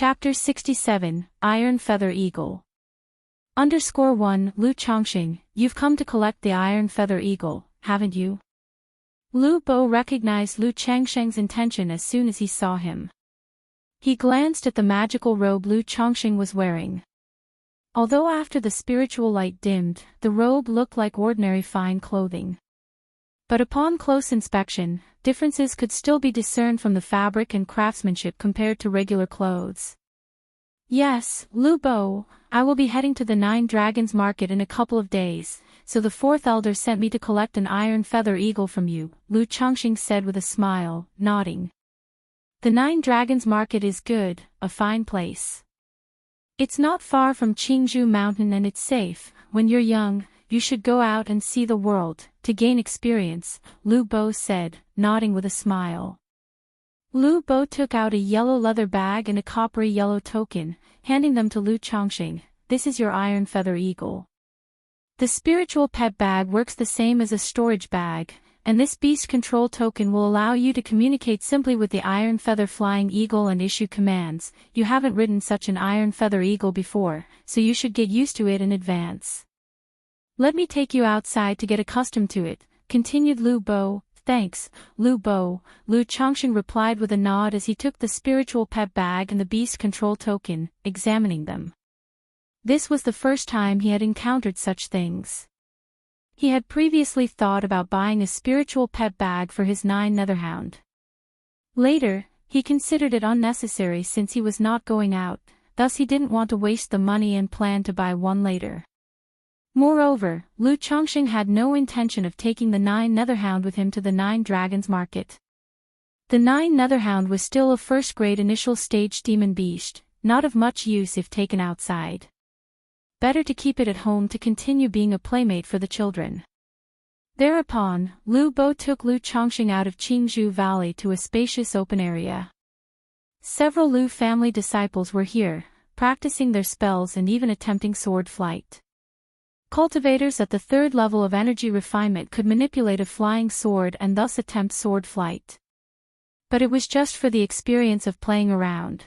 Chapter 67, Iron Feather Eagle. _1 Lu Chongqing, you've come to collect the Iron Feather Eagle, haven't you? Lu Bo recognized Lu Changsheng's intention as soon as he saw him. He glanced at the magical robe Lu Chongqing was wearing. Although after the spiritual light dimmed, the robe looked like ordinary fine clothing. But upon close inspection, differences could still be discerned from the fabric and craftsmanship compared to regular clothes. Yes, Lu Bo, I will be heading to the Nine Dragons Market in a couple of days, so the fourth elder sent me to collect an Iron Feather Eagle from you, Lu Chongqing said with a smile, nodding. The Nine Dragons Market is good, a fine place. It's not far from Qingzhou Mountain and it's safe. When you're young, you should go out and see the world, to gain experience, Lu Bo said, nodding with a smile. Lu Bo took out a yellow leather bag and a coppery yellow token, handing them to Lu Chongqing. This is your Iron Feather Eagle. The spiritual pet bag works the same as a storage bag, and this beast control token will allow you to communicate simply with the Iron Feather Flying Eagle and issue commands. You haven't ridden such an Iron Feather Eagle before, so you should get used to it in advance. Let me take you outside to get accustomed to it, continued Lu Bo. Thanks, Lu Bo, Lu Chongqing replied with a nod as he took the spiritual pet bag and the beast control token, examining them. This was the first time he had encountered such things. He had previously thought about buying a spiritual pet bag for his 9 Netherhound. Later, he considered it unnecessary since he was not going out, thus he didn't want to waste the money and planned to buy one later. Moreover, Lu Chongqing had no intention of taking the 9 Netherhound with him to the 9 Dragons Market. The 9 Netherhound was still a first-grade initial stage demon beast, not of much use if taken outside. Better to keep it at home to continue being a playmate for the children. Thereupon, Lu Bo took Lu Chongqing out of Qingzhou Valley to a spacious open area. Several Lu family disciples were here, practicing their spells and even attempting sword flight. Cultivators at the 3rd level of energy refinement could manipulate a flying sword and thus attempt sword flight. But it was just for the experience of playing around.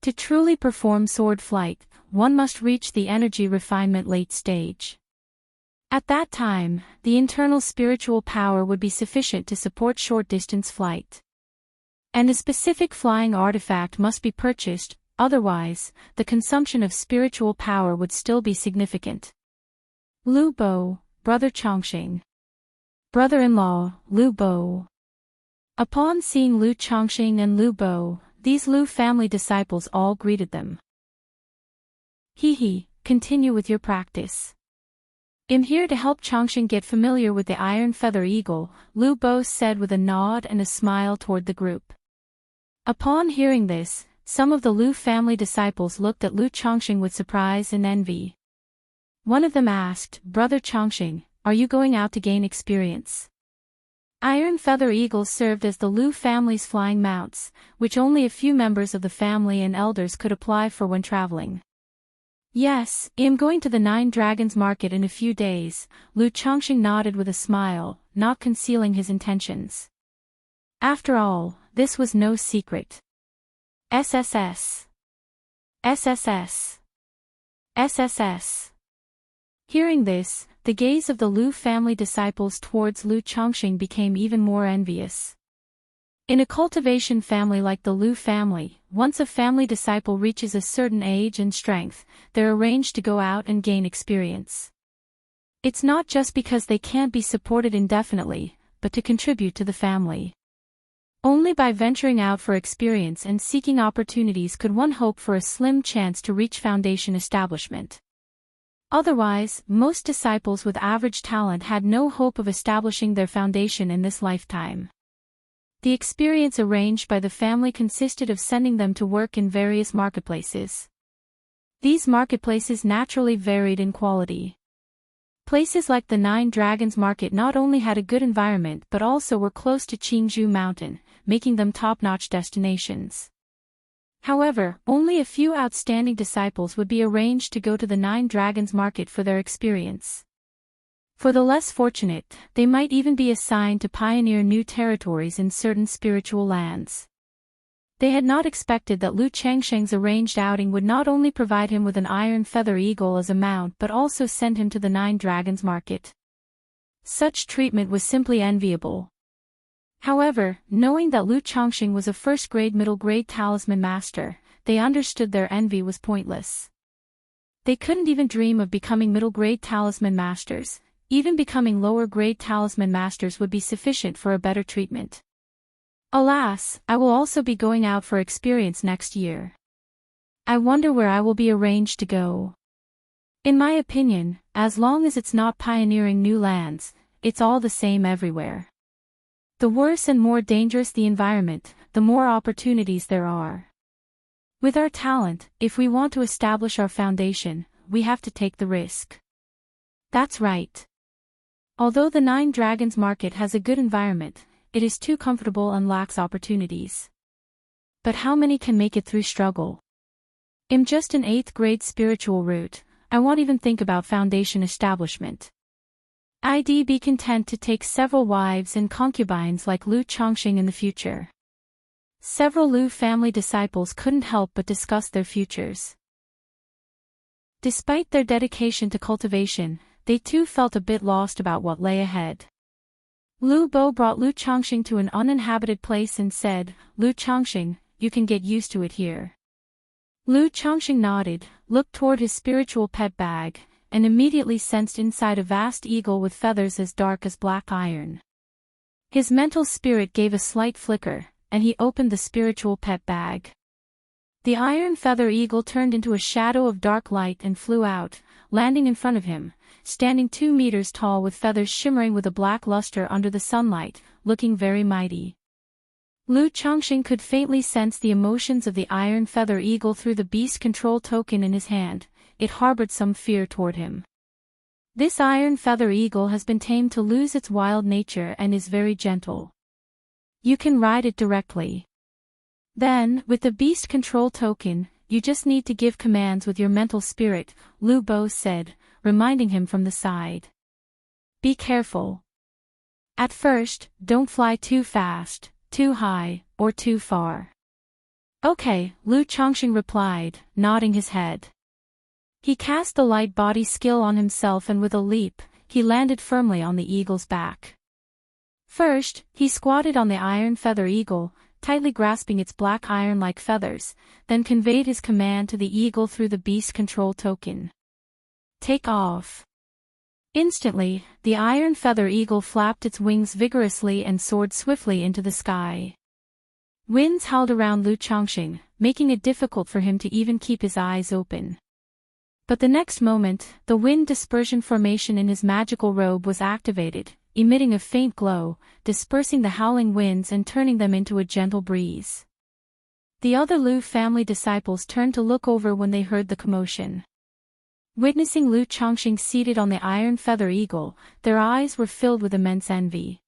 To truly perform sword flight, one must reach the energy refinement late stage. At that time, the internal spiritual power would be sufficient to support short-distance flight. And a specific flying artifact must be purchased, otherwise, the consumption of spiritual power would still be significant. Lu Bo, Brother Chongqing. Brother-in-law, Lu Bo. Upon seeing Lu Chongqing and Lu Bo, these Lu family disciples all greeted them. He, continue with your practice. I'm here to help Chongqing get familiar with the Iron Feather Eagle, Lu Bo said with a nod and a smile toward the group. Upon hearing this, some of the Lu family disciples looked at Lu Chongqing with surprise and envy. One of them asked, Brother Chongqing, are you going out to gain experience? Iron Feather Eagles served as the Lu family's flying mounts, which only a few members of the family and elders could apply for when traveling. Yes, I'm going to the 9 Dragons Market in a few days, Lu Chongqing nodded with a smile, not concealing his intentions. After all, this was no secret. SSS. SSS. SSS. Hearing this, the gaze of the Lu family disciples towards Lu Chongqing became even more envious. In a cultivation family like the Lu family, once a family disciple reaches a certain age and strength, they're arranged to go out and gain experience. It's not just because they can't be supported indefinitely, but to contribute to the family. Only by venturing out for experience and seeking opportunities could one hope for a slim chance to reach foundation establishment. Otherwise, most disciples with average talent had no hope of establishing their foundation in this lifetime. The experience arranged by the family consisted of sending them to work in various marketplaces. These marketplaces naturally varied in quality. Places like the 9 Dragons Market not only had a good environment but also were close to Qingzhou Mountain, making them top-notch destinations. However, only a few outstanding disciples would be arranged to go to the 9 Dragons Market for their experience. For the less fortunate, they might even be assigned to pioneer new territories in certain spiritual lands. They had not expected that Lu Changsheng's arranged outing would not only provide him with an iron feather eagle as a mount but also send him to the 9 Dragons market. Such treatment was simply enviable. However, knowing that Lu Changsheng was a first-grade middle-grade talisman master, they understood their envy was pointless. They couldn't even dream of becoming middle-grade talisman masters. Even becoming lower-grade talisman masters would be sufficient for a better treatment. Alas, I will also be going out for experience next year. I wonder where I will be arranged to go. In my opinion, as long as it's not pioneering new lands, it's all the same everywhere. The worse and more dangerous the environment, the more opportunities there are. With our talent, if we want to establish our foundation, we have to take the risk. That's right. Although the 9 Dragons market has a good environment, it is too comfortable and lacks opportunities. But how many can make it through struggle? I'm just an 8th grade spiritual route, I won't even think about foundation establishment. I'd be content to take several wives and concubines like Lu Changsheng in the future. Several Lu family disciples couldn't help but discuss their futures. Despite their dedication to cultivation, they too felt a bit lost about what lay ahead. Lu Bo brought Lu Changsheng to an uninhabited place and said, "Lu Changsheng, you can get used to it here." Lu Changsheng nodded, looked toward his spiritual pet bag, and immediately sensed inside a vast eagle with feathers as dark as black iron. His mental spirit gave a slight flicker, and he opened the spiritual pet bag. The iron feather eagle turned into a shadow of dark light and flew out, landing in front of him, standing 2 meters tall with feathers shimmering with a black luster under the sunlight, looking very mighty. Lu Changsheng could faintly sense the emotions of the iron feather eagle through the beast control token in his hand. It harbored some fear toward him. This iron feather eagle has been tamed to lose its wild nature and is very gentle. You can ride it directly. Then, with the beast control token, you just need to give commands with your mental spirit, Lu Bo said, reminding him from the side. Be careful. At first, don't fly too fast, too high, or too far. Okay, Lu Changsheng replied, nodding his head. He cast the light body skill on himself and with a leap, he landed firmly on the eagle's back. First, he squatted on the iron feather eagle, tightly grasping its black iron-like feathers, then conveyed his command to the eagle through the beast control token. Take off. Instantly, the iron feather eagle flapped its wings vigorously and soared swiftly into the sky. Winds howled around Lu Changsheng, making it difficult for him to even keep his eyes open. But the next moment, the wind dispersion formation in his magical robe was activated, emitting a faint glow, dispersing the howling winds and turning them into a gentle breeze. The other Lu family disciples turned to look over when they heard the commotion. Witnessing Lu Changsheng seated on the iron feather eagle, their eyes were filled with immense envy.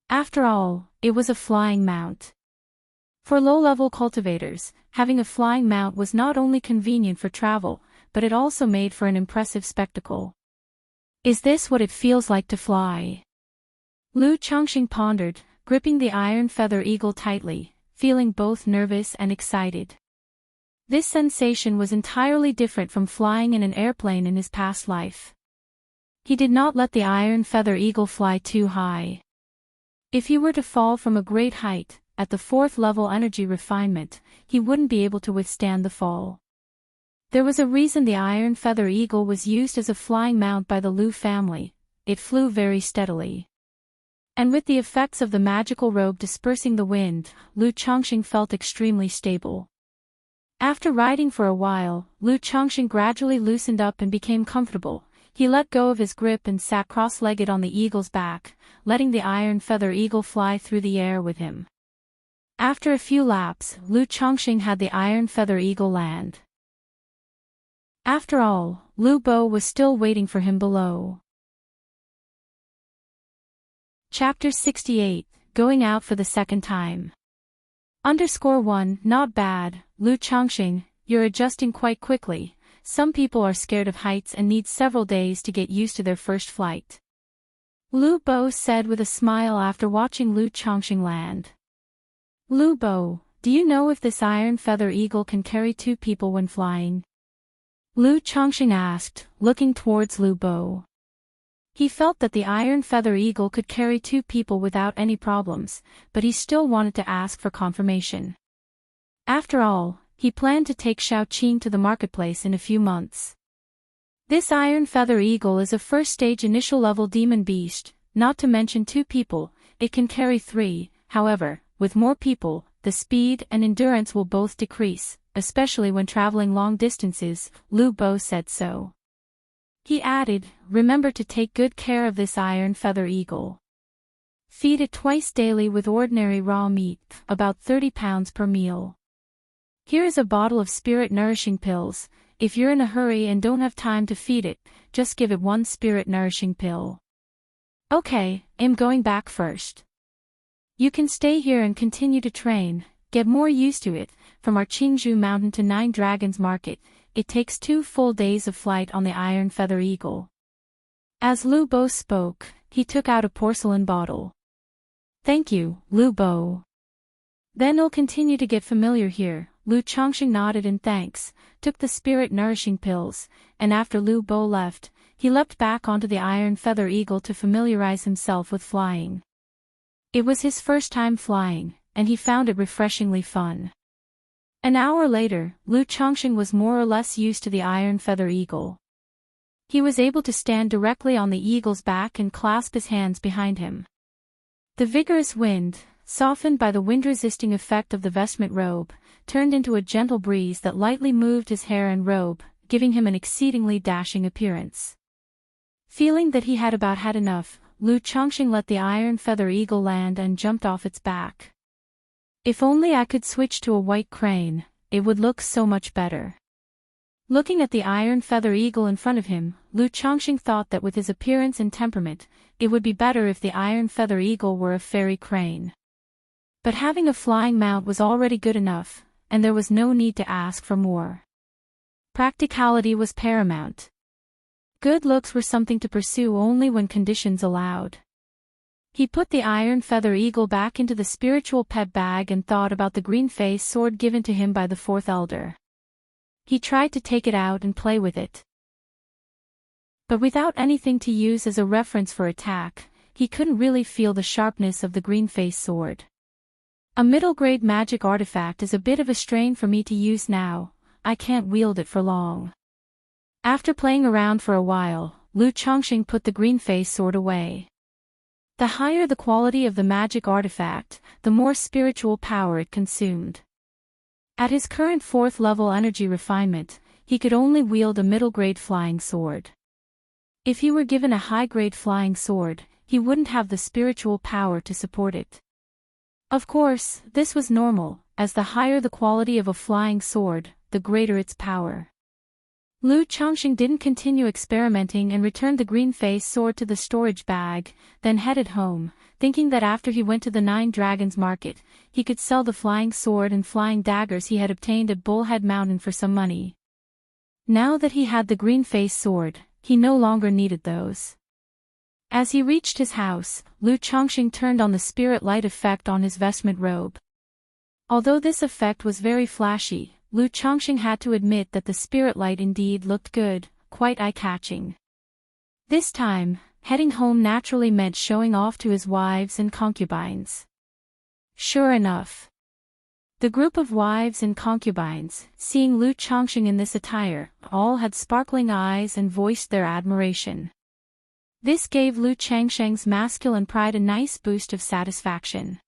After all, it was a flying mount. For low-level cultivators, having a flying mount was not only convenient for travel, but it also made for an impressive spectacle. Is this what it feels like to fly? Lu Changsheng pondered, gripping the iron feather eagle tightly, feeling both nervous and excited. This sensation was entirely different from flying in an airplane in his past life. He did not let the iron feather eagle fly too high. If he were to fall from a great height, at the 4th level energy refinement, he wouldn't be able to withstand the fall. There was a reason the iron feather eagle was used as a flying mount by the Lu family. It flew very steadily. And with the effects of the magical robe dispersing the wind, Lu Changsheng felt extremely stable. After riding for a while, Lu Changsheng gradually loosened up and became comfortable. He let go of his grip and sat cross-legged on the eagle's back, letting the iron feather eagle fly through the air with him. After a few laps, Lu Changsheng had the iron feather eagle land. After all, Lu Bo was still waiting for him below. Chapter 68, Going Out for the Second Time. _1, Not bad, Lu Changsheng, you're adjusting quite quickly. Some people are scared of heights and need several days to get used to their first flight. Lu Bo said with a smile after watching Lu Changsheng land. Lu Bo, do you know if this iron feather eagle can carry 2 people when flying? Lu Chongqing asked, looking towards Lu Bo. He felt that the iron feather eagle could carry 2 people without any problems, but he still wanted to ask for confirmation. After all, he planned to take Xiaoqing to the marketplace in a few months. This iron feather eagle is a first-stage initial-level demon beast, not to mention 2 people, it can carry 3, however, with more people, the speed and endurance will both decrease, especially when traveling long distances, Lu Bo said so. He added, remember to take good care of this iron feather eagle. Feed it twice daily with ordinary raw meat, about 30 pounds per meal. Here is a bottle of spirit nourishing pills. If you're in a hurry and don't have time to feed it, just give it 1 spirit nourishing pill. Okay, I'm going back first. You can stay here and continue to train, get more used to it. From our Qingzhou mountain to 9 Dragons Market, it takes 2 full days of flight on the iron feather eagle. As Lu Bo spoke, he took out a porcelain bottle. Thank you, Lu Bo. Then I'll continue to get familiar here. Lu Chongqing nodded in thanks, took the spirit nourishing pills, and after Lu Bo left, he leapt back onto the iron feather eagle to familiarize himself with flying. It was his first time flying, and he found it refreshingly fun. An hour later, Lu Chongqing was more or less used to the iron feather eagle. He was able to stand directly on the eagle's back and clasp his hands behind him. The vigorous wind, softened by the wind-resisting effect of the vestment robe, turned into a gentle breeze that lightly moved his hair and robe, giving him an exceedingly dashing appearance. Feeling that he had about had enough, Lu Chongqing let the iron feather eagle land and jumped off its back. If only I could switch to a white crane, it would look so much better. Looking at the iron feather eagle in front of him, Lu Chongqing thought that with his appearance and temperament, it would be better if the iron feather eagle were a fairy crane. But having a flying mount was already good enough, and there was no need to ask for more. Practicality was paramount. Good looks were something to pursue only when conditions allowed. He put the iron feather eagle back into the spiritual pet bag and thought about the green-face sword given to him by the 4th elder. He tried to take it out and play with it. But without anything to use as a reference for attack, he couldn't really feel the sharpness of the green-face sword. A middle-grade magic artifact is a bit of a strain for me to use now, I can't wield it for long. After playing around for a while, Lu Chongqing put the green-face sword away. The higher the quality of the magic artifact, the more spiritual power it consumed. At his current 4th level energy refinement, he could only wield a middle-grade flying sword. If he were given a high-grade flying sword, he wouldn't have the spiritual power to support it. Of course, this was normal, as the higher the quality of a flying sword, the greater its power. Lu Chongqing didn't continue experimenting and returned the green-face sword to the storage bag, then headed home, thinking that after he went to the 9 Dragons Market, he could sell the flying sword and flying daggers he had obtained at Bullhead Mountain for some money. Now that he had the green-face sword, he no longer needed those. As he reached his house, Lu Chongqing turned on the spirit light effect on his vestment robe. Although this effect was very flashy, Lu Chongqing had to admit that the spirit light indeed looked good, quite eye-catching. This time, heading home naturally meant showing off to his wives and concubines. Sure enough, the group of wives and concubines, seeing Lu Chongqing in this attire, all had sparkling eyes and voiced their admiration. This gave Lu Chongqing's masculine pride a nice boost of satisfaction.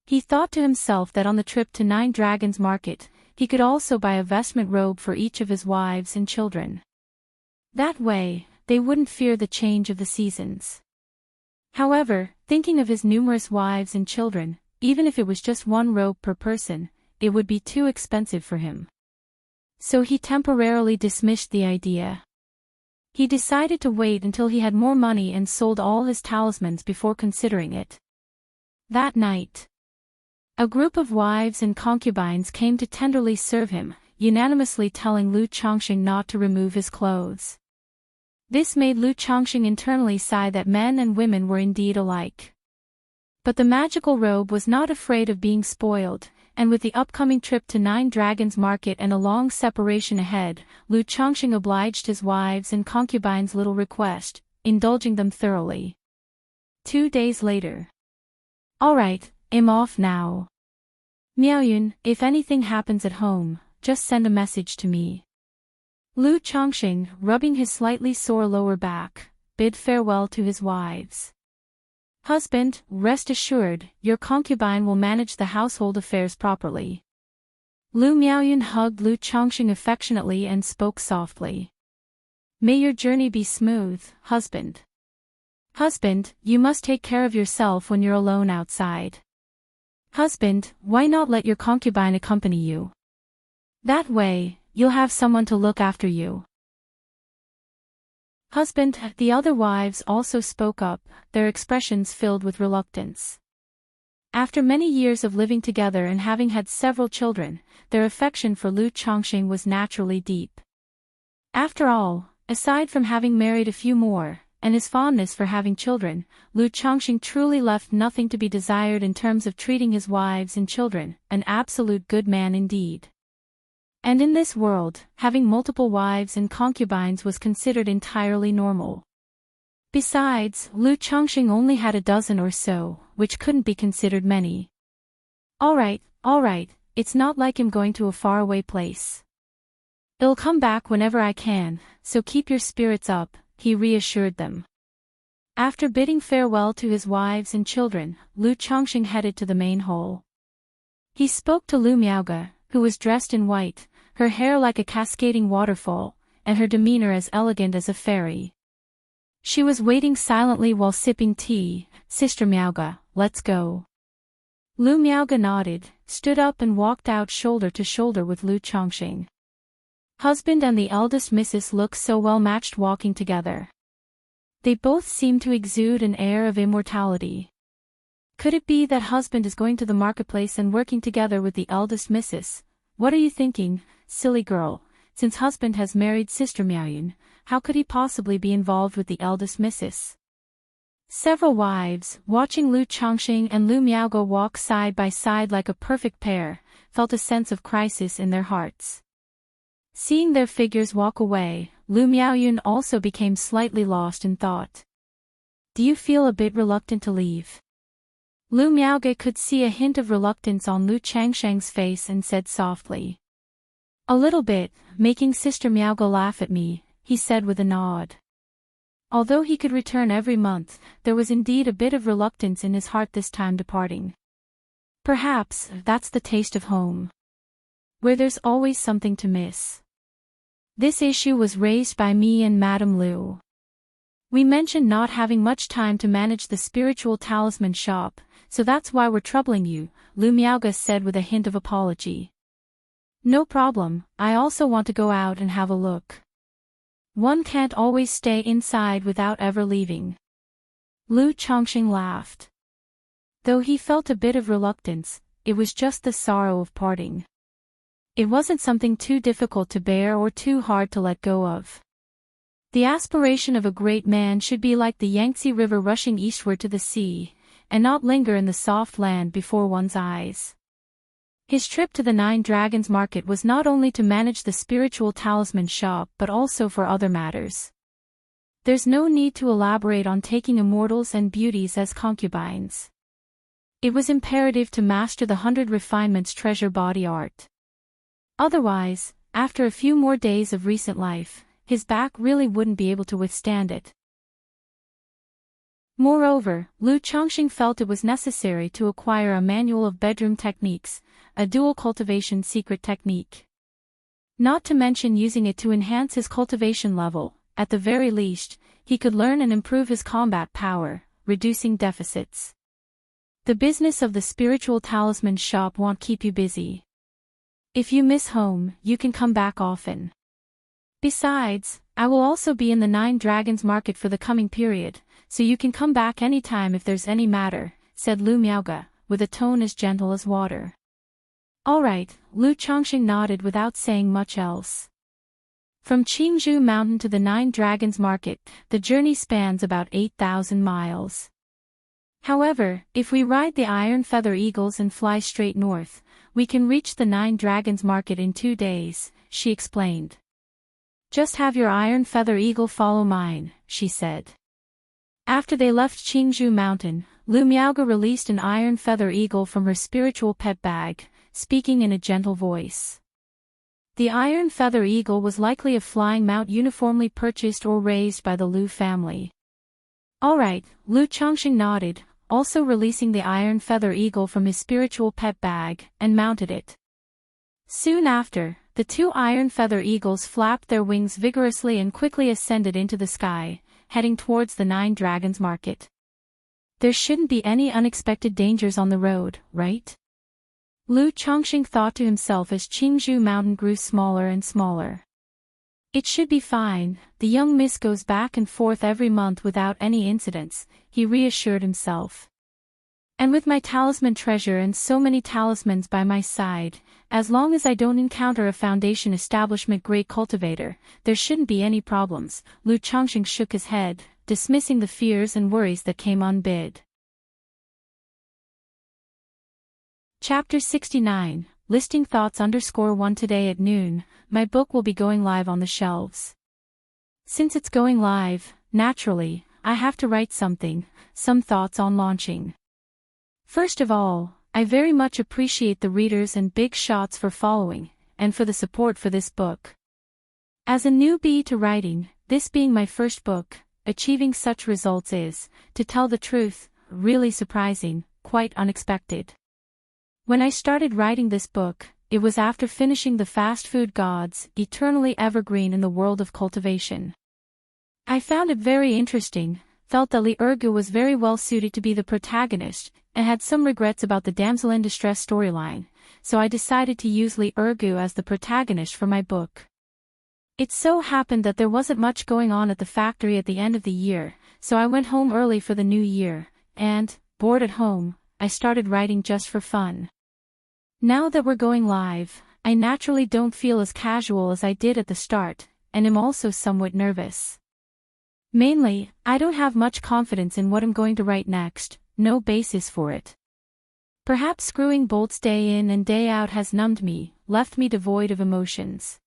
He thought to himself that on the trip to 9 Dragons Market, he could also buy a vestment robe for each of his wives and children. That way, they wouldn't fear the change of the seasons. However, thinking of his numerous wives and children, even if it was just 1 robe per person, it would be too expensive for him. So he temporarily dismissed the idea. He decided to wait until he had more money and sold all his talismans before considering it. That night, a group of wives and concubines came to tenderly serve him, unanimously telling Lu Chongqing not to remove his clothes. This made Lu Chongqing internally sigh that men and women were indeed alike. But the magical robe was not afraid of being spoiled, and with the upcoming trip to Nine Dragons Market and a long separation ahead, Lu Chongqing obliged his wives and concubines' little request, indulging them thoroughly. 2 days later. Alright, I'm off now. Miaoyun, if anything happens at home, just send a message to me. Lu Chongqing, rubbing his slightly sore lower back, bid farewell to his wives. Husband, rest assured, your concubine will manage the household affairs properly. Lu Miaoyun hugged Lu Chongqing affectionately and spoke softly. May your journey be smooth, husband. Husband, you must take care of yourself when you're alone outside. Husband, why not let your concubine accompany you? That way, you'll have someone to look after you. Husband, the other wives also spoke up, their expressions filled with reluctance. After many years of living together and having had several children, their affection for Lu Chongqing was naturally deep. After all, aside from having married a few more, and his fondness for having children, Lu Chongqing truly left nothing to be desired in terms of treating his wives and children, an absolute good man indeed. And in this world, having multiple wives and concubines was considered entirely normal. Besides, Lu Chongqing only had a dozen or so, which couldn't be considered many. Alright, it's not like I'm going to a faraway place. I'll come back whenever I can, so keep your spirits up, he reassured them. After bidding farewell to his wives and children, Lu Chongqing headed to the main hall. He spoke to Lu Miaoge, who was dressed in white, her hair like a cascading waterfall, and her demeanor as elegant as a fairy. She was waiting silently while sipping tea. Sister Miaoge, let's go. Lu Miaoge nodded, stood up and walked out shoulder to shoulder with Lu Chongqing. Husband and the eldest missus looked so well matched walking together. They both seemed to exude an air of immortality. Could it be that husband is going to the marketplace and working together with the eldest missus? What are you thinking, silly girl? Since husband has married Sister Miaoyun, how could he possibly be involved with the eldest missus? Several wives, watching Lu Chongqing and Lu Miaoge walk side by side like a perfect pair, felt a sense of crisis in their hearts. Seeing their figures walk away, Lu Miaoyun also became slightly lost in thought. Do you feel a bit reluctant to leave? Lu Miaoge could see a hint of reluctance on Lu Changsheng's face and said softly. A little bit, making Sister Miaoge laugh at me, he said with a nod. Although he could return every month, there was indeed a bit of reluctance in his heart this time departing. Perhaps that's the taste of home, where there's always something to miss. This issue was raised by me and Madame Lu. We mentioned not having much time to manage the spiritual talisman shop, so that's why we're troubling you, Lu Miaoge said with a hint of apology. No problem, I also want to go out and have a look. One can't always stay inside without ever leaving. Lu Chongqing laughed. Though he felt a bit of reluctance, it was just the sorrow of parting. It wasn't something too difficult to bear or too hard to let go of. The aspiration of a great man should be like the Yangtze River rushing eastward to the sea, and not linger in the soft land before one's eyes. His trip to the Nine Dragons Market was not only to manage the spiritual talisman shop but also for other matters. There's no need to elaborate on taking immortals and beauties as concubines. It was imperative to master the 100 refinements treasure body art. Otherwise, after a few more days of recent life, his back really wouldn't be able to withstand it. Moreover, Lu Chongqing felt it was necessary to acquire a manual of bedroom techniques, a dual cultivation secret technique. Not to mention using it to enhance his cultivation level, at the very least, he could learn and improve his combat power, reducing deficits. The business of the spiritual talisman shop won't keep you busy. If you miss home, you can come back often. Besides, I will also be in the Nine Dragons Market for the coming period, so you can come back anytime if there's any matter, said Lu Miaoge, with a tone as gentle as water. Alright, Lu Chongqing nodded without saying much else. From Qingzhou Mountain to the Nine Dragons Market, the journey spans about 8,000 miles. However, if we ride the Iron Feather Eagles and fly straight north, We can reach the 9 Dragons Market in 2 days, she explained. Just have your iron feather eagle follow mine, she said. After they left Qingzhou Mountain, Lu Miaoge released an iron feather eagle from her spiritual pet bag, speaking in a gentle voice. The iron feather eagle was likely a flying mount uniformly purchased or raised by the Lu family. All right, Lu Chongqing nodded, also releasing the iron feather eagle from his spiritual pet bag, and mounted it. Soon after, the 2 iron feather eagles flapped their wings vigorously and quickly ascended into the sky, heading towards the 9 Dragons Market. There shouldn't be any unexpected dangers on the road, right? Lu Chongqing thought to himself as Qingzhou Mountain grew smaller and smaller. It should be fine, the young miss goes back and forth every month without any incidents, he reassured himself. And with my talisman treasure and so many talismans by my side, as long as I don't encounter a Foundation establishment great cultivator, there shouldn't be any problems. Lu Chongqing shook his head, dismissing the fears and worries that came on bid. Chapter 69, Listing Thoughts _1 Today at noon, my book will be going live on the shelves. Since it's going live, naturally, I have to write some thoughts on launching. First of all, I very much appreciate the readers and big shots for following, and for the support for this book. As a newbie to writing, this being my first book, achieving such results is, to tell the truth, really surprising, quite unexpected. When I started writing this book, it was after finishing The Fast Food Gods, eternally evergreen in the world of cultivation. I found it very interesting, felt that Li Ergu was very well suited to be the protagonist, and had some regrets about the damsel in distress storyline, so I decided to use Li Ergu as the protagonist for my book. It so happened that there wasn't much going on at the factory at the end of the year, so I went home early for the new year, and, bored at home, I started writing just for fun. Now that we're going live, I naturally don't feel as casual as I did at the start, and am also somewhat nervous. Mainly, I don't have much confidence in what I'm going to write next, no basis for it. Perhaps screwing bolts day in and day out has numbed me, left me devoid of emotions.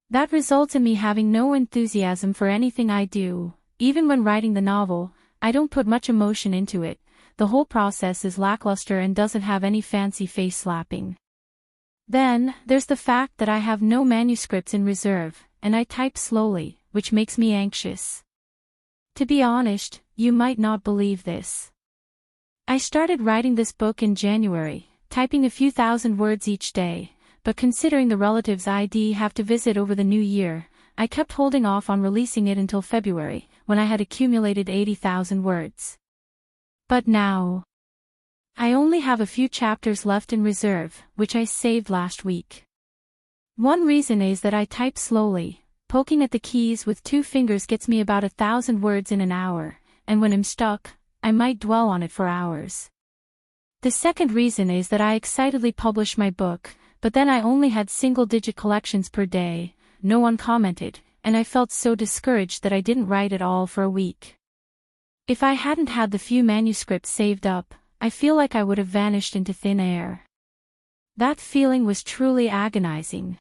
That results in me having no enthusiasm for anything I do. Even when writing the novel, I don't put much emotion into it, the whole process is lackluster and doesn't have any fancy face slapping. Then, there's the fact that I have no manuscripts in reserve, and I type slowly, which makes me anxious. To be honest, you might not believe this. I started writing this book in January, typing a few thousand words each day, but considering the relatives I'd have to visit over the new year, I kept holding off on releasing it until February, when I had accumulated 80,000 words. But now, I only have a few chapters left in reserve, which I saved last week. One reason is that I type slowly, poking at the keys with 2 fingers gets me about 1,000 words in an hour, and when I'm stuck, I might dwell on it for hours. The second reason is that I excitedly published my book, but then I only had single-digit collections per day, no one commented, and I felt so discouraged that I didn't write at all for a week. If I hadn't had the few manuscripts saved up, I feel like I would have vanished into thin air. That feeling was truly agonizing.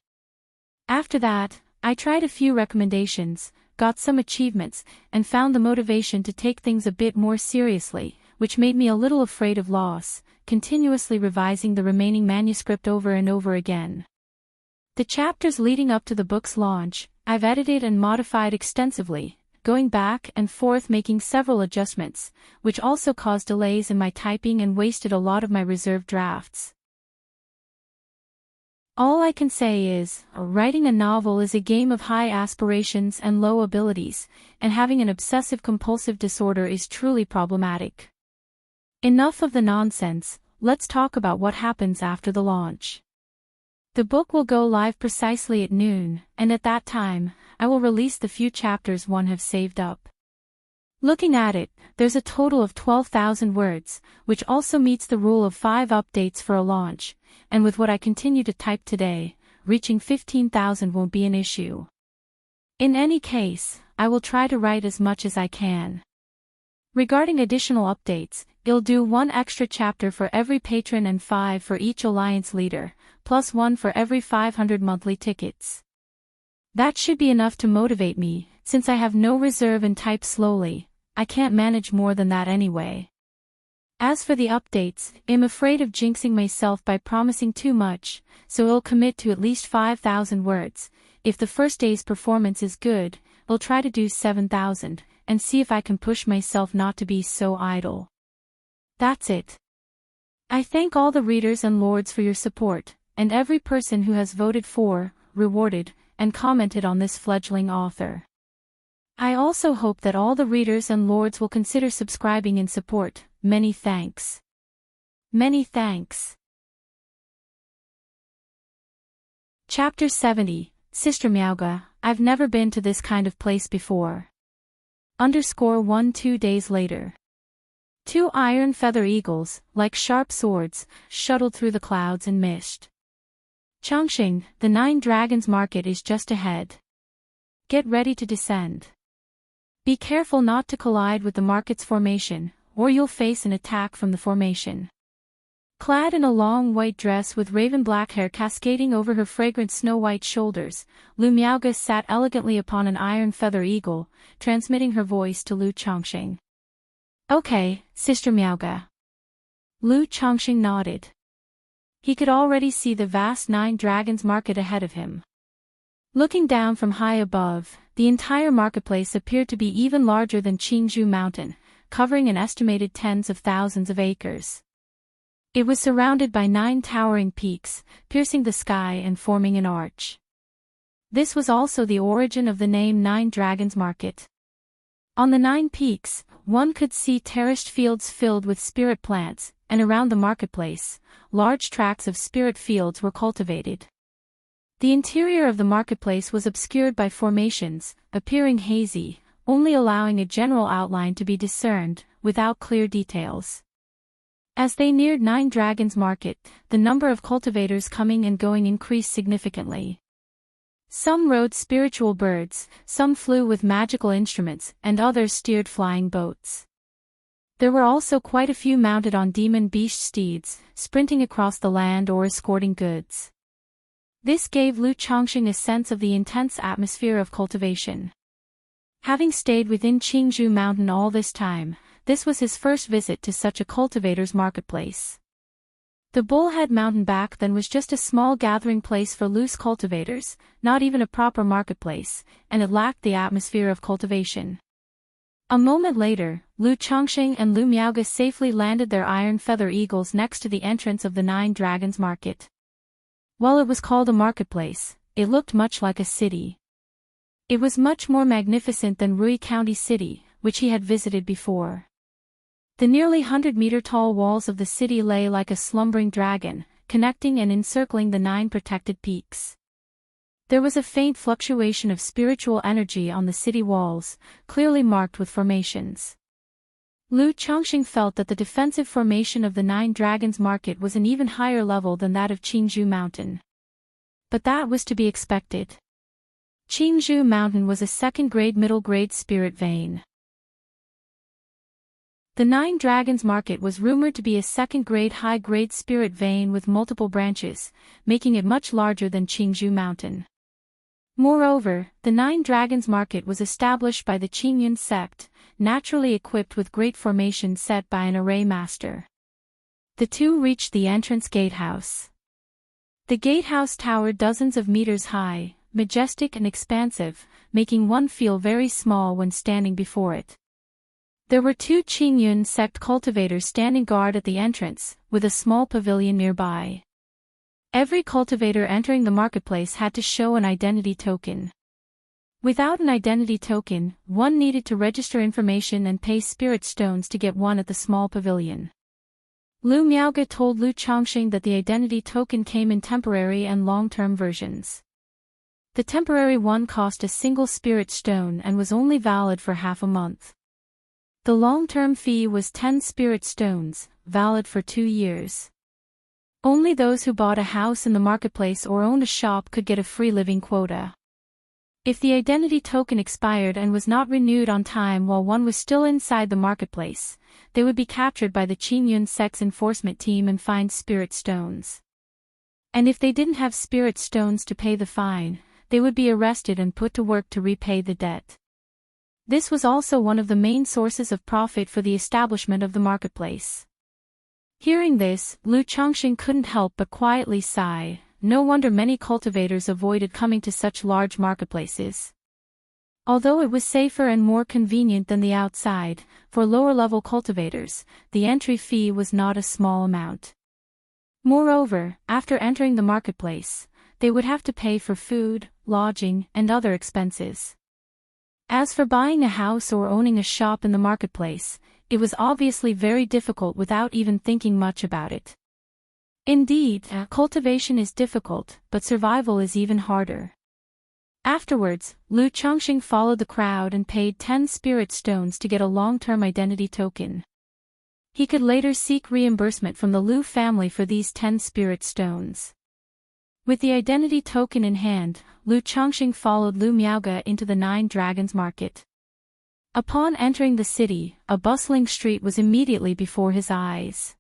After that, I tried a few recommendations, got some achievements, and found the motivation to take things a bit more seriously, which made me a little afraid of loss, continuously revising the remaining manuscript over and over again. The chapters leading up to the book's launch, I've edited and modified extensively, going back and forth making several adjustments, which also caused delays in my typing and wasted a lot of my reserved drafts. All I can say is, writing a novel is a game of high aspirations and low abilities, and having an obsessive-compulsive disorder is truly problematic. Enough of the nonsense, let's talk about what happens after the launch. The book will go live precisely at noon, and at that time, I will release the few chapters one have saved up. Looking at it, there's a total of 12,000 words, which also meets the rule of 5 updates for a launch, and with what I continue to type today, reaching 15,000 won't be an issue. In any case, I will try to write as much as I can. Regarding additional updates, I'll do 1 extra chapter for every patron and 5 for each alliance leader, plus 1 for every 500 monthly tickets. That should be enough to motivate me, since I have no reserve and type slowly. I can't manage more than that anyway. As for the updates, I'm afraid of jinxing myself by promising too much, so I'll commit to at least 5,000 words. If the first day's performance is good, I'll try to do 7,000, and see if I can push myself not to be so idle. That's it. I thank all the readers and lords for your support, and every person who has voted for, rewarded, and commented on this fledgling author. I also hope that all the readers and lords will consider subscribing in support. Many thanks. Many thanks. Chapter 70, Sister Miauga, I've never been to this kind of place before. _1 2 days later. 2 iron feather eagles, like sharp swords, shuttled through the clouds and mist. Chongqing, the 9 Dragons Market is just ahead. Get ready to descend. Be careful not to collide with the market's formation, or you'll face an attack from the formation. Clad in a long white dress with raven black hair cascading over her fragrant snow-white shoulders, Lu Miauga sat elegantly upon an iron feather eagle, transmitting her voice to Lu Chongqing. Okay, Sister Miauga. Lu Chongqing nodded. He could already see the vast 9 Dragons Market ahead of him. Looking down from high above, the entire marketplace appeared to be even larger than Qingzhou Mountain, covering an estimated tens of thousands of acres. It was surrounded by 9 towering peaks, piercing the sky and forming an arch. This was also the origin of the name 9 Dragons Market. On the 9 peaks, one could see terraced fields filled with spirit plants, and around the marketplace, large tracts of spirit fields were cultivated. The interior of the marketplace was obscured by formations, appearing hazy, only allowing a general outline to be discerned, without clear details. As they neared 9 Dragons Market, the number of cultivators coming and going increased significantly. Some rode spiritual birds, some flew with magical instruments, and others steered flying boats. There were also quite a few mounted on demon beast steeds, sprinting across the land or escorting goods. This gave Lu Chongqing a sense of the intense atmosphere of cultivation. Having stayed within Qingzhou Mountain all this time, this was his first visit to such a cultivator's marketplace. The Bullhead Mountain back then was just a small gathering place for loose cultivators, not even a proper marketplace, and it lacked the atmosphere of cultivation. A moment later, Lu Chongqing and Lu Miauga safely landed their iron feather eagles next to the entrance of the 9 Dragons Market. While it was called a marketplace, it looked much like a city. It was much more magnificent than Rui County City, which he had visited before. The nearly 100-meter-tall walls of the city lay like a slumbering dragon, connecting and encircling the 9 protected peaks. There was a faint fluctuation of spiritual energy on the city walls, clearly marked with formations. Lu Chongqing felt that the defensive formation of the 9 Dragons Market was an even higher level than that of Qingzhou Mountain. But that was to be expected. Qingzhou Mountain was a second-grade middle-grade spirit vein. The 9 Dragons Market was rumored to be a second-grade high-grade spirit vein with multiple branches, making it much larger than Qingzhou Mountain. Moreover, the 9 Dragons Market was established by the Qingyun sect, naturally equipped with great formations set by an array master. The two reached the entrance gatehouse. The gatehouse towered dozens of meters high, majestic and expansive, making one feel very small when standing before it. There were 2 Qingyun sect cultivators standing guard at the entrance, with a small pavilion nearby. Every cultivator entering the marketplace had to show an identity token. Without an identity token, one needed to register information and pay spirit stones to get one at the small pavilion. Lu Miauga told Lu Chongqing that the identity token came in temporary and long-term versions. The temporary one cost a single spirit stone and was only valid for half a month. The long-term fee was 10 spirit stones, valid for 2 years. Only those who bought a house in the marketplace or owned a shop could get a free living quota. If the identity token expired and was not renewed on time while one was still inside the marketplace, they would be captured by the Qingyun sects enforcement team and fined spirit stones. And if they didn't have spirit stones to pay the fine, they would be arrested and put to work to repay the debt. This was also one of the main sources of profit for the establishment of the marketplace. Hearing this, Lu Chongqing couldn't help but quietly sigh. No wonder many cultivators avoided coming to such large marketplaces. Although it was safer and more convenient than the outside, for lower-level cultivators, the entry fee was not a small amount. Moreover, after entering the marketplace, they would have to pay for food, lodging, and other expenses. As for buying a house or owning a shop in the marketplace, it was obviously very difficult without even thinking much about it. Indeed, cultivation is difficult, but survival is even harder. Afterwards, Lu Chongqing followed the crowd and paid 10 spirit stones to get a long-term identity token. He could later seek reimbursement from the Lu family for these 10 spirit stones. With the identity token in hand, Lu Chongqing followed Lu Miaoge into the Nine Dragons Market. Upon entering the city, a bustling street was immediately before his eyes.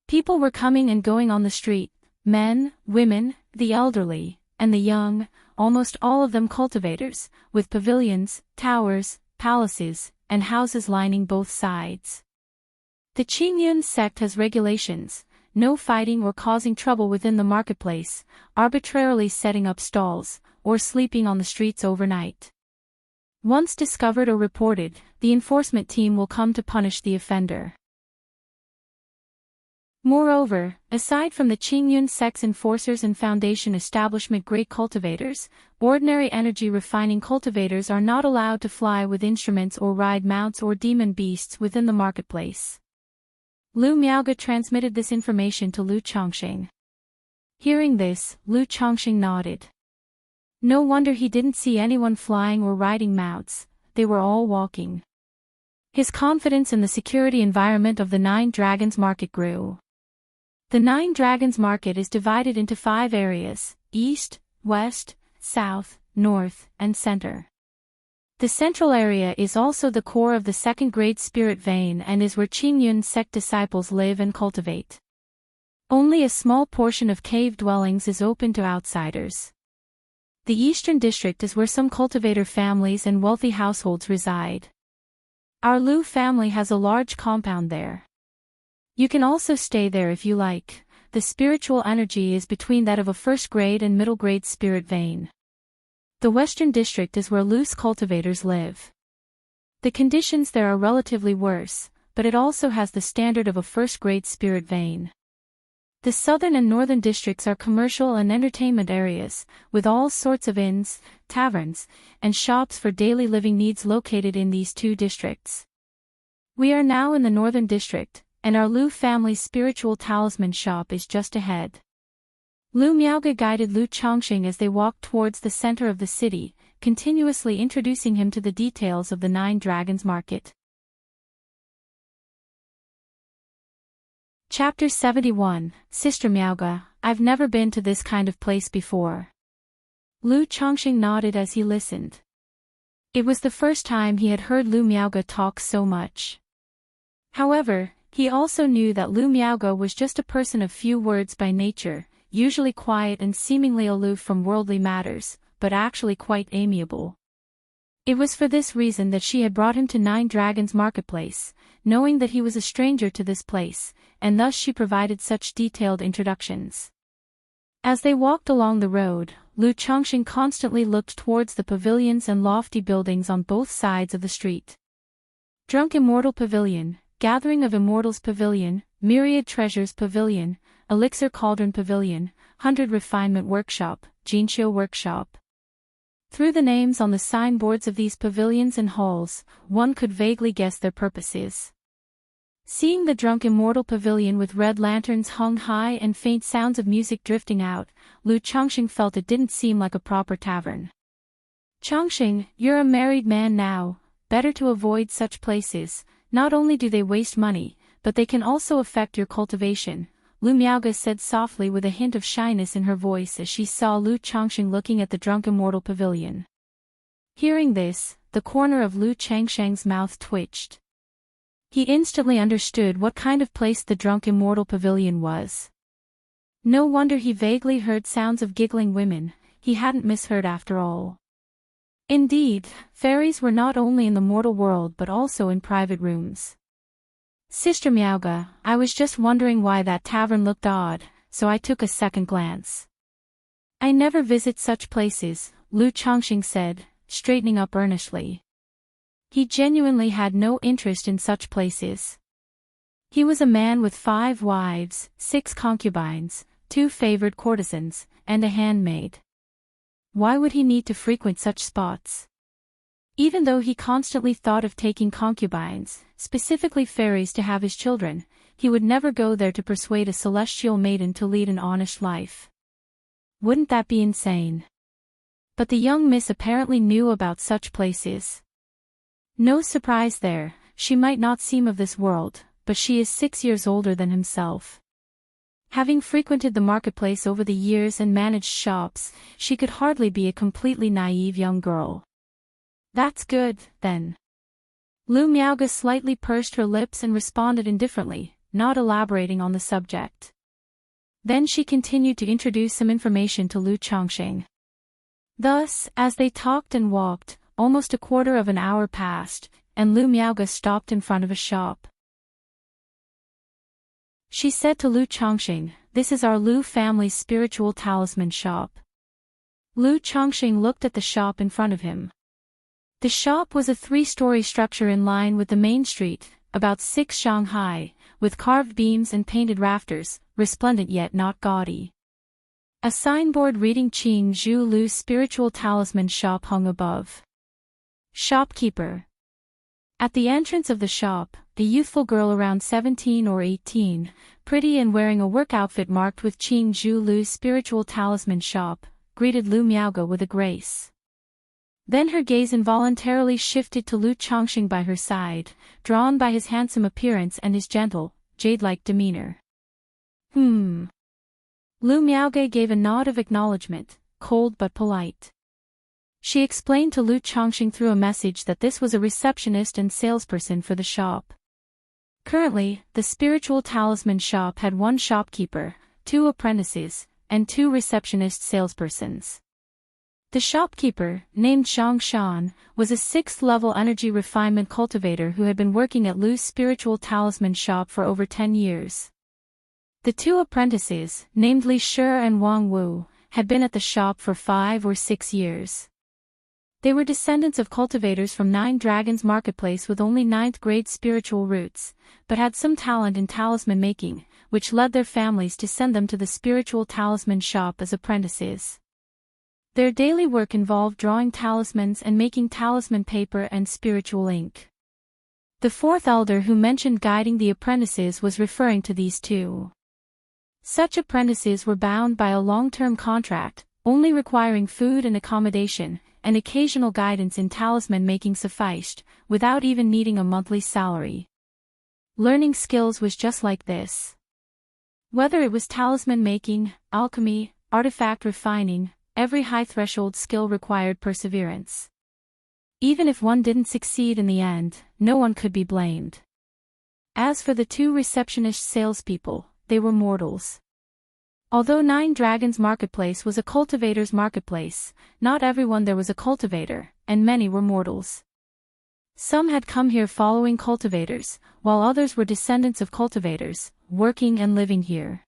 People were coming and going on the street, men, women, the elderly, and the young, almost all of them cultivators, with pavilions, towers, palaces, and houses lining both sides. The Qingyun sect has regulations: no fighting or causing trouble within the marketplace, arbitrarily setting up stalls, or sleeping on the streets overnight. Once discovered or reported, the enforcement team will come to punish the offender. Moreover, aside from the Qingyun sect's enforcers and foundation establishment great cultivators, ordinary energy refining cultivators are not allowed to fly with instruments or ride mounts or demon beasts within the marketplace. Lu Miaoge transmitted this information to Lu Chongqing. Hearing this, Lu Chongqing nodded. No wonder he didn't see anyone flying or riding mounts, they were all walking. His confidence in the security environment of the Nine Dragons Market grew. The Nine Dragons Market is divided into 5 areas: East, West, South, North, and Center. The central area is also the core of the second-grade spirit vein and is where Qingyun sect disciples live and cultivate. Only a small portion of cave dwellings is open to outsiders. The Eastern District is where some cultivator families and wealthy households reside. Our Lu family has a large compound there. You can also stay there if you like. The spiritual energy is between that of a first-grade and middle-grade spirit vein. The Western District is where loose cultivators live. The conditions there are relatively worse, but it also has the standard of a first-grade spirit vein. The Southern and Northern Districts are commercial and entertainment areas, with all sorts of inns, taverns, and shops for daily living needs located in these 2 districts. We are now in the Northern District, and our Lu family's spiritual talisman shop is just ahead. Lu Miaoge guided Lu Chongqing as they walked towards the center of the city, continuously introducing him to the details of the Nine Dragons Market. Chapter 71, Sister Miaoge, I've never been to this kind of place before. Lu Chongqing nodded as he listened. It was the first time he had heard Lu Miaoge talk so much. However, he also knew that Lu Miaoge was just a person of few words by nature, usually quiet and seemingly aloof from worldly matters, but actually quite amiable. It was for this reason that she had brought him to Nine Dragons Marketplace, knowing that he was a stranger to this place, and thus she provided such detailed introductions. As they walked along the road, Lu Chongqing constantly looked towards the pavilions and lofty buildings on both sides of the street. Drunk Immortal Pavilion, Gathering of Immortals Pavilion, Myriad Treasures Pavilion, Elixir Cauldron Pavilion, 100 Refinement Workshop, Jinqiu Workshop. Through the names on the signboards of these pavilions and halls, one could vaguely guess their purposes. Seeing the Drunk Immortal Pavilion with red lanterns hung high and faint sounds of music drifting out, Lu Chongqing felt it didn't seem like a proper tavern. Chongqing, you're a married man now, better to avoid such places. Not only do they waste money, but they can also affect your cultivation, Lu Miaoge said softly with a hint of shyness in her voice as she saw Lu Chongqing looking at the Drunk Immortal Pavilion. Hearing this, the corner of Lu Changsheng's mouth twitched. He instantly understood what kind of place the drunk immortal pavilion was. No wonder he vaguely heard sounds of giggling women, he hadn't misheard after all. Indeed, fairies were not only in the mortal world but also in private rooms. Sister Miaoga, I was just wondering why that tavern looked odd, so I took a second glance. I never visit such places, Lu Changxing said, straightening up earnestly. He genuinely had no interest in such places. He was a man with 5 wives, 6 concubines, 2 favored courtesans, and a handmaid. Why would he need to frequent such spots? Even though he constantly thought of taking concubines, specifically fairies to have his children, he would never go there to persuade a celestial maiden to lead an honest life. Wouldn't that be insane? But the young miss apparently knew about such places. No surprise there, she might not seem of this world, but she is 6 years older than himself. Having frequented the marketplace over the years and managed shops, she could hardly be a completely naive young girl. That's good, then. Lu Miaoga slightly pursed her lips and responded indifferently, not elaborating on the subject. Then she continued to introduce some information to Lu Changxing. Thus, as they talked and walked, almost a quarter of an hour passed, and Lu Miaoga stopped in front of a shop. She said to Lu Changxing, "This is our Lu family's spiritual talisman shop." Lu Changxing looked at the shop in front of him. The shop was a 3-story structure in line with the main street, about 6 shang high, with carved beams and painted rafters, resplendent yet not gaudy. A signboard reading Qing Zhu Lu's spiritual talisman shop hung above. Shopkeeper. At the entrance of the shop, a youthful girl around 17 or 18, pretty and wearing a work outfit marked with Qing Zhu Lu's spiritual talisman shop, greeted Lu Miaoga with a grace. Then her gaze involuntarily shifted to Lu Changxing by her side, drawn by his handsome appearance and his gentle, jade-like demeanor. Lu Miaoga gave a nod of acknowledgement, cold but polite. She explained to Lu Changxing through a message that this was a receptionist and salesperson for the shop. Currently, the spiritual talisman shop had 1 shopkeeper, 2 apprentices, and 2 receptionist salespersons. The shopkeeper, named Zhang Shan, was a 6th-level energy refinement cultivator who had been working at Lu's spiritual talisman shop for over 10 years. The 2 apprentices, named Li Shi and Wang Wu, had been at the shop for 5 or 6 years. They were descendants of cultivators from 9 Dragons Marketplace with only 9th-grade spiritual roots, but had some talent in talisman making, which led their families to send them to the spiritual talisman shop as apprentices. Their daily work involved drawing talismans and making talisman paper and spiritual ink. The 4th elder who mentioned guiding the apprentices was referring to these 2. Such apprentices were bound by a long-term contract, only requiring food and accommodation, and occasional guidance in talisman making sufficed, without even needing a monthly salary. Learning skills was just like this. Whether it was talisman making, alchemy, artifact refining, every high-threshold skill required perseverance. Even if one didn't succeed in the end, no one could be blamed. As for the 2 receptionist salespeople, they were mortals. Although 9 Dragons Marketplace was a cultivator's marketplace, not everyone there was a cultivator, and many were mortals. Some had come here following cultivators, while others were descendants of cultivators, working and living here.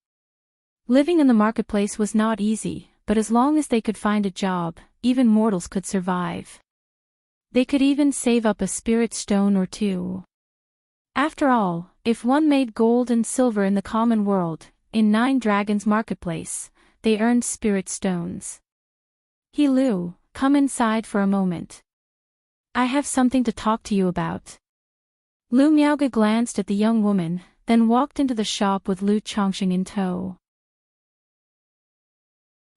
Living in the marketplace was not easy, but as long as they could find a job, even mortals could survive. They could even save up a spirit stone or 2. After all, if one made gold and silver in the common world, in 9 Dragons Marketplace, they earned spirit stones. Lu, come inside for a moment. I have something to talk to you about. Lu Miaoga glanced at the young woman, then walked into the shop with Lu Changxing in tow.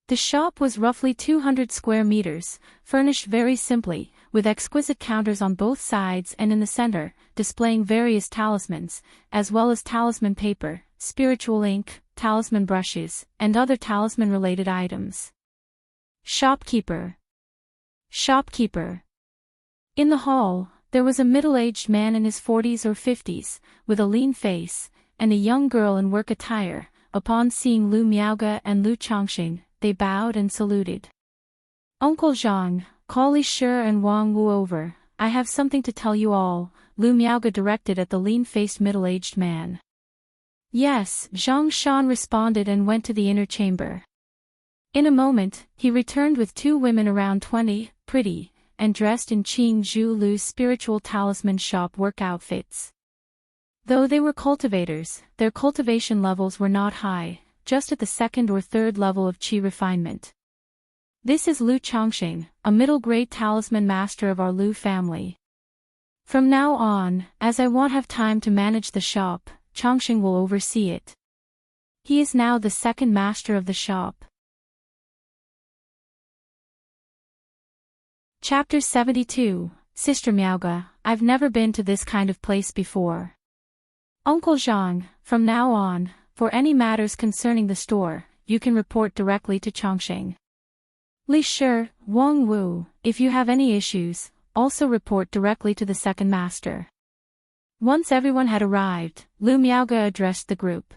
The shop was roughly 200 square meters, furnished very simply, with exquisite counters on both sides and in the center, displaying various talismans, as well as talisman paper, spiritual ink, talisman brushes, and other talisman-related items. Shopkeeper. Shopkeeper. In the hall, there was a middle-aged man in his 40s or 50s, with a lean face, and a young girl in work attire. Upon seeing Lu Miaoge and Lu Chongqing, they bowed and saluted. "Uncle Zhang, call Li Shi and Wang Wu over, I have something to tell you all," Lu Miaoge directed at the lean-faced middle-aged man. "Yes," Zhang Shan responded and went to the inner chamber. In a moment, he returned with two women around 20, pretty, and dressed in Qing Zhu Lu's spiritual talisman shop work outfits. Though they were cultivators, their cultivation levels were not high, just at the second or third level of qi refinement. "This is Lu Chongqing, a middle-grade talisman master of our Lu family. From now on, as I won't have time to manage the shop, Chongqing will oversee it. He is now the second master of the shop." Chapter 72, Sister Miaoge, I've never been to this kind of place before. Uncle Zhang, from now on, for any matters concerning the store, you can report directly to Chongqing. Li Shi, Wang Wu, if you have any issues, also report directly to the second master. Once everyone had arrived, Lu Miaoge addressed the group.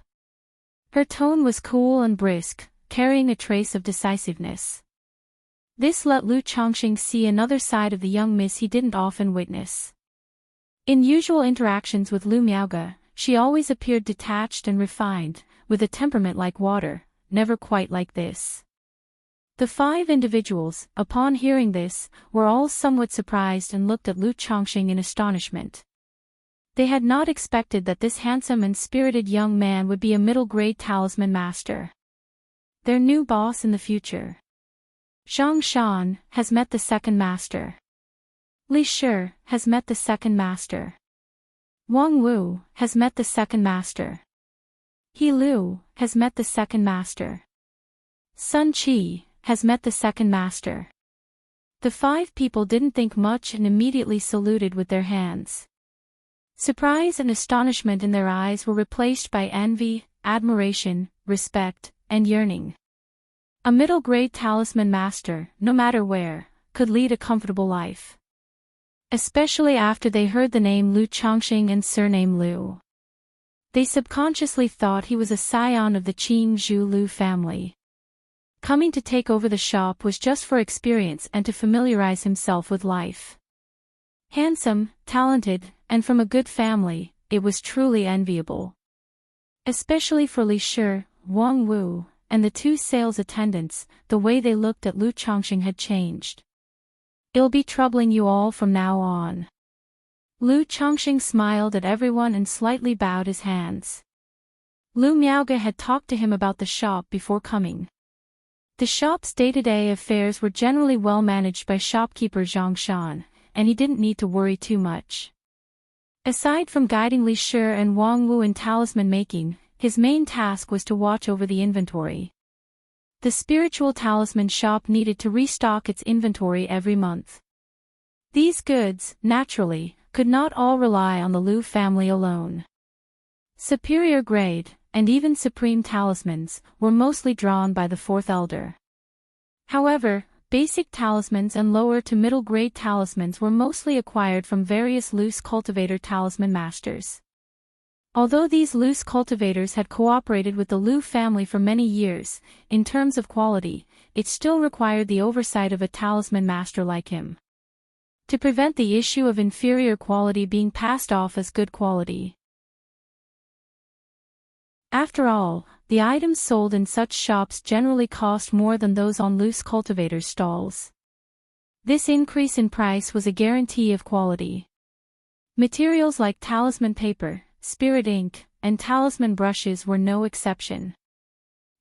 Her tone was cool and brisk, carrying a trace of decisiveness. This let Lu Chongqing see another side of the young miss he didn't often witness. In usual interactions with Lu Miaoge, she always appeared detached and refined, with a temperament like water, never quite like this. The five individuals, upon hearing this, were all somewhat surprised and looked at Lu Chongqing in astonishment. They had not expected that this handsome and spirited young man would be a middle-grade talisman master. Their new boss in the future. Zhang Shan has met the second master. Li Shi has met the second master. Wang Wu has met the second master. He Lu has met the second master. Sun Qi has met the second master. The five people didn't think much and immediately saluted with their hands. Surprise and astonishment in their eyes were replaced by envy, admiration, respect, and yearning. A middle-grade talisman master, no matter where, could lead a comfortable life. Especially after they heard the name Lu Chongqing and surname Lu. They subconsciously thought he was a scion of the Qing Zhu Lu family. Coming to take over the shop was just for experience and to familiarize himself with life. Handsome, talented, and from a good family, it was truly enviable. Especially for Li Shi, Wang Wu, and the two sales attendants, the way they looked at Lu Chongqing had changed. "It'll be troubling you all from now on." Lu Chongqing smiled at everyone and slightly bowed his hands. Lu Miaoge had talked to him about the shop before coming. The shop's day-to-day affairs were generally well managed by shopkeeper Zhang Shan, and he didn't need to worry too much. Aside from guiding Li Shi and Wang Wu in talisman making, his main task was to watch over the inventory. The spiritual talisman shop needed to restock its inventory every month. These goods, naturally, could not all rely on the Lu family alone. Superior grade, and even supreme talismans, were mostly drawn by the fourth elder. However, basic talismans and lower to middle grade talismans were mostly acquired from various loose cultivator talisman masters. Although these loose cultivators had cooperated with the Lu family for many years, in terms of quality, it still required the oversight of a talisman master like him. To prevent the issue of inferior quality being passed off as good quality. After all, the items sold in such shops generally cost more than those on loose cultivators' stalls. This increase in price was a guarantee of quality. Materials like talisman paper, spirit ink, and talisman brushes were no exception.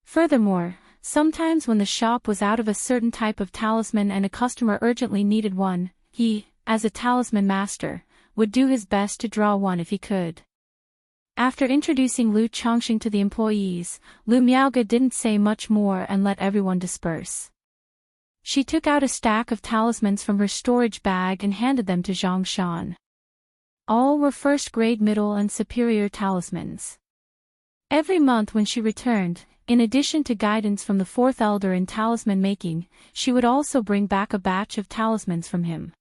Furthermore, sometimes when the shop was out of a certain type of talisman and a customer urgently needed one, he, as a talisman master, would do his best to draw one if he could. After introducing Lu Chongqing to the employees, Lu Miaoge didn't say much more and let everyone disperse. She took out a stack of talismans from her storage bag and handed them to Zhang Shan. All were first-grade middle and superior talismans. Every month when she returned, in addition to guidance from the fourth elder in talisman making, she would also bring back a batch of talismans from him.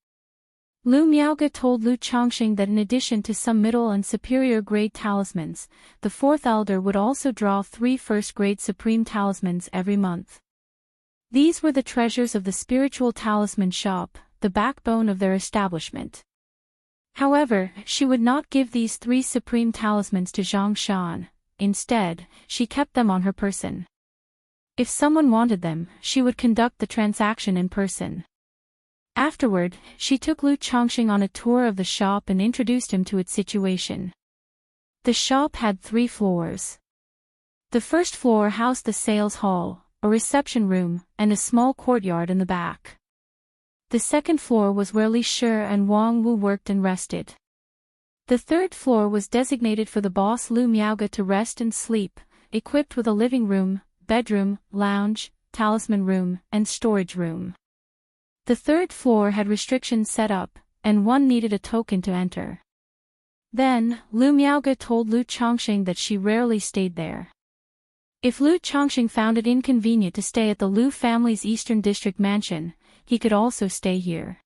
Lu Miaoge told Lu Chongqing that in addition to some middle and superior grade talismans, the fourth elder would also draw 3 first-grade supreme talismans every month. These were the treasures of the spiritual talisman shop, the backbone of their establishment. However, she would not give these 3 supreme talismans to Zhang Shan. Instead, she kept them on her person. If someone wanted them, she would conduct the transaction in person. Afterward, she took Lu Chongqing on a tour of the shop and introduced him to its situation. The shop had 3 floors. The first floor housed the sales hall, a reception room, and a small courtyard in the back. The second floor was where Li Shi and Wang Wu worked and rested. The third floor was designated for the boss Lu Miaoge to rest and sleep, equipped with a living room, bedroom, lounge, talisman room, and storage room. The third floor had restrictions set up, and one needed a token to enter. Then, Lu Miaoge told Lu Chongqing that she rarely stayed there. If Lu Chongqing found it inconvenient to stay at the Lu family's Eastern District mansion, he could also stay here.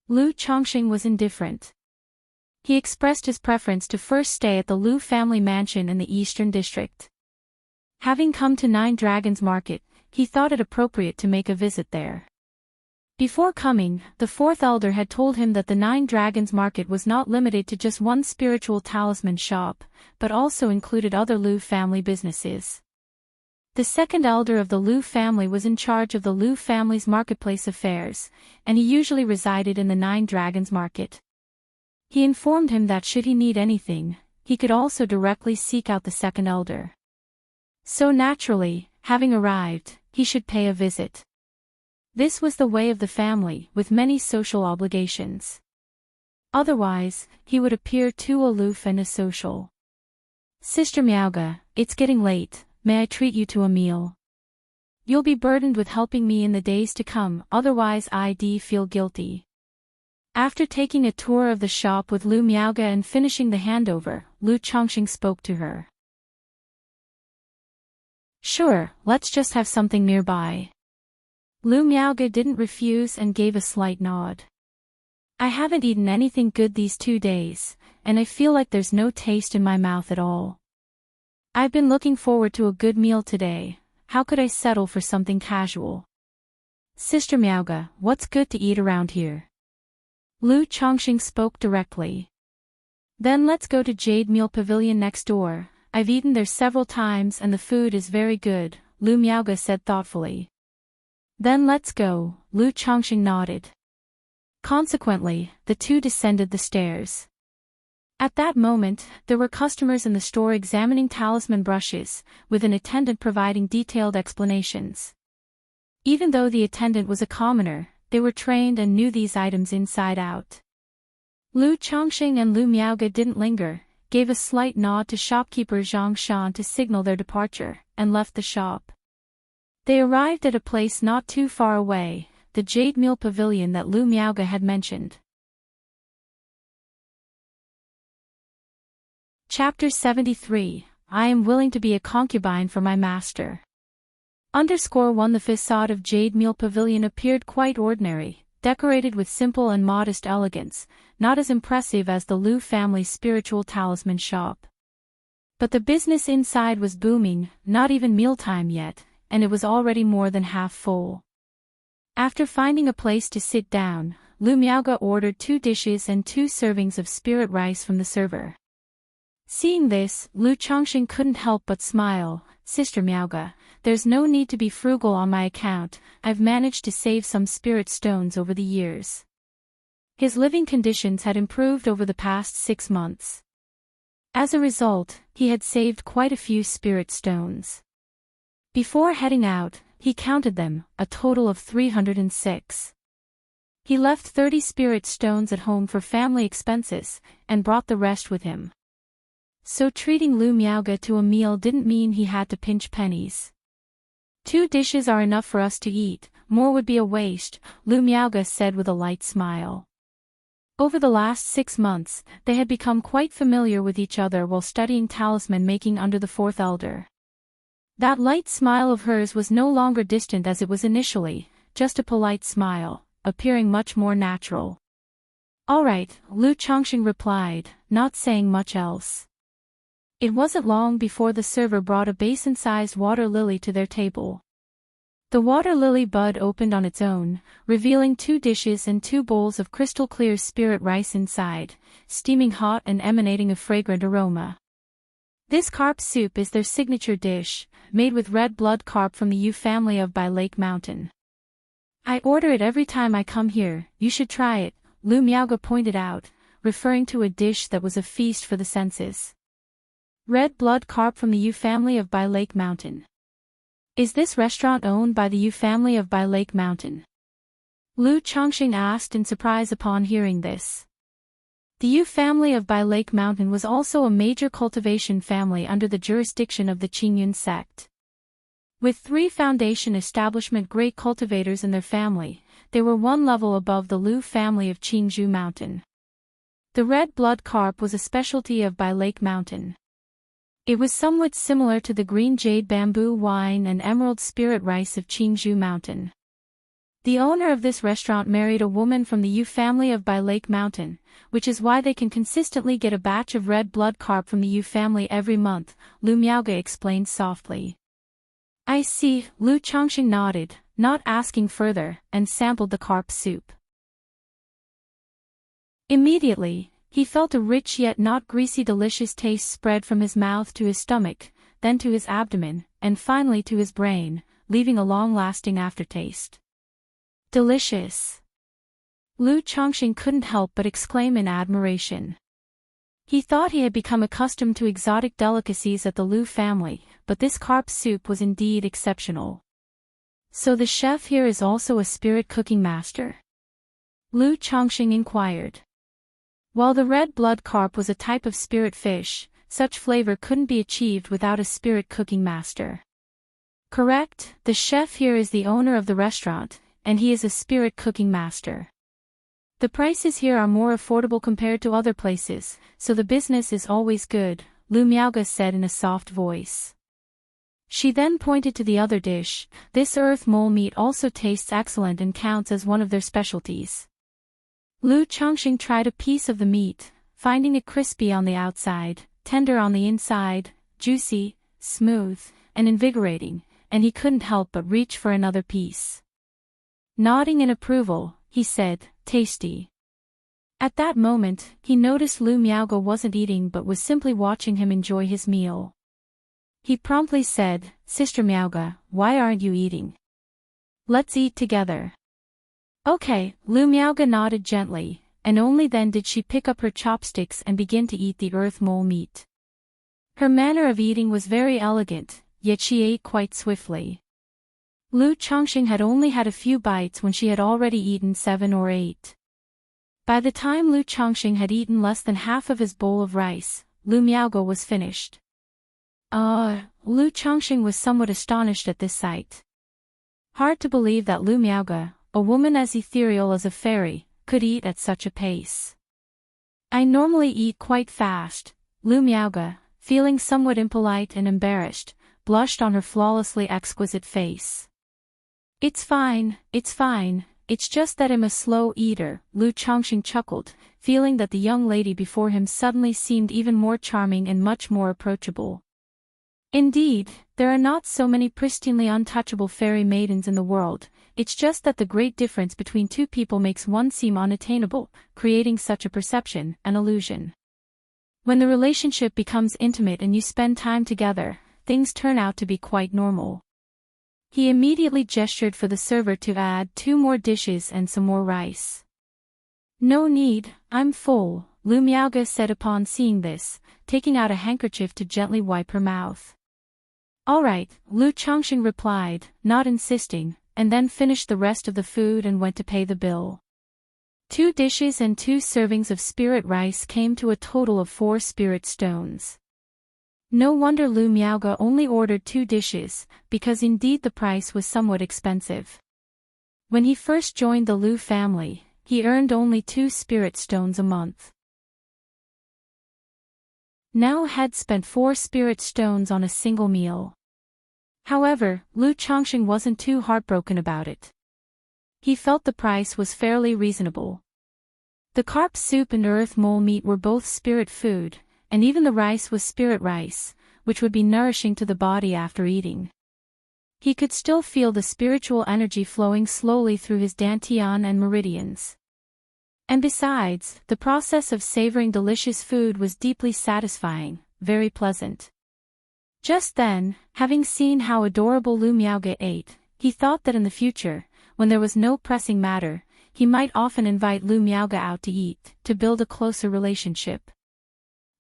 Lu Chongqing was indifferent. He expressed his preference to first stay at the Lu family mansion in the Eastern District. Having come to Nine Dragons Market, he thought it appropriate to make a visit there. Before coming, the fourth elder had told him that the Nine Dragons Market was not limited to just one spiritual talisman shop, but also included other Lu family businesses. The second elder of the Lu family was in charge of the Lu family's marketplace affairs, and he usually resided in the Nine Dragons Market. He informed him that should he need anything, he could also directly seek out the second elder. So naturally, having arrived, he should pay a visit. This was the way of the family, with many social obligations. Otherwise, he would appear too aloof and asocial. Sister Miaoge, it's getting late, may I treat you to a meal? You'll be burdened with helping me in the days to come, otherwise I'd feel guilty. After taking a tour of the shop with Lu Miaoge and finishing the handover, Lu Chongqing spoke to her. Sure, let's just have something nearby. Lu Miaoge didn't refuse and gave a slight nod. I haven't eaten anything good these 2 days, and I feel like there's no taste in my mouth at all. I've been looking forward to a good meal today, how could I settle for something casual? Sister Miaoge, what's good to eat around here? Lu Chongqing spoke directly. Then let's go to Jade Meal Pavilion next door, I've eaten there several times and the food is very good, Lu Miaoge said thoughtfully. Then let's go, Lu Chongqing nodded. Consequently, the two descended the stairs. At that moment, there were customers in the store examining talisman brushes, with an attendant providing detailed explanations. Even though the attendant was a commoner, they were trained and knew these items inside out. Lu Chongqing and Lu Miaoge didn't linger, gave a slight nod to shopkeeper Zhang Shan to signal their departure, and left the shop. They arrived at a place not too far away, the Jade Meal Pavilion that Lu Miaoge had mentioned. Chapter 73, I am willing to be a concubine for my master. _1 The facade of Jade Meal Pavilion appeared quite ordinary, decorated with simple and modest elegance, not as impressive as the Lu family's spiritual talisman shop. But the business inside was booming, not even mealtime yet, and it was already more than half full. After finding a place to sit down, Lu Miaoge ordered 2 dishes and 2 servings of spirit rice from the server. Seeing this, Lu Chongqing couldn't help but smile. Sister Miaoge, there's no need to be frugal on my account, I've managed to save some spirit stones over the years. His living conditions had improved over the past 6 months. As a result, he had saved quite a few spirit stones. Before heading out, he counted them, a total of 306. He left 30 spirit stones at home for family expenses, and brought the rest with him. So treating Lu Miaoge to a meal didn't mean he had to pinch pennies. 2 dishes are enough for us to eat, more would be a waste, Lu Miaoge said with a light smile. Over the last 6 months, they had become quite familiar with each other while studying talisman making under the 4th elder. That light smile of hers was no longer distant as it was initially, just a polite smile, appearing much more natural. All right, Lu Chongqing replied, not saying much else. It wasn't long before the server brought a basin-sized water lily to their table. The water lily bud opened on its own, revealing 2 dishes and 2 bowls of crystal-clear spirit rice inside, steaming hot and emanating a fragrant aroma. This carp soup is their signature dish, made with red blood carp from the Yu family of Bai Lake Mountain. I order it every time I come here, you should try it, Lu Miaoge pointed out, referring to a dish that was a feast for the senses. Red blood carp from the Yu family of Bai Lake Mountain. Is this restaurant owned by the Yu family of Bai Lake Mountain? Lu Chongqing asked in surprise upon hearing this. The Yu family of Bai Lake Mountain was also a major cultivation family under the jurisdiction of the Qingyun sect. With 3 foundation establishment great cultivators in their family, they were 1 level above the Lu family of Qingzhou Mountain. The red blood carp was a specialty of Bai Lake Mountain. It was somewhat similar to the green jade bamboo wine and emerald spirit rice of Qingzhou Mountain. The owner of this restaurant married a woman from the Yu family of Bai Lake Mountain, which is why they can consistently get a batch of red blood carp from the Yu family every month, Lu Miaoge explained softly. I see, Lu Chongqing nodded, not asking further, and sampled the carp soup. Immediately, he felt a rich yet not greasy delicious taste spread from his mouth to his stomach, then to his abdomen, and finally to his brain, leaving a long-lasting aftertaste. Delicious! Lu Chongqing couldn't help but exclaim in admiration. He thought he had become accustomed to exotic delicacies at the Lu family, but this carp soup was indeed exceptional. So the chef here is also a spirit cooking master? Lu Chongqing inquired. While the red blood carp was a type of spirit fish, such flavor couldn't be achieved without a spirit cooking master. Correct, the chef here is the owner of the restaurant, and he is a spirit cooking master. The prices here are more affordable compared to other places, so the business is always good, Lu Miaoge said in a soft voice. She then pointed to the other dish. This earth mole meat also tastes excellent and counts as one of their specialties. Lu Chongqing tried a piece of the meat, finding it crispy on the outside, tender on the inside, juicy, smooth, and invigorating, and he couldn't help but reach for another piece. Nodding in approval, he said, tasty. At that moment, he noticed Lu Miaoge wasn't eating but was simply watching him enjoy his meal. He promptly said, Sister Miaoge, why aren't you eating? Let's eat together. Okay, Lu Miaoge nodded gently, and only then did she pick up her chopsticks and begin to eat the earth mole meat. Her manner of eating was very elegant, yet she ate quite swiftly. Lu Chongqing had only had a few bites when she had already eaten 7 or 8. By the time Lu Chongqing had eaten less than half of his bowl of rice, Lu Miaoge was finished. Lu Chongqing was somewhat astonished at this sight. Hard to believe that Lu Miaoge, a woman as ethereal as a fairy, could eat at such a pace. I normally eat quite fast, Lu Miaoge, feeling somewhat impolite and embarrassed, blushed on her flawlessly exquisite face. It's fine, it's just that I'm a slow eater, Lu Chongqing chuckled, feeling that the young lady before him suddenly seemed even more charming and much more approachable. Indeed, there are not so many pristinely untouchable fairy maidens in the world, it's just that the great difference between 2 people makes one seem unattainable, creating such a perception, an illusion. When the relationship becomes intimate and you spend time together, things turn out to be quite normal. He immediately gestured for the server to add 2 more dishes and some more rice. No need, I'm full, Lu Miaoge said upon seeing this, taking out a handkerchief to gently wipe her mouth. All right, Lu Chongqing replied, not insisting, and then finished the rest of the food and went to pay the bill. 2 dishes and 2 servings of spirit rice came to a total of 4 spirit stones. No wonder Lu Miaoge only ordered 2 dishes, because indeed the price was somewhat expensive. When he first joined the Lu family, he earned only 2 spirit stones a month. Now had spent 4 spirit stones on a single meal. However, Lu Chongqing wasn't too heartbroken about it. He felt the price was fairly reasonable. The carp soup and earth mole meat were both spirit food, and even the rice was spirit rice, which would be nourishing to the body after eating. He could still feel the spiritual energy flowing slowly through his dantian and meridians. And besides, the process of savoring delicious food was deeply satisfying, very pleasant. Just then, having seen how adorable Lu Miaoge ate, he thought that in the future, when there was no pressing matter, he might often invite Lu Miaoge out to eat, to build a closer relationship.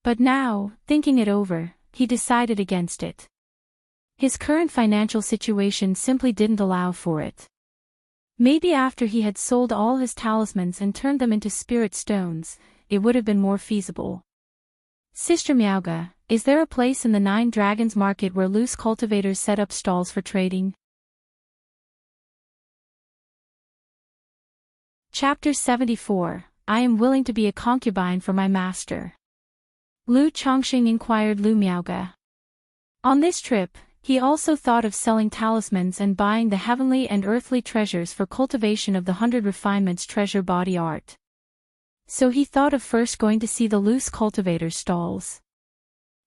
But now, thinking it over, he decided against it. His current financial situation simply didn't allow for it. Maybe after he had sold all his talismans and turned them into spirit stones, it would have been more feasible. Sister Miaoge, is there a place in the 9 Dragons market where loose cultivators set up stalls for trading? Chapter 74, I am willing to be a concubine for my master. Lu Chongqing inquired Lu Miaoge. On this trip, he also thought of selling talismans and buying the heavenly and earthly treasures for cultivation of the 100 refinements treasure body art. So he thought of first going to see the loose cultivators' stalls.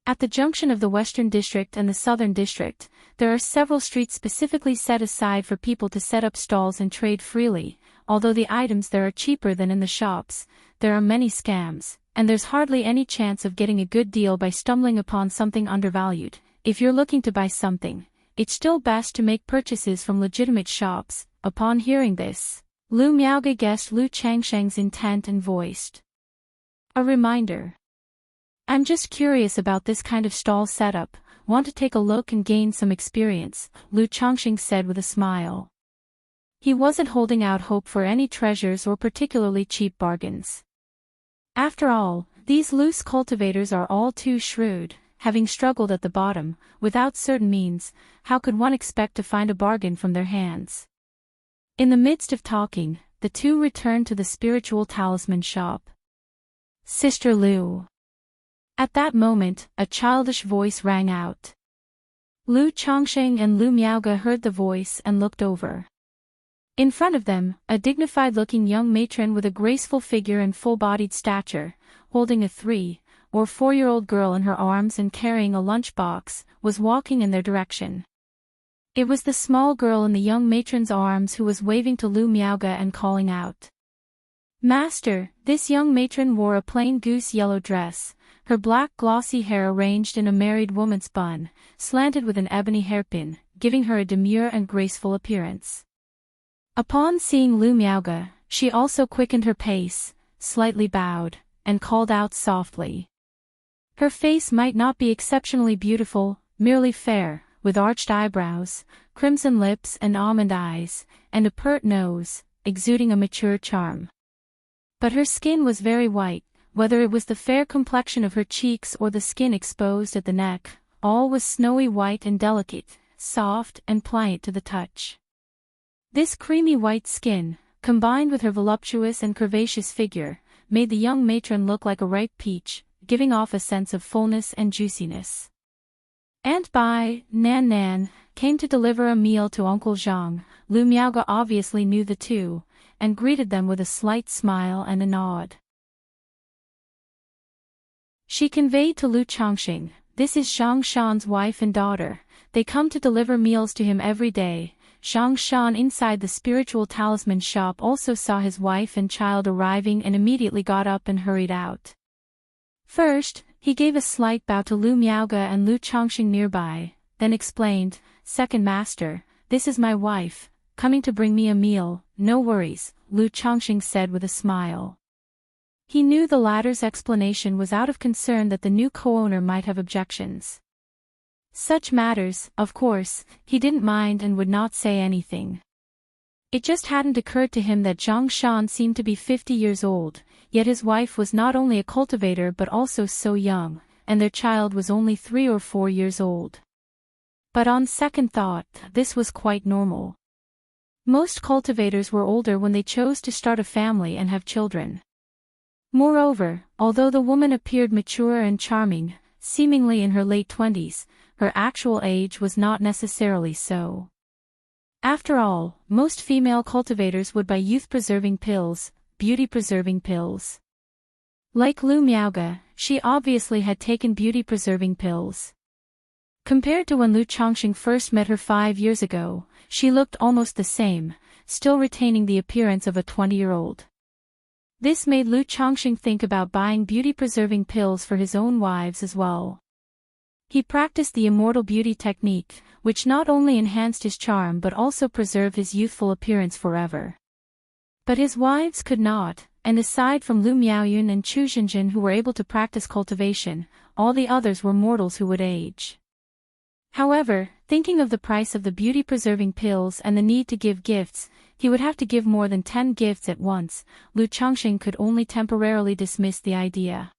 At the junction of the Western District and the Southern District, there are several streets specifically set aside for people to set up stalls and trade freely. Although the items there are cheaper than in the shops, there are many scams, and there's hardly any chance of getting a good deal by stumbling upon something undervalued. If you're looking to buy something, it's still best to make purchases from legitimate shops. Upon hearing this, Lu Miaoge guessed Lu Changsheng's intent and voiced a reminder. I'm just curious about this kind of stall setup, want to take a look and gain some experience, Lu Changsheng said with a smile. He wasn't holding out hope for any treasures or particularly cheap bargains. After all, these loose cultivators are all too shrewd. Having struggled at the bottom, without certain means, how could one expect to find a bargain from their hands? In the midst of talking, the two returned to the spiritual talisman shop. Sister Lu. At that moment, a childish voice rang out. Lu Chongsheng and Lu Miaoge heard the voice and looked over. In front of them, a dignified-looking young matron with a graceful figure and full-bodied stature, holding a 3 or 4-year-old girl in her arms and carrying a lunchbox, was walking in their direction. It was the small girl in the young matron's arms who was waving to Lu Miaoge and calling out. Master, this young matron wore a plain goose yellow dress, her black glossy hair arranged in a married woman's bun, slanted with an ebony hairpin, giving her a demure and graceful appearance. Upon seeing Lu Miaoge, she also quickened her pace, slightly bowed, and called out softly. Her face might not be exceptionally beautiful, merely fair, with arched eyebrows, crimson lips and almond eyes, and a pert nose, exuding a mature charm. But her skin was very white, whether it was the fair complexion of her cheeks or the skin exposed at the neck, all was snowy white and delicate, soft and pliant to the touch. This creamy white skin, combined with her voluptuous and curvaceous figure, made the young matron look like a ripe peach, giving off a sense of fullness and juiciness. Aunt Bai, Nan Nan, came to deliver a meal to Uncle Zhang. Lu Miaoge obviously knew the two, and greeted them with a slight smile and a nod. She conveyed to Lu Chongqing, "This is Zhang Shan's wife and daughter. They come to deliver meals to him every day." Zhang Shan inside the spiritual talisman shop also saw his wife and child arriving and immediately got up and hurried out. First, he gave a slight bow to Lu Miaoge and Lu Chongqing nearby, then explained, "Second master, this is my wife, coming to bring me a meal." "No worries," Lu Chongqing said with a smile. He knew the latter's explanation was out of concern that the new co-owner might have objections. Such matters, of course, he didn't mind and would not say anything. It just hadn't occurred to him that Zhang Shan seemed to be 50 years old, yet his wife was not only a cultivator but also so young, and their child was only 3 or 4 years old. But on second thought, this was quite normal. Most cultivators were older when they chose to start a family and have children. Moreover, although the woman appeared mature and charming, seemingly in her late 20s, her actual age was not necessarily so. After all, most female cultivators would buy youth-preserving pills, beauty-preserving pills. Like Lu Miaoge, she obviously had taken beauty-preserving pills. Compared to when Lu Chongqing first met her 5 years ago, she looked almost the same, still retaining the appearance of a 20-year-old. This made Lu Chongqing think about buying beauty-preserving pills for his own wives as well. He practiced the immortal beauty technique, which not only enhanced his charm but also preserved his youthful appearance forever. But his wives could not, and aside from Lu Miaoyun and Chu Zhenjin who were able to practice cultivation, all the others were mortals who would age. However, thinking of the price of the beauty-preserving pills and the need to give gifts, he would have to give more than 10 gifts at once. Lu Chongqing could only temporarily dismiss the idea.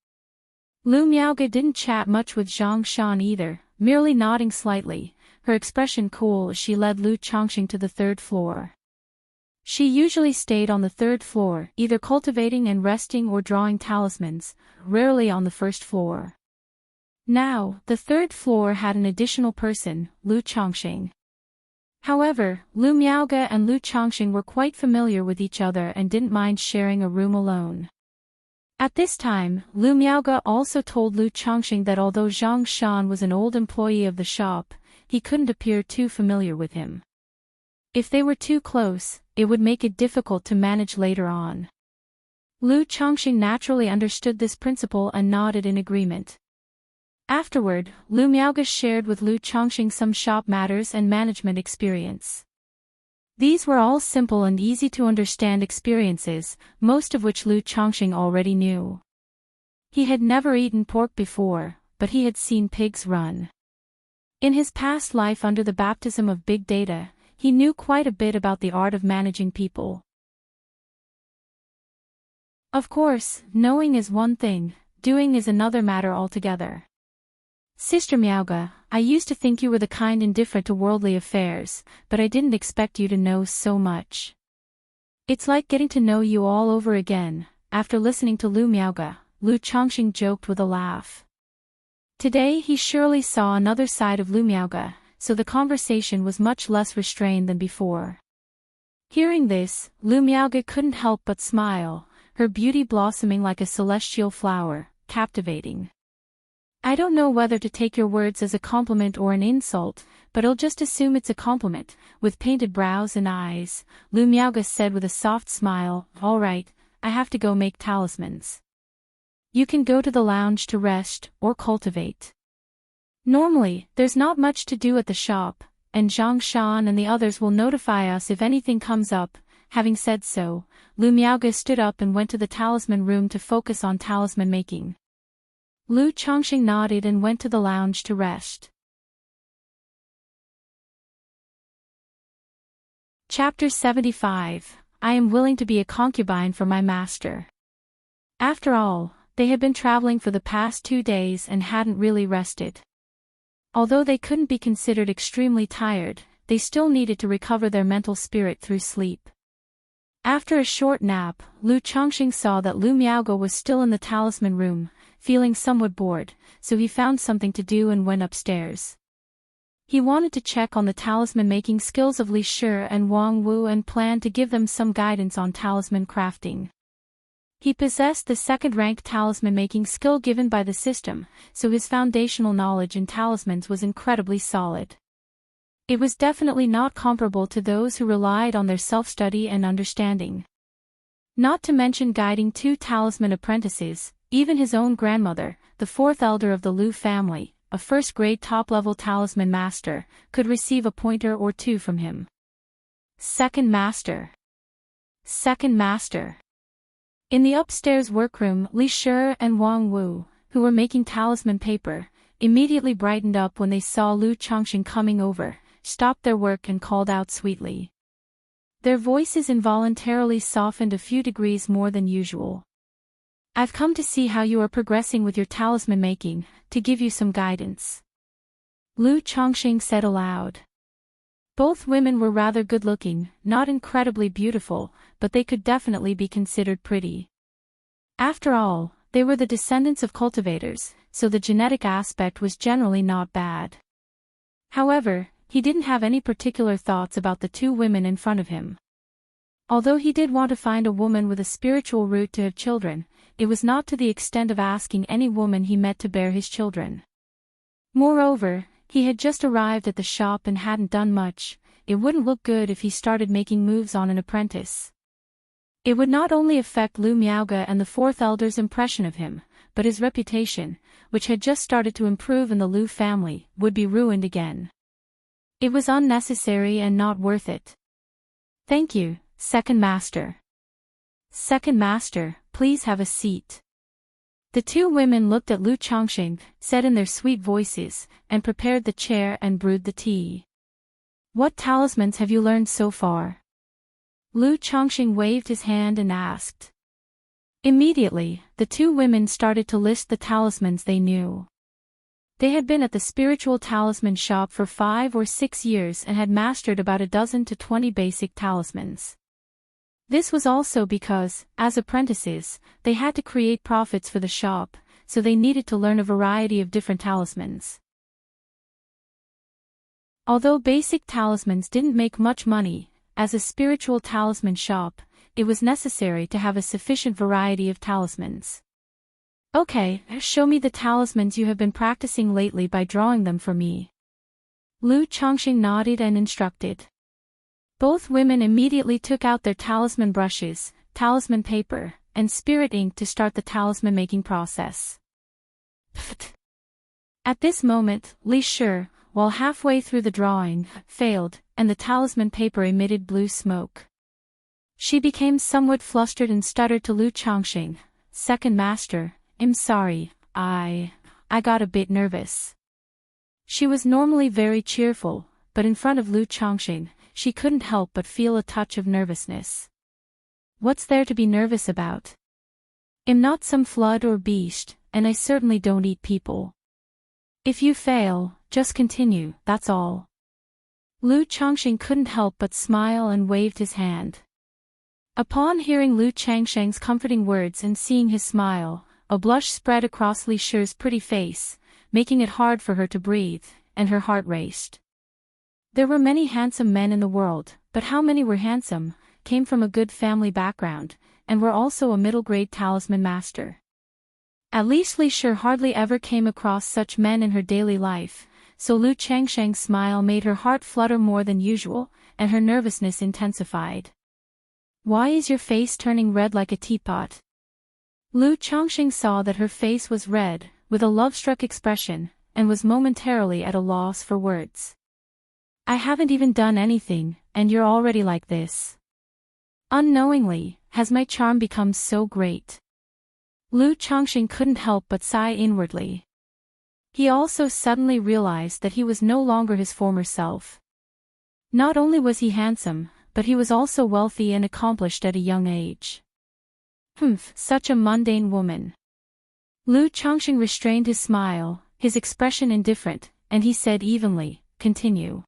Lu Miaoge didn't chat much with Zhang Shan either, merely nodding slightly, her expression cool as she led Lu Chongqing to the 3rd floor. She usually stayed on the 3rd floor, either cultivating and resting or drawing talismans, rarely on the 1st floor. Now, the 3rd floor had an additional person, Lu Chongqing. However, Lu Miaoge and Lu Chongqing were quite familiar with each other and didn't mind sharing a room alone. At this time, Lu Miaoge also told Lu Chongqing that although Zhang Shan was an old employee of the shop, he couldn't appear too familiar with him. If they were too close, it would make it difficult to manage later on. Lu Chongqing naturally understood this principle and nodded in agreement. Afterward, Lu Miaoge shared with Lu Chongqing some shop matters and management experience. These were all simple and easy to understand experiences, most of which Lu Chongqing already knew. He had never eaten pork before, but he had seen pigs run. In his past life under the baptism of big data, he knew quite a bit about the art of managing people. Of course, knowing is one thing, doing is another matter altogether. Sister Miaoge, I used to think you were the kind indifferent to worldly affairs, but I didn't expect you to know so much. It's like getting to know you all over again. After listening to Lu Miaoge, Lu Chongqing joked with a laugh. Today he surely saw another side of Lu Miaoge, so the conversation was much less restrained than before. Hearing this, Lu Miaoge couldn't help but smile, her beauty blossoming like a celestial flower, captivating. I don't know whether to take your words as a compliment or an insult, but I'll just assume it's a compliment. With painted brows and eyes, Lu Miaoge said with a soft smile, all right, I have to go make talismans. You can go to the lounge to rest, or cultivate. Normally, there's not much to do at the shop, and Zhang Shan and the others will notify us if anything comes up. Having said so, Lu Miaoge stood up and went to the talisman room to focus on talisman making. Lu Chongqing nodded and went to the lounge to rest. Chapter 75. I am willing to be a concubine for my master. After all, they had been traveling for the past 2 days and hadn't really rested. Although they couldn't be considered extremely tired, they still needed to recover their mental spirit through sleep. After a short nap, Lu Chongqing saw that Lu Miaoge was still in the talisman room, feeling somewhat bored, so he found something to do and went upstairs. He wanted to check on the talisman-making skills of Li Shi and Wang Wu and planned to give them some guidance on talisman crafting. He possessed the 2nd-rank talisman-making skill given by the system, so his foundational knowledge in talismans was incredibly solid. It was definitely not comparable to those who relied on their self-study and understanding. Not to mention guiding 2 talisman apprentices, even his own grandmother, the 4th elder of the Lu family, a 1st-grade top-level talisman master, could receive a pointer or 2 from him. Second master. In the upstairs workroom, Li Shi and Wang Wu, who were making talisman paper, immediately brightened up when they saw Lu Chongqing coming over, stopped their work and called out sweetly. Their voices involuntarily softened a few degrees more than usual. I've come to see how you are progressing with your talisman making, to give you some guidance. Lu Chongqing said aloud. Both women were rather good-looking, not incredibly beautiful, but they could definitely be considered pretty. After all, they were the descendants of cultivators, so the genetic aspect was generally not bad. However, he didn't have any particular thoughts about the 2 women in front of him. Although he did want to find a woman with a spiritual root to have children, it was not to the extent of asking any woman he met to bear his children. Moreover, he had just arrived at the shop and hadn't done much. It wouldn't look good if he started making moves on an apprentice. It would not only affect Lu Miaoge and the fourth elder's impression of him, but his reputation, which had just started to improve in the Lu family, would be ruined again. It was unnecessary and not worth it. Thank you, Second Master. Second Master, please have a seat. The two women looked at Lu Chongqing, said in their sweet voices, and prepared the chair and brewed the tea. What talismans have you learned so far? Lu Chongqing waved his hand and asked. Immediately, the two women started to list the talismans they knew. They had been at the spiritual talisman shop for 5 or 6 years and had mastered about a dozen to 20 basic talismans. This was also because, as apprentices, they had to create profits for the shop, so they needed to learn a variety of different talismans. Although basic talismans didn't make much money, as a spiritual talisman shop, it was necessary to have a sufficient variety of talismans. Okay, show me the talismans you have been practicing lately by drawing them for me. Lu Chongqing nodded and instructed. Both women immediately took out their talisman brushes, talisman paper, and spirit ink to start the talisman making process. Pfft. At this moment, Li Shi, while halfway through the drawing, failed, and the talisman paper emitted blue smoke. She became somewhat flustered and stuttered to Lu Chongqing, Second Master, I'm sorry, I got a bit nervous. She was normally very cheerful, but in front of Lu Chongqing, she couldn't help but feel a touch of nervousness. What's there to be nervous about? I'm not some flood or beast, and I certainly don't eat people. If you fail, just continue, that's all. Lu Chongqing couldn't help but smile and waved his hand. Upon hearing Lu Changsheng's comforting words and seeing his smile, a blush spread across Li Shi's pretty face, making it hard for her to breathe, and her heart raced. There were many handsome men in the world, but how many were handsome, came from a good family background, and were also a middle-grade talisman master? At least Li Shi hardly ever came across such men in her daily life, so Lu Changsheng's smile made her heart flutter more than usual, and her nervousness intensified. Why is your face turning red like a teapot? Lu Chongqing saw that her face was red, with a love-struck expression, and was momentarily at a loss for words. I haven't even done anything, and you're already like this. Unknowingly, has my charm become so great? Lu Chongqing couldn't help but sigh inwardly. He also suddenly realized that he was no longer his former self. Not only was he handsome, but he was also wealthy and accomplished at a young age. Such a mundane woman. Lu Chongqing restrained his smile, his expression indifferent, and he said evenly, continue.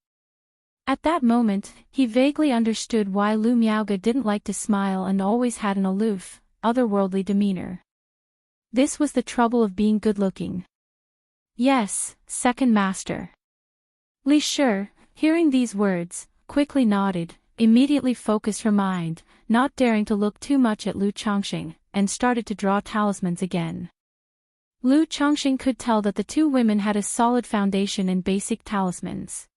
At that moment, he vaguely understood why Lu Miaoge didn't like to smile and always had an aloof, otherworldly demeanor. This was the trouble of being good-looking. Yes, Second Master. Li Shi, hearing these words, quickly nodded, immediately focused her mind, not daring to look too much at Lu Chongqing, and started to draw talismans again. Lu Chongqing could tell that the two women had a solid foundation in basic talismans.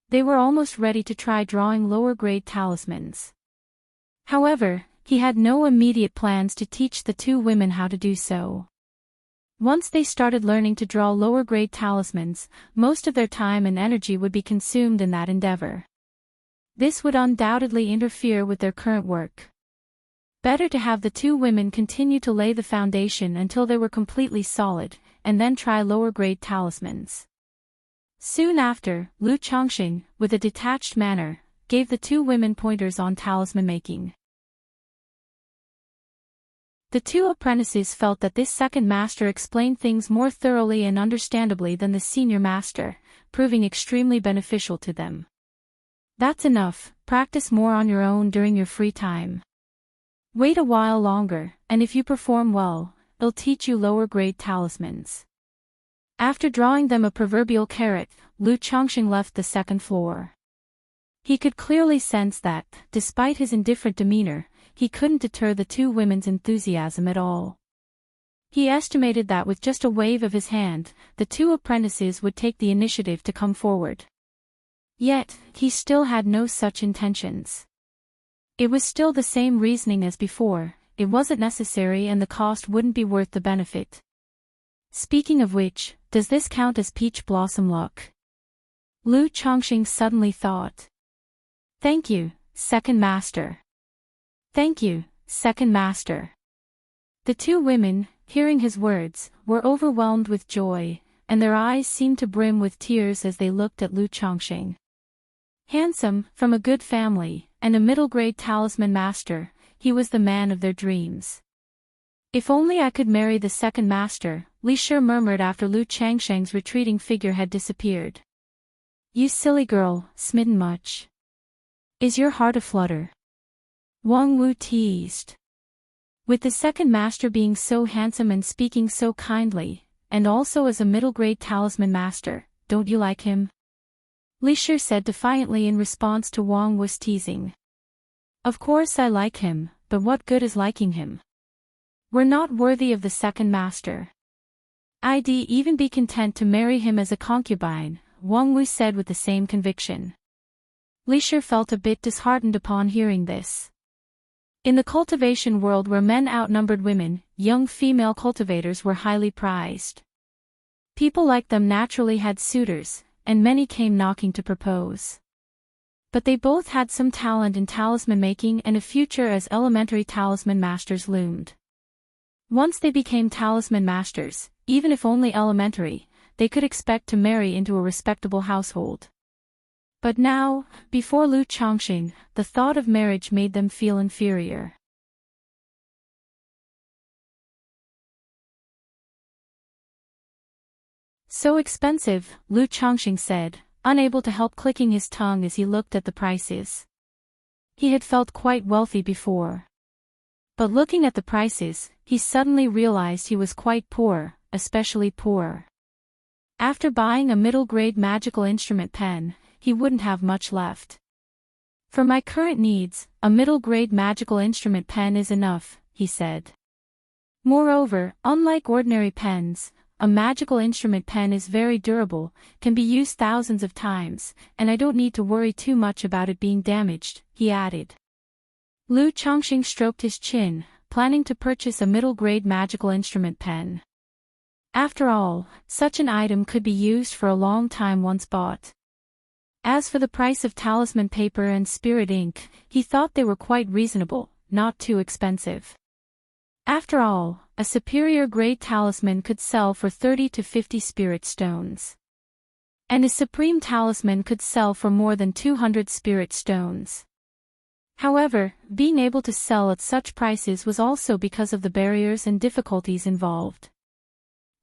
They were almost ready to try drawing lower-grade talismans. However, he had no immediate plans to teach the two women how to do so. Once they started learning to draw lower-grade talismans, most of their time and energy would be consumed in that endeavor. This would undoubtedly interfere with their current work. Better to have the two women continue to lay the foundation until they were completely solid, and then try lower-grade talismans. Soon after, Lu Chongqing, with a detached manner, gave the two women pointers on talisman making. The two apprentices felt that this second master explained things more thoroughly and understandably than the senior master, proving extremely beneficial to them. That's enough, practice more on your own during your free time. Wait a while longer, and if you perform well, it'll teach you lower-grade talismans. After drawing them a proverbial carrot, Lu Chongqing left the second floor. He could clearly sense that, despite his indifferent demeanor, he couldn't deter the two women's enthusiasm at all. He estimated that with just a wave of his hand, the two apprentices would take the initiative to come forward. Yet, he still had no such intentions. It was still the same reasoning as before, it wasn't necessary and the cost wouldn't be worth the benefit. Speaking of which, does this count as peach blossom luck? Lu Chongqing suddenly thought. Thank you, second master. Thank you, second master. The two women, hearing his words, were overwhelmed with joy, and their eyes seemed to brim with tears as they looked at Lu Chongqing. Handsome, from a good family, and a middle-grade talisman master, he was the man of their dreams. If only I could marry the second master, Li Shi murmured after Lu Changsheng's retreating figure had disappeared. You silly girl, smitten much? Is your heart aflutter? Wang Wu teased. With the second master being so handsome and speaking so kindly, and also as a middle-grade talisman master, don't you like him? Li Shi said defiantly in response to Wang Wu's teasing. Of course I like him, but what good is liking him? We're not worthy of the second master. I'd even be content to marry him as a concubine, Wang Wu said with the same conviction. Li Shi felt a bit disheartened upon hearing this. In the cultivation world where men outnumbered women, young female cultivators were highly prized. People like them naturally had suitors, and many came knocking to propose. But they both had some talent in talisman making and a future as elementary talisman masters loomed. Once they became talisman masters, even if only elementary, they could expect to marry into a respectable household. But now, before Lu Chongqing, the thought of marriage made them feel inferior. So expensive, Lu Chongqing said, unable to help clicking his tongue as he looked at the prices. He had felt quite wealthy before. But looking at the prices, he suddenly realized he was quite poor, especially poor. After buying a middle-grade magical instrument pen, he wouldn't have much left. For my current needs, a middle-grade magical instrument pen is enough, he said. Moreover, unlike ordinary pens, a magical instrument pen is very durable, can be used thousands of times, and I don't need to worry too much about it being damaged, he added. Lu Chongqing stroked his chin, planning to purchase a middle-grade magical instrument pen. After all, such an item could be used for a long time once bought. As for the price of talisman paper and spirit ink, he thought they were quite reasonable, not too expensive. After all, a superior grade talisman could sell for 30 to 50 spirit stones. And a supreme talisman could sell for more than 200 spirit stones. However, being able to sell at such prices was also because of the barriers and difficulties involved.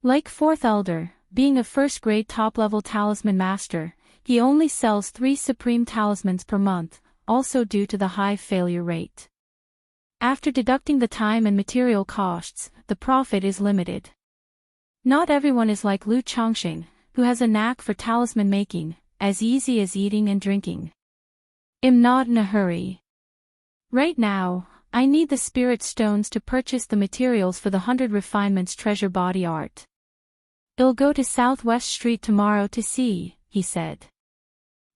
Like Fourth Elder, being a first-grade top-level talisman master, he only sells 3 supreme talismans per month, also due to the high failure rate. After deducting the time and material costs, the profit is limited. Not everyone is like Lu Chongqing, who has a knack for talisman making, as easy as eating and drinking. I'm not in a hurry. Right now, I need the spirit stones to purchase the materials for the 100 Refinements treasure body art. I'll go to Southwest Street tomorrow to see, he said.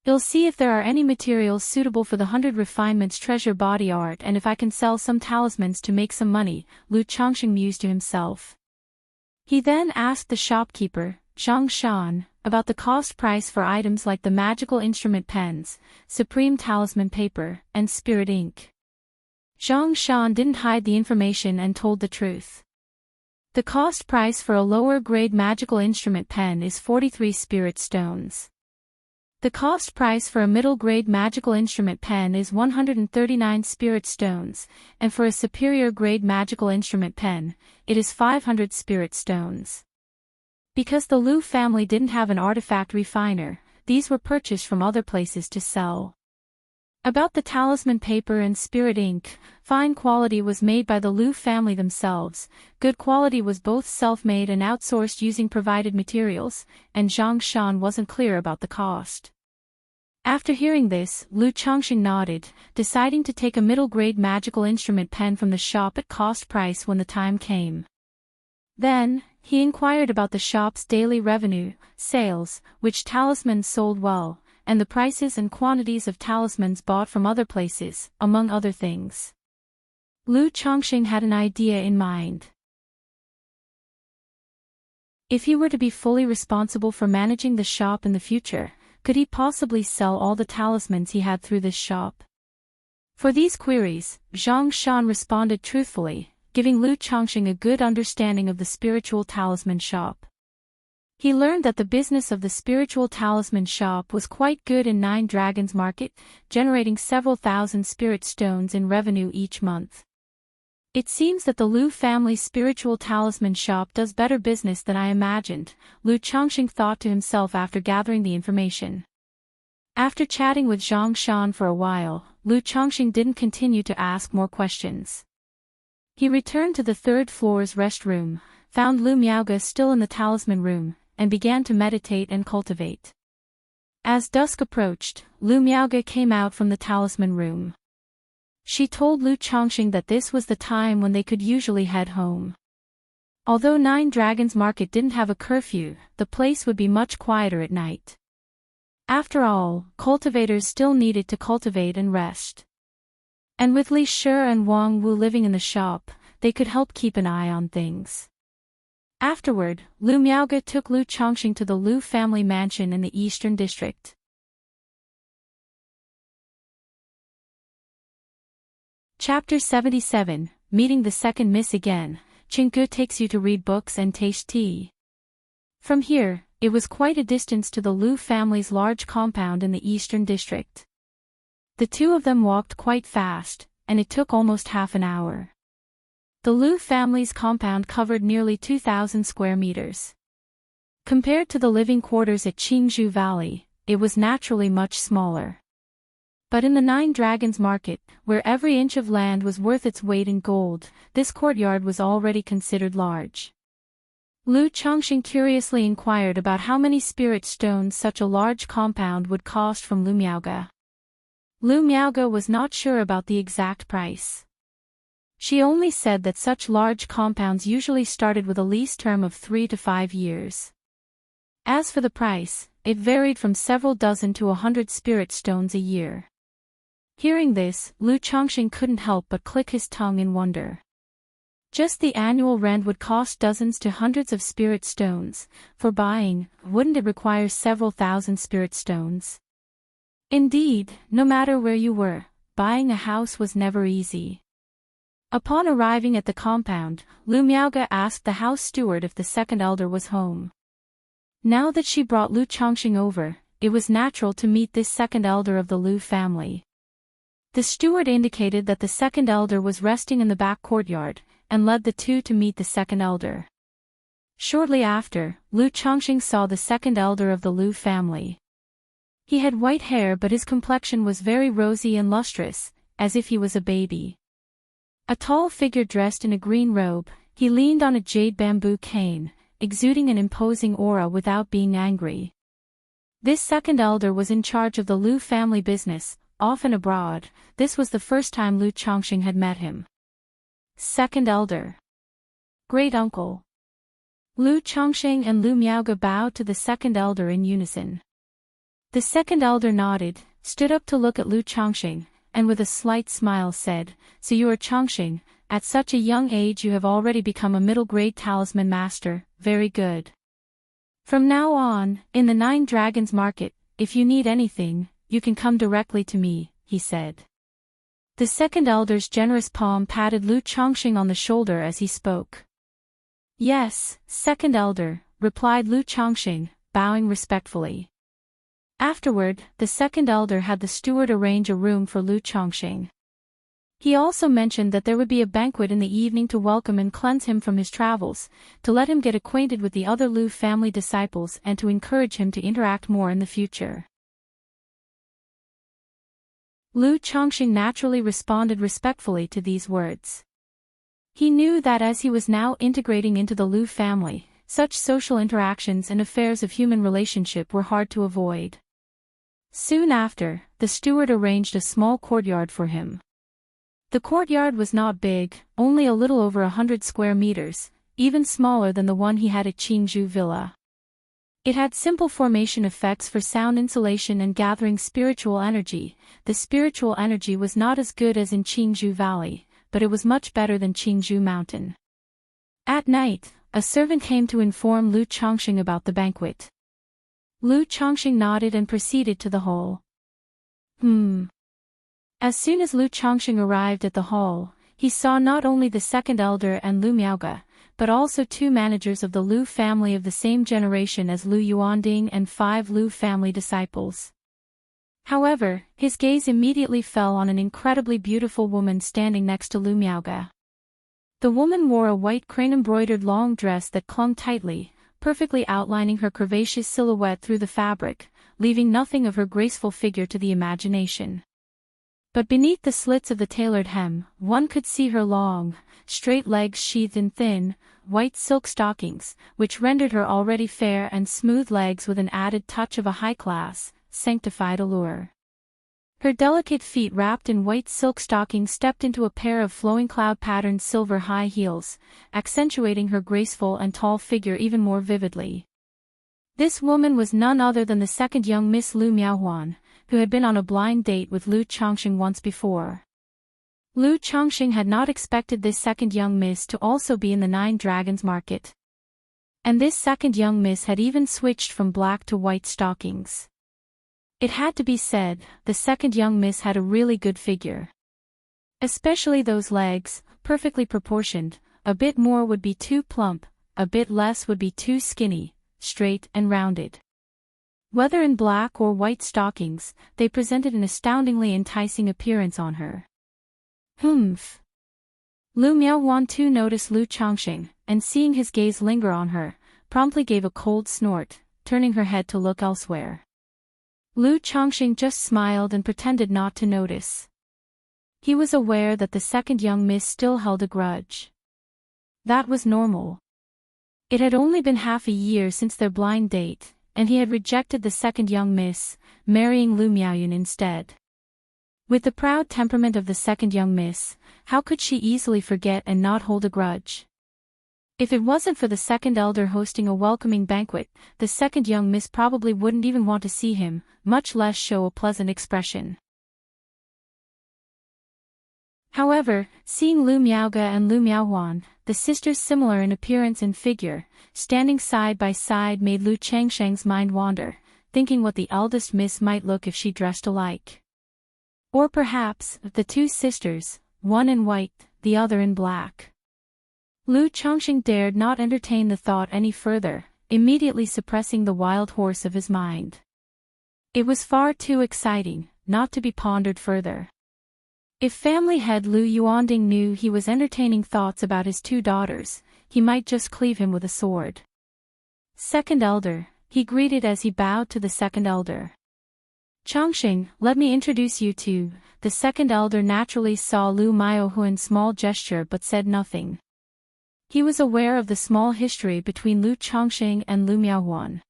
I'll see if there are any materials suitable for the 100 Refinements treasure body art and if I can sell some talismans to make some money, Lu Chongqing mused to himself. He then asked the shopkeeper, Zhang Shan, about the cost price for items like the magical instrument pens, supreme talisman paper, and spirit ink. Zhang Shan didn't hide the information and told the truth. The cost price for a lower-grade magical instrument pen is 43 spirit stones. The cost price for a middle-grade magical instrument pen is 139 spirit stones, and for a superior-grade magical instrument pen, it is 500 spirit stones. Because the Lu family didn't have an artifact refiner, these were purchased from other places to sell. About the talisman paper and spirit ink, fine quality was made by the Lu family themselves, good quality was both self-made and outsourced using provided materials, and Zhang Shan wasn't clear about the cost. After hearing this, Lu Changxing nodded, deciding to take a middle-grade magical instrument pen from the shop at cost price when the time came. Then, he inquired about the shop's daily revenue, sales, which talismans sold well, and the prices and quantities of talismans bought from other places, among other things. Lu Changxing had an idea in mind. If he were to be fully responsible for managing the shop in the future, could he possibly sell all the talismans he had through this shop? For these queries, Zhang Shan responded truthfully, giving Lu Changxing a good understanding of the spiritual talisman shop. He learned that the business of the spiritual talisman shop was quite good in Nine Dragons Market, generating several thousand spirit stones in revenue each month. It seems that the Lu family's spiritual talisman shop does better business than I imagined, Lu Changxing thought to himself after gathering the information. After chatting with Zhang Shan for a while, Lu Changxing didn't continue to ask more questions. He returned to the third floor's rest room, found Lu Miaoge still in the talisman room, and began to meditate and cultivate. As dusk approached, Lu Miaoge came out from the talisman room. She told Lu Changxing that this was the time when they could usually head home. Although Nine Dragons Market didn't have a curfew, the place would be much quieter at night. After all, cultivators still needed to cultivate and rest. And with Li Shi and Wang Wu living in the shop, they could help keep an eye on things. Afterward, Lu Miaoge took Lu Changxing to the Lu family mansion in the Eastern District. Chapter 77, Meeting the Second Miss Again, Chinggu takes you to read books and taste tea. From here, it was quite a distance to the Lu family's large compound in the Eastern District. The two of them walked quite fast, and it took almost half an hour. The Lu family's compound covered nearly 2,000 square meters. Compared to the living quarters at Qingzhou Valley, it was naturally much smaller. But in the Nine Dragons Market, where every inch of land was worth its weight in gold, this courtyard was already considered large. Lu Changxing curiously inquired about how many spirit stones such a large compound would cost from Lu Miaoge. Lu Miaoge was not sure about the exact price. She only said that such large compounds usually started with a lease term of 3 to 5 years. As for the price, it varied from several dozen to 100 spirit stones a year. Hearing this, Lu Changxing couldn't help but click his tongue in wonder. Just the annual rent would cost dozens to hundreds of spirit stones. For buying, wouldn't it require several thousand spirit stones? Indeed, no matter where you were, buying a house was never easy. Upon arriving at the compound, Lu Miaoge asked the house steward if the second elder was home. Now that she brought Lu Changxing over, it was natural to meet this second elder of the Lu family. The steward indicated that the second elder was resting in the back courtyard, and led the two to meet the second elder. Shortly after, Lu Changxing saw the second elder of the Lu family. He had white hair, but his complexion was very rosy and lustrous, as if he was a baby. A tall figure dressed in a green robe, he leaned on a jade bamboo cane, exuding an imposing aura without being angry. This second elder was in charge of the Lu family business, often abroad. This was the first time Lu Changxing had met him. Second elder. Great uncle. Lu Changxing and Lu Miaoge bowed to the second elder in unison. The second elder nodded, stood up to look at Lu Changxing, and with a slight smile said, "So you are Changxing, at such a young age you have already become a middle-grade talisman master, very good. From now on, in the Nine Dragons Market, if you need anything, you can come directly to me," he said. The second elder's generous palm patted Lu Changxing on the shoulder as he spoke. "Yes, second elder," replied Lu Changxing, bowing respectfully. Afterward, the second elder had the steward arrange a room for Lu Changxing. He also mentioned that there would be a banquet in the evening to welcome and cleanse him from his travels, to let him get acquainted with the other Lu family disciples and to encourage him to interact more in the future. Lu Changxing naturally responded respectfully to these words. He knew that as he was now integrating into the Lu family, such social interactions and affairs of human relationship were hard to avoid. Soon after, the steward arranged a small courtyard for him. The courtyard was not big, only a little over 100 square meters, even smaller than the one he had at Qingzhou Villa. It had simple formation effects for sound insulation and gathering spiritual energy. The spiritual energy was not as good as in Qingzhou Valley, but it was much better than Qingzhou Mountain. At night, a servant came to inform Lu Chongqing about the banquet. Lu Chongqing nodded and proceeded to the hall. As soon as Lu Chongqing arrived at the hall, he saw not only the second elder and Lu Miaoge, but also 2 managers of the Lu family of the same generation as Lu Yuanding and 5 Lu family disciples. However, his gaze immediately fell on an incredibly beautiful woman standing next to Lu Miaoge. The woman wore a white crane-embroidered long dress that clung tightly, perfectly outlining her curvaceous silhouette through the fabric, leaving nothing of her graceful figure to the imagination. But beneath the slits of the tailored hem, one could see her long, straight legs sheathed in thin, white silk stockings, which rendered her already fair and smooth legs with an added touch of a high-class, sanctified allure. Her delicate feet wrapped in white silk stockings stepped into a pair of flowing cloud-patterned silver high heels, accentuating her graceful and tall figure even more vividly. This woman was none other than the second young Miss Lu Miaohuan, who had been on a blind date with Lu Chongqing once before. Lu Chongqing had not expected this second young miss to also be in the 9 Dragons market. And this second young miss had even switched from black to white stockings. It had to be said, the second young miss had a really good figure. Especially those legs, perfectly proportioned, a bit more would be too plump, a bit less would be too skinny, straight and rounded. Whether in black or white stockings, they presented an astoundingly enticing appearance on her. Humph! Lu Miaohuan too noticed Lu Chongqing, and seeing his gaze linger on her, promptly gave a cold snort, turning her head to look elsewhere. Lu Chongqing just smiled and pretended not to notice. He was aware that the second young miss still held a grudge. That was normal. It had only been half a year since their blind date, and he had rejected the second young miss, marrying Lu Miaoyun instead. With the proud temperament of the second young miss, how could she easily forget and not hold a grudge? If it wasn't for the second elder hosting a welcoming banquet, the second young miss probably wouldn't even want to see him, much less show a pleasant expression. However, seeing Lu Miaoge and Lu Miaohuan, the sisters similar in appearance and figure, standing side by side made Lu Changsheng's mind wander, thinking what the eldest miss might look if she dressed alike. Or perhaps, the 2 sisters, one in white, the other in black. Lu Chongqing dared not entertain the thought any further, immediately suppressing the wild horse of his mind. It was far too exciting, not to be pondered further. If family head Lu Yuanding knew he was entertaining thoughts about his 2 daughters, he might just cleave him with a sword. Second elder, he greeted as he bowed to the second elder. Chongqing, let me introduce you to. The second elder naturally saw Lu Miaohuan's small gesture but said nothing. He was aware of the small history between Lu Chongqing and Lu Miaohuan.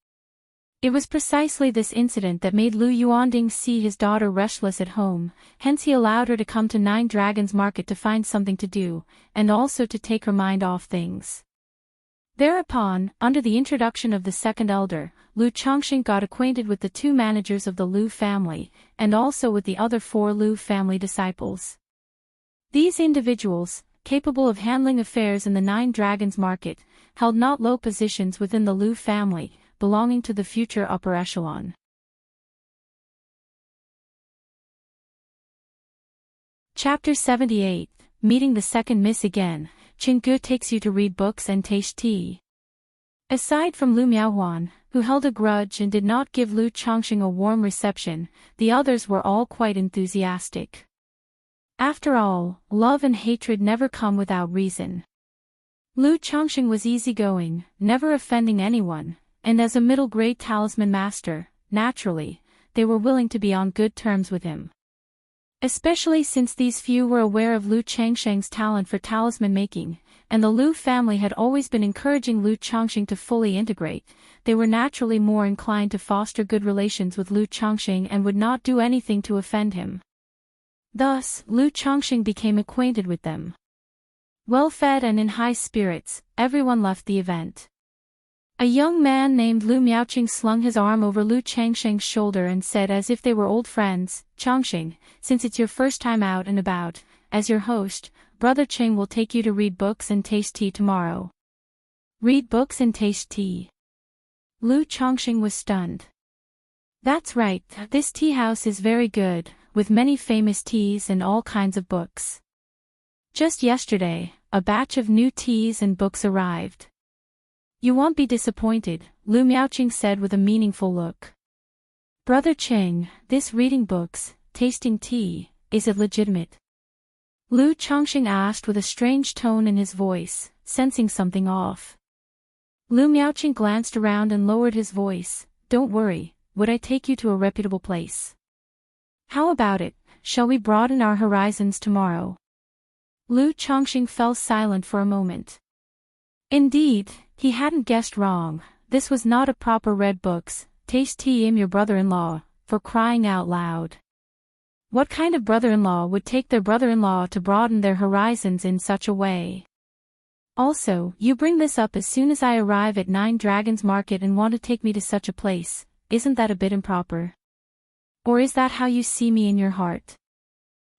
It was precisely this incident that made Lu Yuanding see his daughter restless at home, hence he allowed her to come to 9 Dragons Market to find something to do, and also to take her mind off things. Thereupon, under the introduction of the second elder, Lu Chongqing got acquainted with the 2 managers of the Lu family, and also with the other 4 Lu family disciples. These individuals, capable of handling affairs in the 9 Dragons Market, held not low positions within the Lu family, belonging to the future upper echelon. Chapter 78, Meeting the Second Miss Again, Qinggu takes you to read books and taste tea. Aside from Lu Miaohuan, who held a grudge and did not give Lu Chongqing a warm reception, the others were all quite enthusiastic. After all, love and hatred never come without reason. Lu Chongqing was easygoing, never offending anyone, and as a middle-grade talisman master, naturally, they were willing to be on good terms with him. Especially since these few were aware of Lu Changsheng's talent for talisman making, and the Lu family had always been encouraging Lu Changxing to fully integrate. They were naturally more inclined to foster good relations with Lu Changxing and would not do anything to offend him. Thus, Lu Changxing became acquainted with them. Well-fed and in high spirits, everyone left the event. A young man named Lu Miaoqing slung his arm over Lu Changsheng's shoulder and said as if they were old friends, "Changxing, since it's your first time out and about, as your host, Brother Cheng will take you to read books and taste tea tomorrow." Read books and taste tea. Lu Changxing was stunned. That's right, this tea house is very good, with many famous teas and all kinds of books. Just yesterday, a batch of new teas and books arrived. You won't be disappointed, Lu Miaoqing said with a meaningful look. Brother Cheng, this reading books, tasting tea, is it legitimate? Lu Changxing asked with a strange tone in his voice, sensing something off. Lu Miaoqing glanced around and lowered his voice. Don't worry, would I take you to a reputable place? How about it, shall we broaden our horizons tomorrow? Lu Changxing fell silent for a moment. Indeed, he hadn't guessed wrong. This was not a proper read books, taste tea your brother-in-law, for crying out loud. What kind of brother-in-law would take their brother-in-law to broaden their horizons in such a way? Also, you bring this up as soon as I arrive at Nine Dragons Market and want to take me to such a place, isn't that a bit improper? Or is that how you see me in your heart?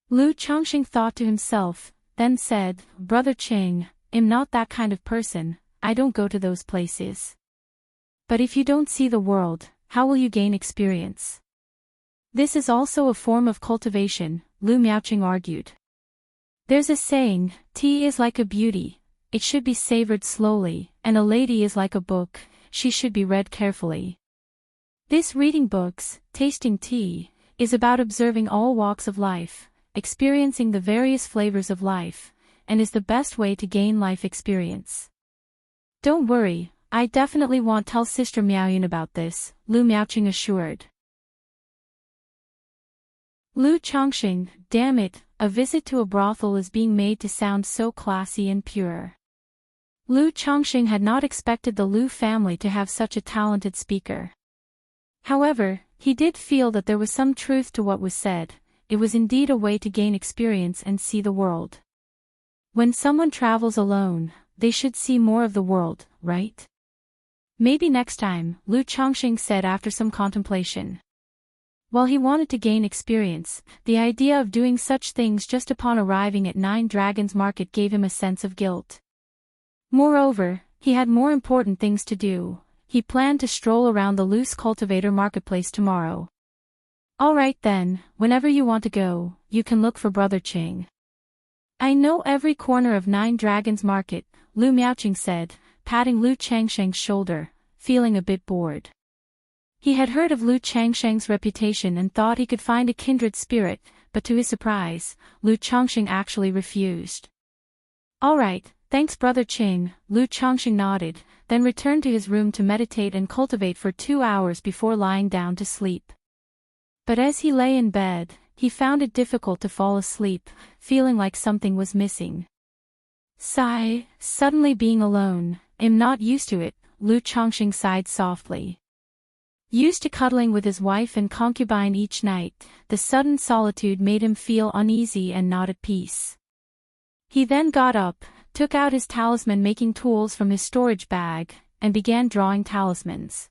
Lu Changxing thought to himself, then said, Brother Cheng, I'm not that kind of person, I don't go to those places. But if you don't see the world, how will you gain experience? This is also a form of cultivation, Lu Miaoqing argued. There's a saying, tea is like a beauty, it should be savored slowly, and a lady is like a book, she should be read carefully. This reading books, tasting tea, is about observing all walks of life, experiencing the various flavors of life, and is the best way to gain life experience. Don't worry, I definitely won't tell Sister Miaoyan about this, Lu Miaoqing assured. Lu Changxing, damn it, a visit to a brothel is being made to sound so classy and pure. Lu Changxing had not expected the Lu family to have such a talented speaker. However, he did feel that there was some truth to what was said. It was indeed a way to gain experience and see the world. When someone travels alone, they should see more of the world, right? Maybe next time, Lu Changxing said after some contemplation. While he wanted to gain experience, the idea of doing such things just upon arriving at Nine Dragons Market gave him a sense of guilt. Moreover, he had more important things to do. He planned to stroll around the loose Cultivator marketplace tomorrow. Alright then, whenever you want to go, you can look for Brother Cheng. I know every corner of Nine Dragons Market, Lu Miaoqing said, patting Lu Changsheng's shoulder, feeling a bit bored. He had heard of Lu Changsheng's reputation and thought he could find a kindred spirit, but to his surprise, Lu Changxing actually refused. Alright, thanks Brother Cheng, Lu Changxing nodded, then returned to his room to meditate and cultivate for 2 hours before lying down to sleep. But as he lay in bed, he found it difficult to fall asleep, feeling like something was missing. Sigh, suddenly being alone, I'm not used to it, Lu Changxing sighed softly. Used to cuddling with his wife and concubine each night, the sudden solitude made him feel uneasy and not at peace. He then got up, took out his talisman-making tools from his storage bag, and began drawing talismans.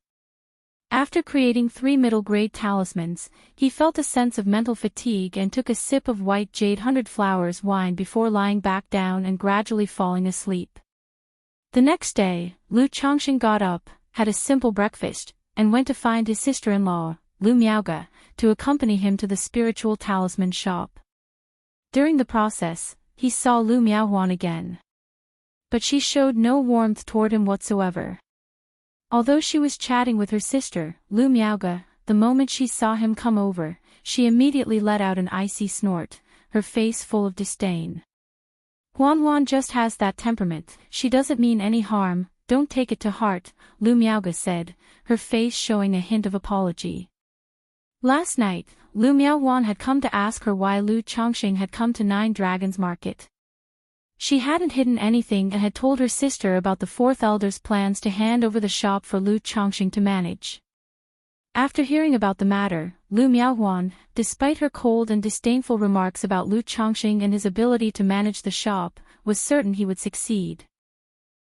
After creating 3 middle-grade talismans, he felt a sense of mental fatigue and took a sip of white jade 100 flowers wine before lying back down and gradually falling asleep. The next day, Lu Changxing got up, had a simple breakfast, and went to find his sister-in-law, Lu Miaoga, to accompany him to the spiritual talisman shop. During the process, he saw Lu Miaohuan again. But she showed no warmth toward him whatsoever. Although she was chatting with her sister, Lu Miaoga, the moment she saw him come over, she immediately let out an icy snort, her face full of disdain. Huan just has that temperament, she doesn't mean any harm, don't take it to heart, Lu Miaoga said, her face showing a hint of apology. Last night, Lu Miaohuan had come to ask her why Lu Changxing had come to Nine Dragons Market. She hadn't hidden anything and had told her sister about the fourth elder's plans to hand over the shop for Lu Chongqing to manage. After hearing about the matter, Lu Miaohuan, despite her cold and disdainful remarks about Lu Chongqing and his ability to manage the shop, was certain he would succeed.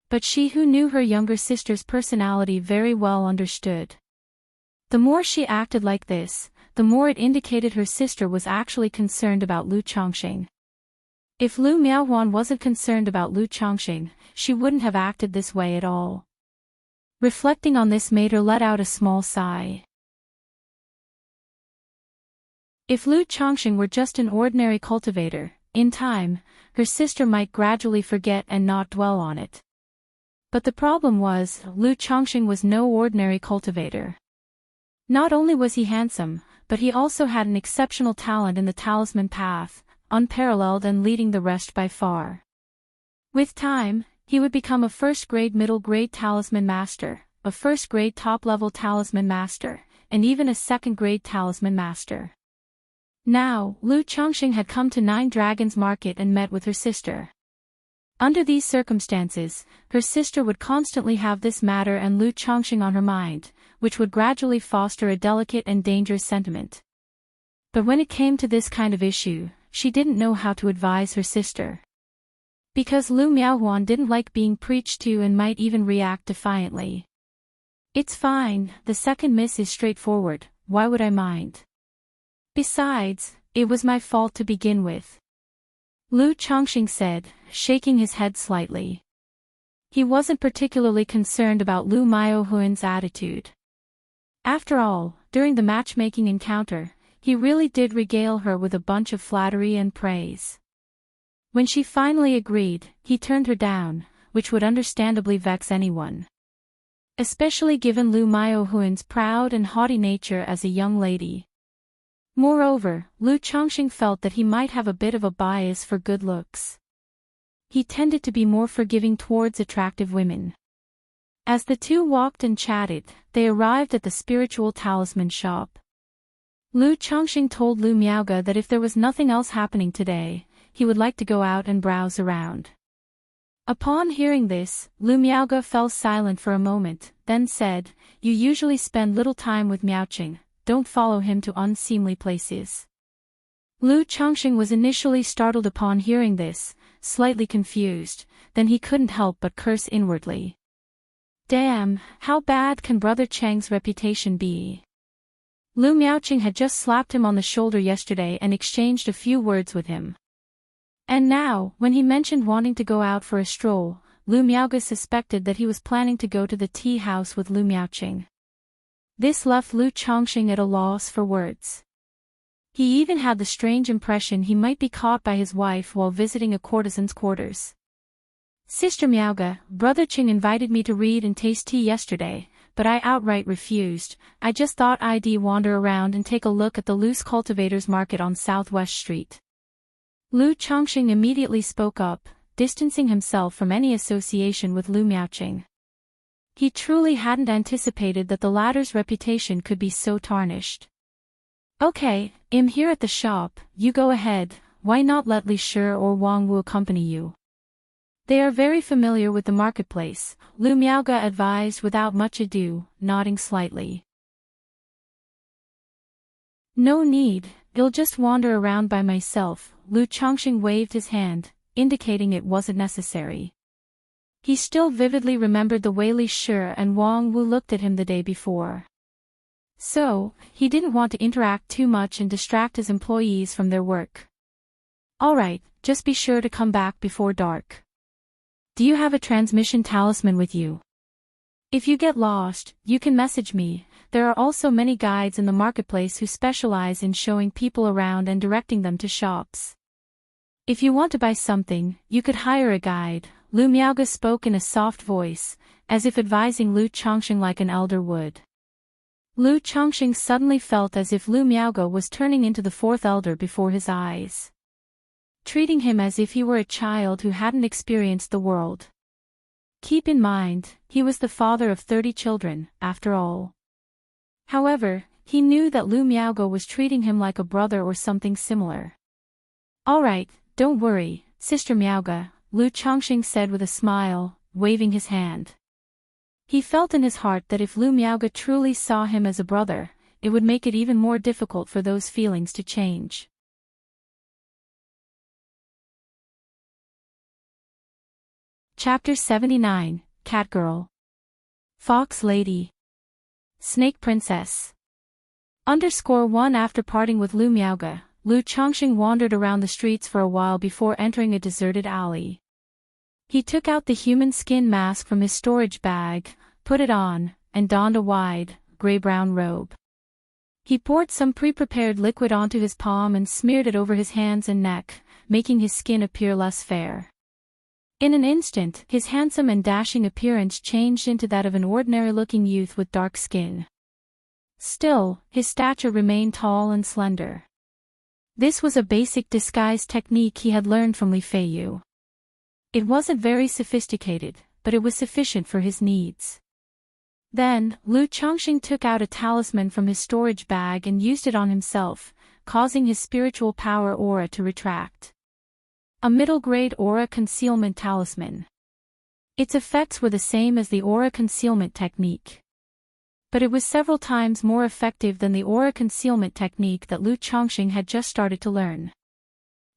But she who knew her younger sister's personality very well understood. The more she acted like this, the more it indicated her sister was actually concerned about Lu Chongqing. If Lu Miaohuan wasn't concerned about Lu Chongqing, she wouldn't have acted this way at all. Reflecting on this made her let out a small sigh. If Lu Chongqing were just an ordinary cultivator, in time, her sister might gradually forget and not dwell on it. But the problem was, Lu Chongqing was no ordinary cultivator. Not only was he handsome, but he also had an exceptional talent in the talisman path, unparalleled and leading the rest by far. With time, he would become a first-grade middle-grade talisman master, a first-grade top-level talisman master, and even a second-grade talisman master. Now, Lu Chongqing had come to Nine Dragons Market and met with her sister. Under these circumstances, her sister would constantly have this matter and Lu Chongqing on her mind, which would gradually foster a delicate and dangerous sentiment. But when it came to this kind of issue, she didn't know how to advise her sister. Because Lu Miaohuan didn't like being preached to and might even react defiantly. It's fine, the second miss is straightforward, why would I mind? Besides, it was my fault to begin with. Lu Chongqing said, shaking his head slightly. He wasn't particularly concerned about Lu Miaohuan's attitude. After all, during the matchmaking encounter, he really did regale her with a bunch of flattery and praise. When she finally agreed, he turned her down, which would understandably vex anyone. Especially given Lu Miaohuan's proud and haughty nature as a young lady. Moreover, Lu Chongqing felt that he might have a bit of a bias for good looks. He tended to be more forgiving towards attractive women. As the two walked and chatted, they arrived at the spiritual talisman shop. Lu Chongqing told Lu Miaoge that if there was nothing else happening today, he would like to go out and browse around. Upon hearing this, Lu Miaoge fell silent for a moment, then said, "You usually spend little time with Miaoqing, don't follow him to unseemly places." Lu Chongqing was initially startled upon hearing this, slightly confused, then he couldn't help but curse inwardly. Damn, how bad can Brother Cheng's reputation be? Lu Miaoqing had just slapped him on the shoulder yesterday and exchanged a few words with him. And now, when he mentioned wanting to go out for a stroll, Lu Miaoge suspected that he was planning to go to the tea house with Lu Miaoqing. This left Lu Chongqing at a loss for words. He even had the strange impression he might be caught by his wife while visiting a courtesan's quarters. "Sister Miaoge, Brother Ching invited me to read and taste tea yesterday, but I outright refused. I just thought I'd wander around and take a look at the loose cultivators market on Southwest Street." Lu Chongqing immediately spoke up, distancing himself from any association with Lu Miaoqing. He truly hadn't anticipated that the latter's reputation could be so tarnished. "Okay, I'm here at the shop, you go ahead, why not let Li Shi or Wang Wu accompany you? They are very familiar with the marketplace," Lu Miaoge advised without much ado, nodding slightly. "No need, I'll just wander around by myself," Lu Chongqing waved his hand, indicating it wasn't necessary. He still vividly remembered the way Li Shi and Wang Wu looked at him the day before. So, he didn't want to interact too much and distract his employees from their work. "Alright, just be sure to come back before dark. Do you have a transmission talisman with you? If you get lost, you can message me." There are also many guides in the marketplace who specialize in showing people around and directing them to shops. "If you want to buy something, you could hire a guide," Lu Miaoge spoke in a soft voice, as if advising Lu Chongqing like an elder would. Lu Chongqing suddenly felt as if Lu Miaoge was turning into the fourth elder before his eyes, treating him as if he were a child who hadn't experienced the world. Keep in mind, he was the father of 30 children, after all. However, he knew that Lu Miaoge was treating him like a brother or something similar. "Alright, don't worry, Sister Miaoge, Lu Chongqing said with a smile, waving his hand. He felt in his heart that if Lu Miaoge truly saw him as a brother, it would make it even more difficult for those feelings to change. Chapter 79, Catgirl. Fox Lady. Snake Princess. _1 After parting with Lu Miaoge, Lu Chongqing wandered around the streets for a while before entering a deserted alley. He took out the human skin mask from his storage bag, put it on, and donned a wide, gray-brown robe. He poured some pre-prepared liquid onto his palm and smeared it over his hands and neck, making his skin appear less fair. In an instant, his handsome and dashing appearance changed into that of an ordinary-looking youth with dark skin. Still, his stature remained tall and slender. This was a basic disguise technique he had learned from Li Feiyu. It wasn't very sophisticated, but it was sufficient for his needs. Then, Lu Chongqing took out a talisman from his storage bag and used it on himself, causing his spiritual power aura to retract. A middle-grade aura concealment talisman. Its effects were the same as the aura concealment technique. But it was several times more effective than the aura concealment technique that Lu Chongqing had just started to learn.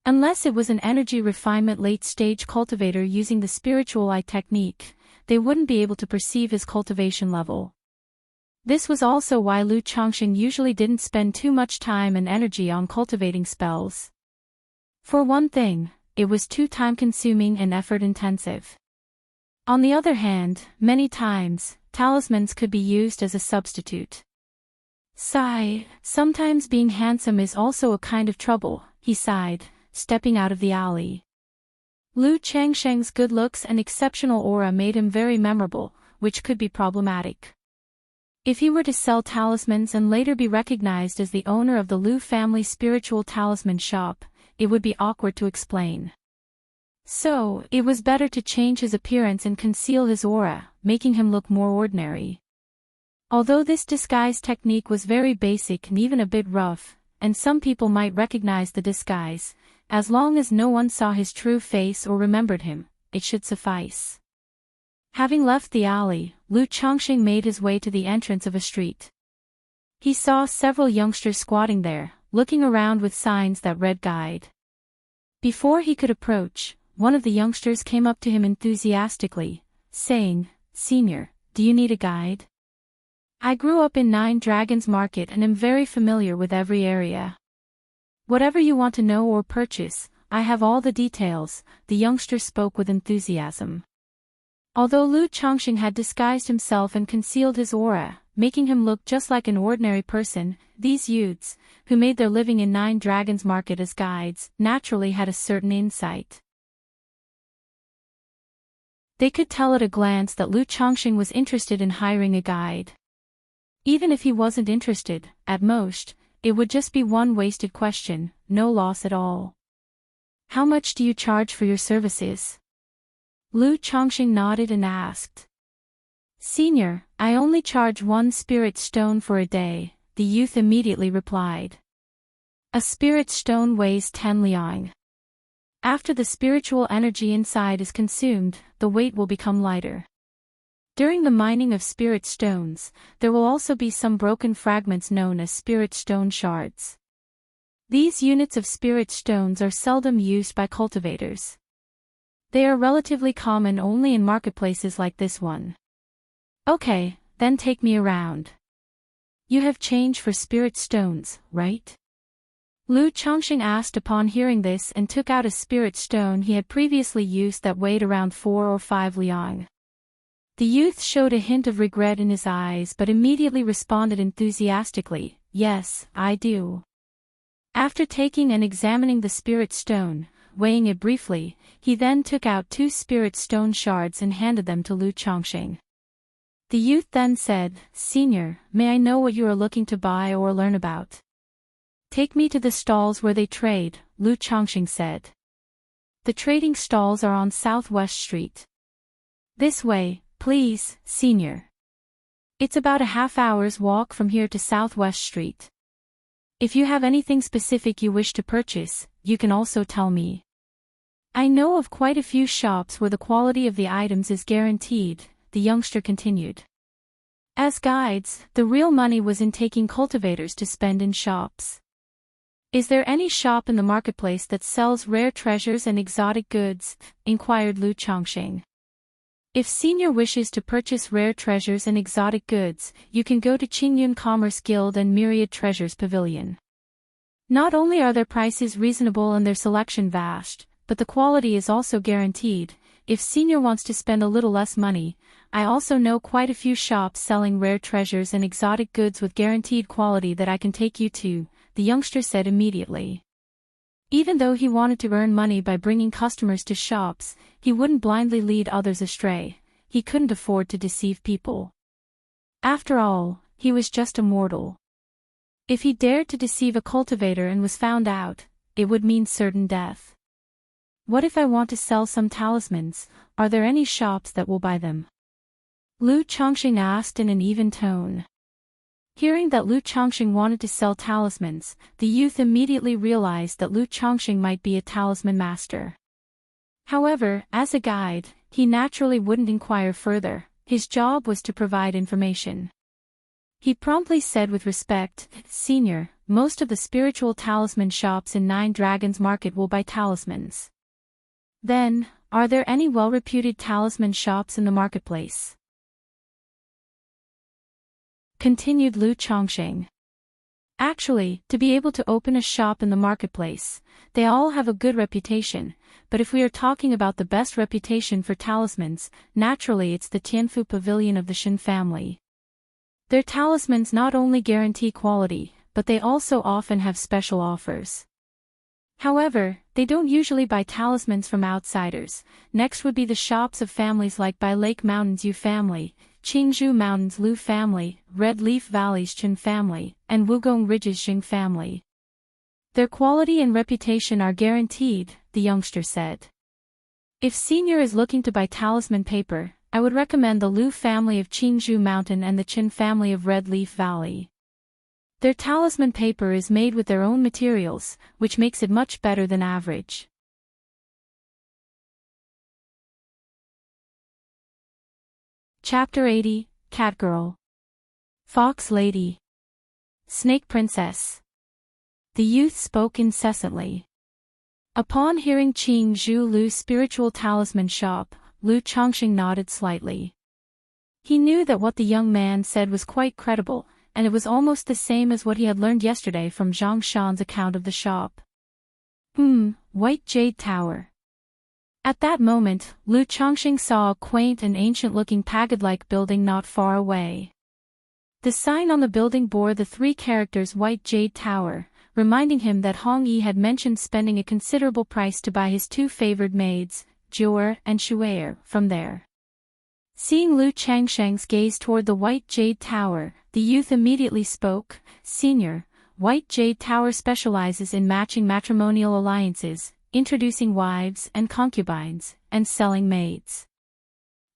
Unless it was an energy refinement late-stage cultivator using the spiritual eye technique, they wouldn't be able to perceive his cultivation level. This was also why Lu Chongqing usually didn't spend too much time and energy on cultivating spells. For one thing, it was too time-consuming and effort-intensive. On the other hand, many times, talismans could be used as a substitute. Sigh, sometimes being handsome is also a kind of trouble, he sighed, stepping out of the alley. Lu Changsheng's good looks and exceptional aura made him very memorable, which could be problematic. If he were to sell talismans and later be recognized as the owner of the Lu family spiritual talisman shop, it would be awkward to explain. So, it was better to change his appearance and conceal his aura, making him look more ordinary. Although this disguise technique was very basic and even a bit rough, and some people might recognize the disguise, as long as no one saw his true face or remembered him, it should suffice. Having left the alley, Lu Chongqing made his way to the entrance of a street. He saw several youngsters squatting there, looking around with signs that read guide. Before he could approach, one of the youngsters came up to him enthusiastically, saying, "Senior, do you need a guide? I grew up in 9 Dragons Market and am very familiar with every area. Whatever you want to know or purchase, I have all the details," the youngster spoke with enthusiasm. Although Lu Chongqing had disguised himself and concealed his aura, making him look just like an ordinary person, these youths, who made their living in 9 Dragons Market as guides, naturally had a certain insight. They could tell at a glance that Lu Chongqing was interested in hiring a guide. Even if he wasn't interested, at most, it would just be one wasted question, no loss at all. "How much do you charge for your services?" Lu Chongqing nodded and asked. "Senior, I only charge 1 spirit stone for a day," the youth immediately replied. A spirit stone weighs 10 liang. After the spiritual energy inside is consumed, the weight will become lighter. During the mining of spirit stones, there will also be some broken fragments known as spirit stone shards. These units of spirit stones are seldom used by cultivators. They are relatively common only in marketplaces like this one. "Okay, then take me around. You have change for spirit stones, right?" Lu Chongqing asked upon hearing this and took out a spirit stone he had previously used that weighed around 4 or 5 liang. The youth showed a hint of regret in his eyes but immediately responded enthusiastically, "Yes, I do." After taking and examining the spirit stone, weighing it briefly, he then took out 2 spirit stone shards and handed them to Lu Chongqing. The youth then said, "Senior, may I know what you are looking to buy or learn about?" "Take me to the stalls where they trade," Lu Chongqing said. "The trading stalls are on Southwest Street." "This way, please, senior. It's about a half-hour's walk from here to Southwest Street. If you have anything specific you wish to purchase, you can also tell me." I know of quite a few shops where the quality of the items is guaranteed, the youngster continued. As guides, the real money was in taking cultivators to spend in shops. Is there any shop in the marketplace that sells rare treasures and exotic goods? Inquired Lu Chongqing. If senior wishes to purchase rare treasures and exotic goods, you can go to Qingyun Commerce Guild and Myriad Treasures Pavilion. Not only are their prices reasonable and their selection vast, but the quality is also guaranteed. If senior wants to spend a little less money, I also know quite a few shops selling rare treasures and exotic goods with guaranteed quality that I can take you to, the youngster said immediately. Even though he wanted to earn money by bringing customers to shops, he wouldn't blindly lead others astray. He couldn't afford to deceive people. After all, he was just a mortal. If he dared to deceive a cultivator and was found out, it would mean certain death. What if I want to sell some talismans? Are there any shops that will buy them? Lu Chongqing asked in an even tone. Hearing that Lu Chongqing wanted to sell talismans, the youth immediately realized that Lu Chongqing might be a talisman master. However, as a guide, he naturally wouldn't inquire further. His job was to provide information. He promptly said with respect, "Senior, most of the spiritual talisman shops in Nine Dragons Market will buy talismans. Then, are there any well-reputed talisman shops in the marketplace?" Continued Lu Chongqing. Actually, to be able to open a shop in the marketplace, they all have a good reputation, but if we are talking about the best reputation for talismans, naturally it's the Tianfu Pavilion of the Shen family. Their talismans not only guarantee quality, but they also often have special offers. However, they don't usually buy talismans from outsiders. Next would be the shops of families like Bai Lake Mountains Yu family, Qingzhou Mountains Lu family, Red Leaf Valleys Chen family, and Wugong Ridges Xing family. Their quality and reputation are guaranteed, the youngster said. If senior is looking to buy talisman paper, I would recommend the Lu family of Qingzhou Mountain and the Chen family of Red Leaf Valley. Their talisman paper is made with their own materials, which makes it much better than average. Chapter 80, Catgirl. Fox Lady. Snake Princess. The youth spoke incessantly. Upon hearing Qingzhou Lu's spiritual talisman shop, Lu Chongqing nodded slightly. He knew that what the young man said was quite credible, and it was almost the same as what he had learned yesterday from Zhang Shan's account of the shop. White Jade Tower. At that moment, Lu Chongqing saw a quaint and ancient-looking pagod-like building not far away. The sign on the building bore the three characters White Jade Tower, reminding him that Hong Yi had mentioned spending a considerable price to buy his two favored maids, Jiu'er and Shu'er, from there. Seeing Lu Changsheng's gaze toward the White Jade Tower, the youth immediately spoke, "Senior, White Jade Tower specializes in matching matrimonial alliances, introducing wives and concubines, and selling maids.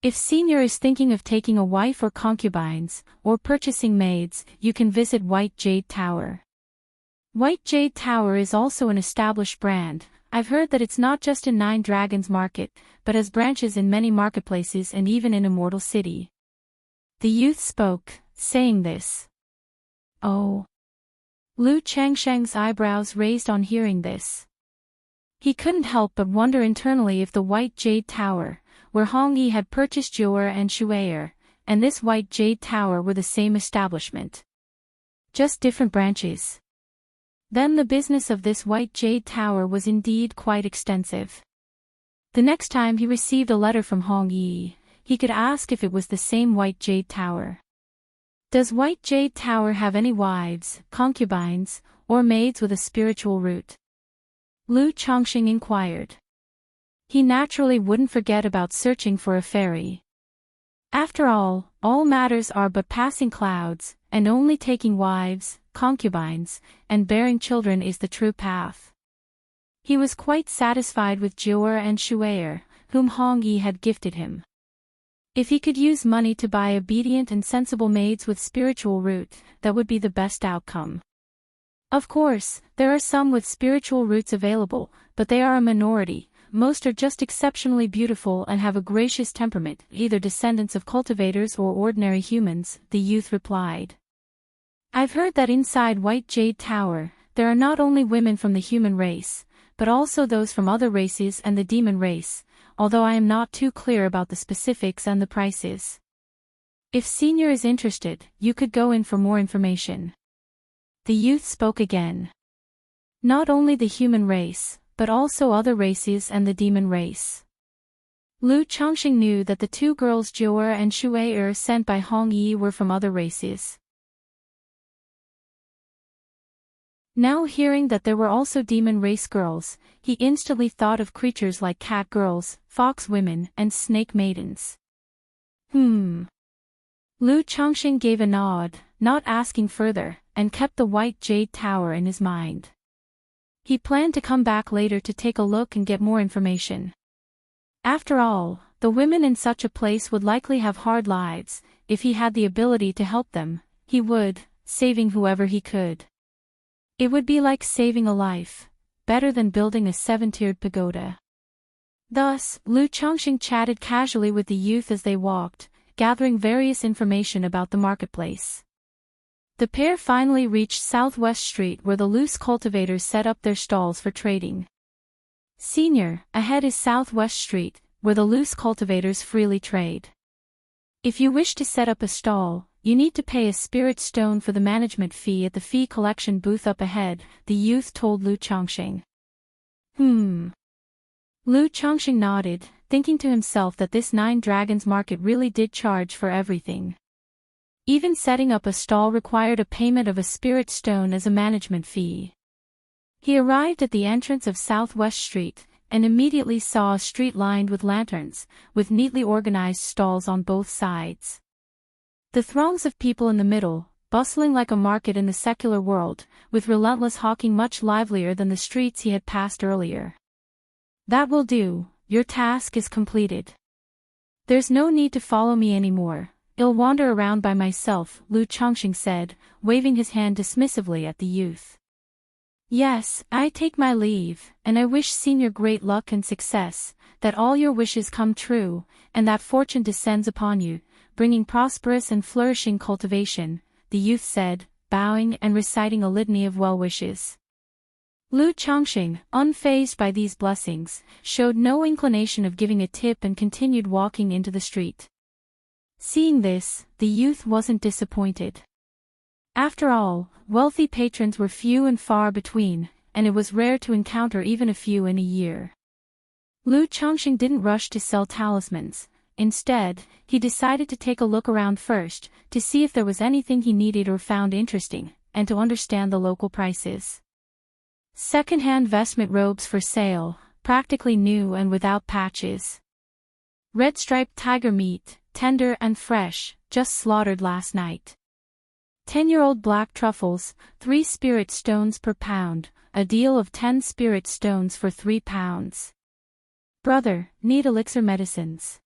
If senior is thinking of taking a wife or concubines, or purchasing maids, you can visit White Jade Tower. White Jade Tower is also an established brand. I've heard that it's not just in Nine Dragons Market, but has branches in many marketplaces and even in Immortal City." The youth spoke, saying this. Oh. Lu Changsheng's eyebrows raised on hearing this. He couldn't help but wonder internally if the White Jade Tower, where Hong Yi had purchased Jiu'er and Shu'er, and this White Jade Tower were the same establishment. Just different branches. Then the business of this White Jade Tower was indeed quite extensive. The next time he received a letter from Hong Yi, he could ask if it was the same White Jade Tower. Does White Jade Tower have any wives, concubines, or maids with a spiritual root? Lu Chongqing inquired. He naturally wouldn't forget about searching for a fairy. After all matters are but passing clouds, and only taking wives, concubines, and bearing children is the true path. He was quite satisfied with Jiu'er and Shu'er, whom Hong Yi had gifted him. If he could use money to buy obedient and sensible maids with spiritual root, that would be the best outcome. Of course, there are some with spiritual roots available, but they are a minority. most are just exceptionally beautiful and have a gracious temperament, either descendants of cultivators or ordinary humans, the youth replied. I've heard that inside White Jade Tower, there are not only women from the human race, but also those from other races and the demon race, although I am not too clear about the specifics and the prices. If Senior is interested, you could go in for more information. The youth spoke again. Not only the human race, but also other races and the demon race. Lu Chongqing knew that the two girls Joer and Shuei sent by Hong Yi were from other races. Now hearing that there were also demon race girls, he instantly thought of creatures like cat girls, fox women, and snake maidens. Lu Chongqing gave a nod, not asking further, and kept the White Jade Tower in his mind. He planned to come back later to take a look and get more information. After all, the women in such a place would likely have hard lives. If he had the ability to help them, he would, saving whoever he could. It would be like saving a life, better than building a 7-tiered pagoda. Thus, Lu Chongqing chatted casually with the youth as they walked, gathering various information about the marketplace. The pair finally reached Southwest Street where the loose cultivators set up their stalls for trading. Senior, ahead is Southwest Street, where the loose cultivators freely trade. If you wish to set up a stall, you need to pay a spirit stone for the management fee at the fee collection booth up ahead, the youth told Lu Chongqing. Lu Chongqing nodded, thinking to himself that this Nine Dragons market really did charge for everything. Even setting up a stall required a payment of a spirit stone as a management fee. He arrived at the entrance of Southwest Street, and immediately saw a street lined with lanterns, with neatly organized stalls on both sides. The throngs of people in the middle, bustling like a market in the secular world, with relentless hawking much livelier than the streets he had passed earlier. That will do, your task is completed. There's no need to follow me anymore, I'll wander around by myself, Lu Chongqing said, waving his hand dismissively at the youth. Yes, I take my leave, and I wish Senior great luck and success, that all your wishes come true, and that fortune descends upon you, bringing prosperous and flourishing cultivation, the youth said, bowing and reciting a litany of well wishes. Lu Chongqing, unfazed by these blessings, showed no inclination of giving a tip and continued walking into the street. Seeing this, the youth wasn't disappointed. After all, wealthy patrons were few and far between, and it was rare to encounter even a few in a year. Lu Chongqing didn't rush to sell talismans. Instead, he decided to take a look around first, to see if there was anything he needed or found interesting, and to understand the local prices. Second-hand vestment robes for sale, practically new and without patches. Red-striped tiger meat, tender and fresh, just slaughtered last night. 10-year-old black truffles, 3 spirit stones per pound, a deal of 10 spirit stones for 3 pounds. Brother, need elixir medicines.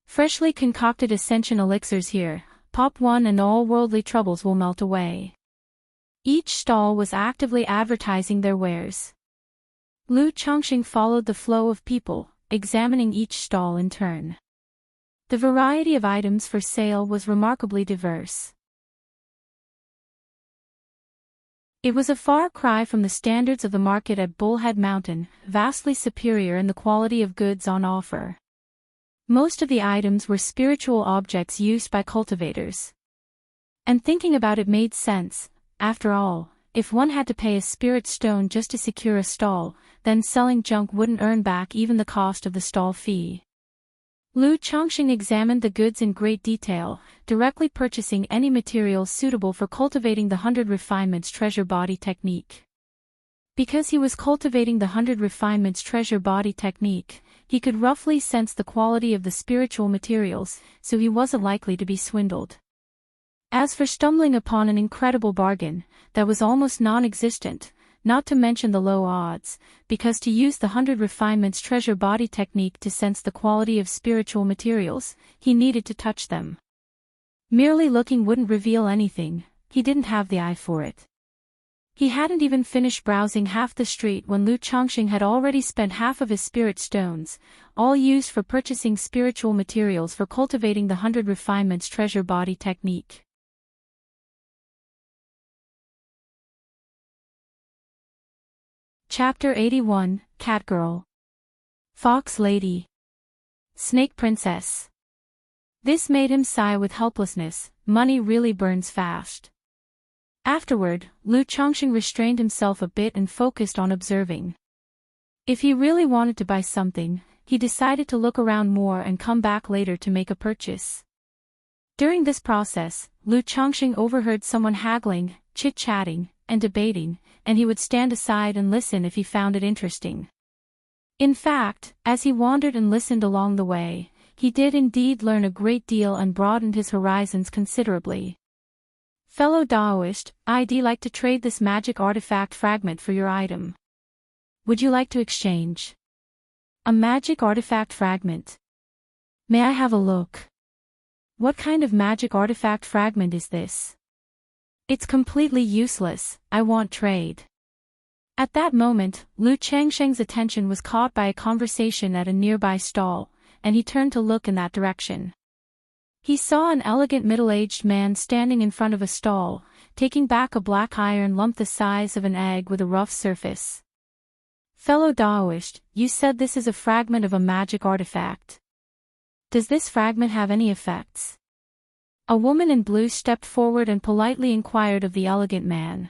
Freshly concocted ascension elixirs here, pop one and all worldly troubles will melt away. Each stall was actively advertising their wares. Lu Chongqing followed the flow of people, examining each stall in turn. The variety of items for sale was remarkably diverse. It was a far cry from the standards of the market at Bullhead Mountain, vastly superior in the quality of goods on offer. Most of the items were spiritual objects used by cultivators. And thinking about it made sense. After all, if one had to pay a spirit stone just to secure a stall, then selling junk wouldn't earn back even the cost of the stall fee. Lu Chongqing examined the goods in great detail, directly purchasing any materials suitable for cultivating the 100 Refinements treasure body technique. Because he was cultivating the 100 Refinements treasure body technique, he could roughly sense the quality of the spiritual materials, so he wasn't likely to be swindled. As for stumbling upon an incredible bargain, that was almost non-existent, not to mention the low odds, because to use the 100 Refinements treasure body technique to sense the quality of spiritual materials, he needed to touch them. Merely looking wouldn't reveal anything, he didn't have the eye for it. He hadn't even finished browsing half the street when Lu Chongqing had already spent half of his spirit stones, all used for purchasing spiritual materials for cultivating the 100 refinements treasure body technique. Chapter 81, Catgirl. Fox Lady. Snake Princess. This made him sigh with helplessness. Money really burns fast. Afterward, Lu Chongqing restrained himself a bit and focused on observing. If he really wanted to buy something, he decided to look around more and come back later to make a purchase. During this process, Lu Chongqing overheard someone haggling, chit-chatting, and debating, and he would stand aside and listen if he found it interesting. In fact, as he wandered and listened along the way, he did indeed learn a great deal and broadened his horizons considerably. Fellow Daoist, I'd like to trade this magic artifact fragment for your item. Would you like to exchange? A magic artifact fragment. May I have a look? What kind of magic artifact fragment is this? It's completely useless, I want trade. At that moment, Lu Changsheng's attention was caught by a conversation at a nearby stall, and he turned to look in that direction. He saw an elegant middle-aged man standing in front of a stall, taking back a black iron lump the size of an egg with a rough surface. Fellow Daoist, you said this is a fragment of a magic artifact. Does this fragment have any effects? A woman in blue stepped forward and politely inquired of the elegant man.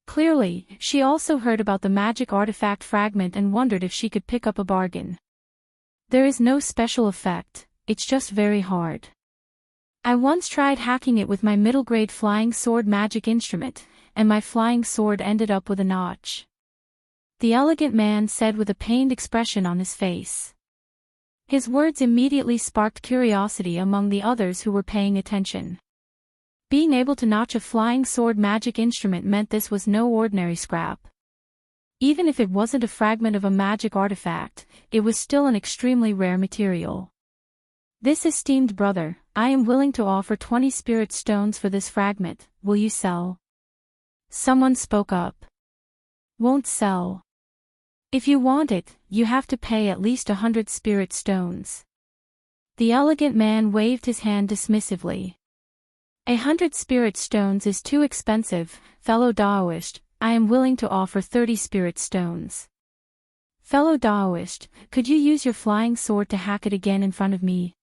Clearly, she also heard about the magic artifact fragment and wondered if she could pick up a bargain. There is no special effect, it's just very hard. I once tried hacking it with my middle-grade flying sword magic instrument, and my flying sword ended up with a notch. The elegant man said with a pained expression on his face. His words immediately sparked curiosity among the others who were paying attention. Being able to notch a flying sword magic instrument meant this was no ordinary scrap. Even if it wasn't a fragment of a magic artifact, it was still an extremely rare material. This esteemed brother, I am willing to offer 20 spirit stones for this fragment, will you sell? Someone spoke up. Won't sell. If you want it, you have to pay at least 100 spirit stones. The elegant man waved his hand dismissively. 100 spirit stones is too expensive, fellow Daoist, I am willing to offer 30 spirit stones. Fellow Daoist, could you use your flying sword to hack it again in front of me?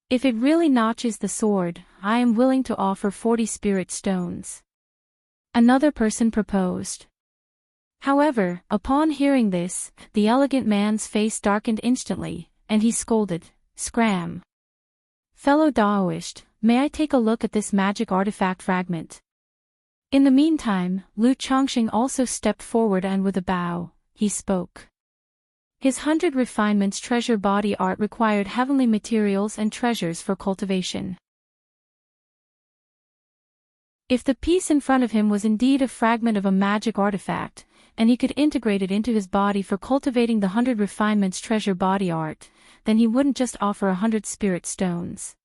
If it really notches the sword, I am willing to offer 40 spirit stones. Another person proposed. However, upon hearing this, the elegant man's face darkened instantly, and he scolded, "Scram! Fellow Daoist, may I take a look at this magic artifact fragment?" In the meantime, Lu Chongqing also stepped forward and with a bow, he spoke. His 100 refinements treasure body art required heavenly materials and treasures for cultivation. If the piece in front of him was indeed a fragment of a magic artifact, and he could integrate it into his body for cultivating the 100 refinements treasure body art, then he wouldn't just offer 100 spirit stones.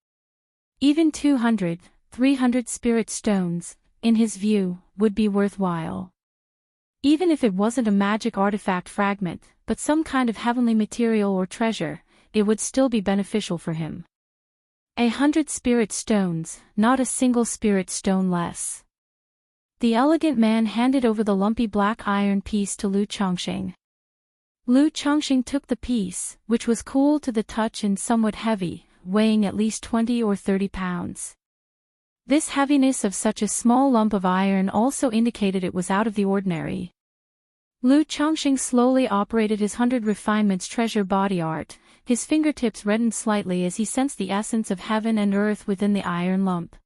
Even 200, 300 spirit stones, in his view, would be worthwhile. Even if it wasn't a magic artifact fragment, but some kind of heavenly material or treasure, it would still be beneficial for him. 100 spirit stones, not a single spirit stone less. The elegant man handed over the lumpy black iron piece to Lu Chongqing. Lu Chongqing took the piece, which was cool to the touch and somewhat heavy, weighing at least 20 or 30 pounds. This heaviness of such a small lump of iron also indicated it was out of the ordinary. Lu Chongqing slowly operated his 100 refinements treasure body art, his fingertips reddened slightly as he sensed the essence of heaven and earth within the iron lump.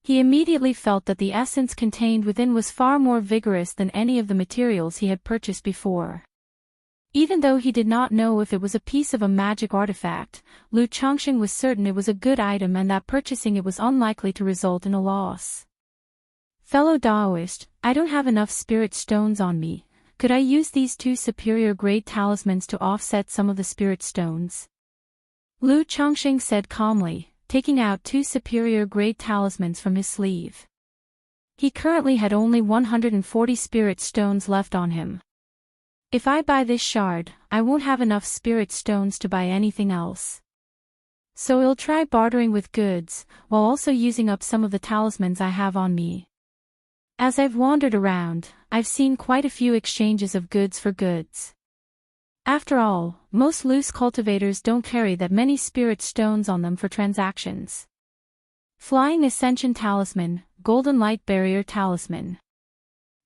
He immediately felt that the essence contained within was far more vigorous than any of the materials he had purchased before. Even though he did not know if it was a piece of a magic artifact, Lu Chongqing was certain it was a good item and that purchasing it was unlikely to result in a loss. Fellow Daoist, I don't have enough spirit stones on me. Could I use these 2 superior grade talismans to offset some of the spirit stones? Lu Chongqing said calmly, taking out 2 superior grade talismans from his sleeve. He currently had only 140 spirit stones left on him. If I buy this shard, I won't have enough spirit stones to buy anything else. So I'll try bartering with goods, while also using up some of the talismans I have on me. As I've wandered around, I've seen quite a few exchanges of goods for goods. After all, most loose cultivators don't carry that many spirit stones on them for transactions. Flying Ascension Talisman, Golden Light Barrier Talisman.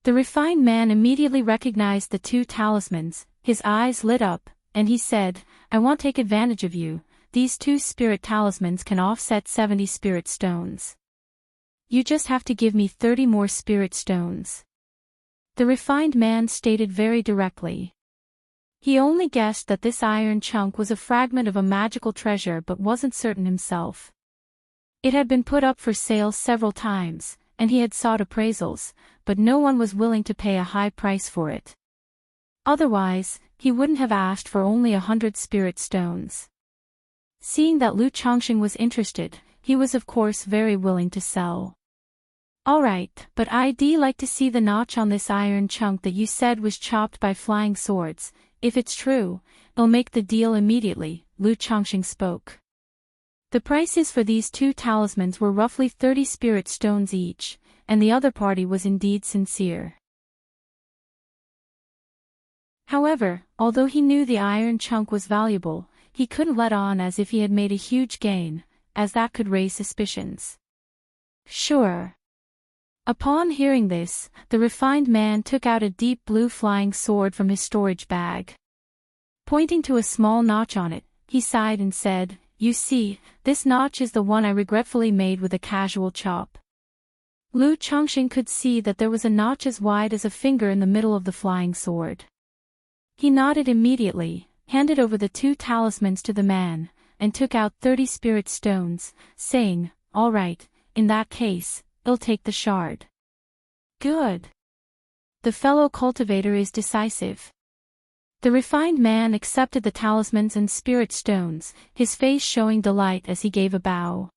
The refined man immediately recognized the two talismans, his eyes lit up, and he said, I won't take advantage of you, these two spirit talismans can offset 70 spirit stones. You just have to give me 30 more spirit stones. The refined man stated very directly. He only guessed that this iron chunk was a fragment of a magical treasure but wasn't certain himself. It had been put up for sale several times, and he had sought appraisals, but no one was willing to pay a high price for it. Otherwise, he wouldn't have asked for only 100 spirit stones. Seeing that Lu Chongqing was interested, he was of course very willing to sell. Alright, but I'd like to see the notch on this iron chunk that you said was chopped by flying swords. If it's true, I'll make the deal immediately, Lu Chongqing spoke. The prices for these two talismans were roughly 30 spirit stones each, and the other party was indeed sincere. However, although he knew the iron chunk was valuable, he couldn't let on as if he had made a huge gain, as that could raise suspicions. Sure. Upon hearing this, the refined man took out a deep blue flying sword from his storage bag. Pointing to a small notch on it, he sighed and said, You see, this notch is the one I regretfully made with a casual chop. Lu Chongqing could see that there was a notch as wide as a finger in the middle of the flying sword. He nodded immediately, handed over the two talismans to the man, and took out 30 spirit stones, saying, All right, in that case, I'll take the shard. Good. The fellow cultivator is decisive. The refined man accepted the talismans and spirit stones, his face showing delight as he gave a bow.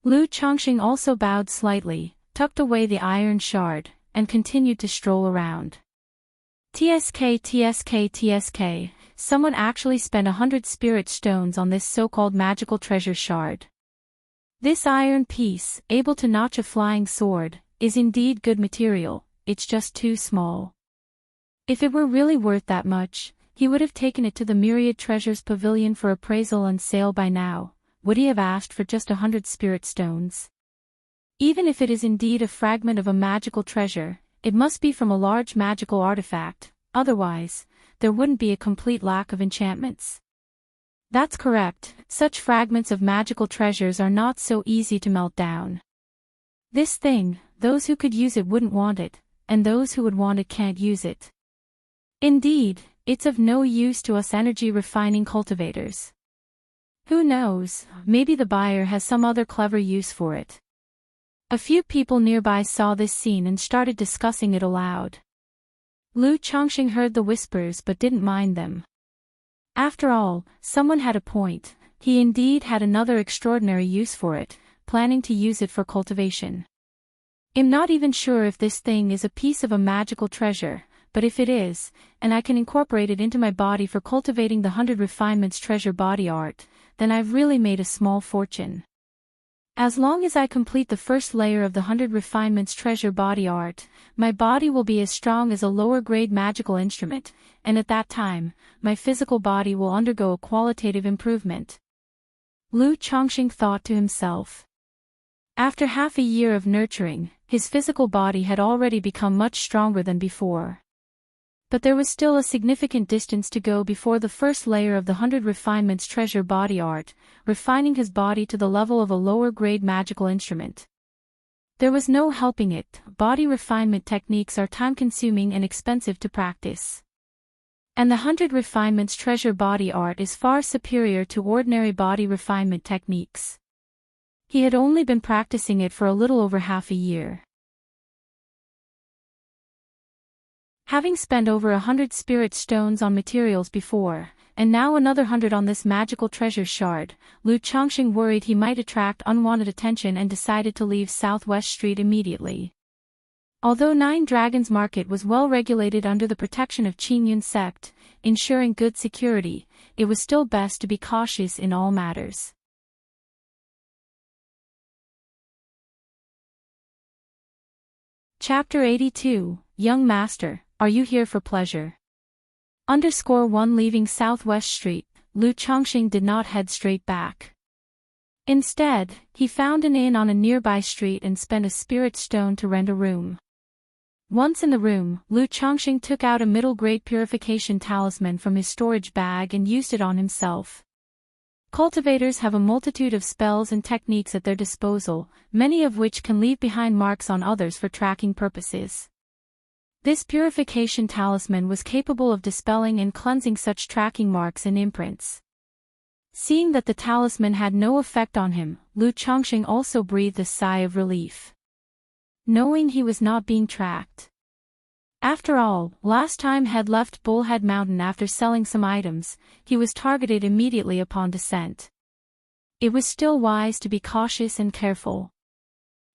Lu Chongqing also bowed slightly, tucked away the iron shard, and continued to stroll around. TSK, someone actually spent 100 spirit stones on this so-called magical treasure shard. This iron piece, able to notch a flying sword, is indeed good material, it's just too small. If it were really worth that much, he would have taken it to the Myriad Treasures Pavilion for appraisal and sale by now. Would he have asked for just 100 spirit stones? Even if it is indeed a fragment of a magical treasure, it must be from a large magical artifact, otherwise, there wouldn't be a complete lack of enchantments. That's correct, such fragments of magical treasures are not so easy to melt down. This thing, those who could use it wouldn't want it, and those who would want it can't use it. Indeed, it's of no use to us energy refining cultivators. Who knows, maybe the buyer has some other clever use for it. A few people nearby saw this scene and started discussing it aloud. Lu Chongqing heard the whispers but didn't mind them. After all, someone had a point, he indeed had another extraordinary use for it, planning to use it for cultivation. I'm not even sure if this thing is a piece of a magical treasure, but if it is, and I can incorporate it into my body for cultivating the 100 refinements treasure body art, then I've really made a small fortune. As long as I complete the first layer of the 100 refinements treasure body art, my body will be as strong as a lower grade magical instrument, and at that time, my physical body will undergo a qualitative improvement. Lu Chongqing thought to himself. After half a year of nurturing, his physical body had already become much stronger than before. But there was still a significant distance to go before the first layer of the 100 refinements treasure body art, refining his body to the level of a lower grade magical instrument. There was no helping it, body refinement techniques are time-consuming and expensive to practice. And the 100 refinements treasure body art is far superior to ordinary body refinement techniques. He had only been practicing it for a little over half a year. Having spent over 100 spirit stones on materials before, and now another 100 on this magical treasure shard, Lu Chongqing worried he might attract unwanted attention and decided to leave Southwest Street immediately. Although Nine Dragons Market was well regulated under the protection of Qingyun sect, ensuring good security, it was still best to be cautious in all matters. Chapter 82, Young Master, are you here for pleasure? _1 Leaving Southwest Street, Lu Chongqing did not head straight back. Instead, he found an inn on a nearby street and spent a spirit stone to rent a room. Once in the room, Lu Chongqing took out a middle-grade purification talisman from his storage bag and used it on himself. Cultivators have a multitude of spells and techniques at their disposal, many of which can leave behind marks on others for tracking purposes. This purification talisman was capable of dispelling and cleansing such tracking marks and imprints. Seeing that the talisman had no effect on him, Lu Chongqing also breathed a sigh of relief, knowing he was not being tracked. After all, last time he had left Bullhead Mountain after selling some items, he was targeted immediately upon descent. It was still wise to be cautious and careful.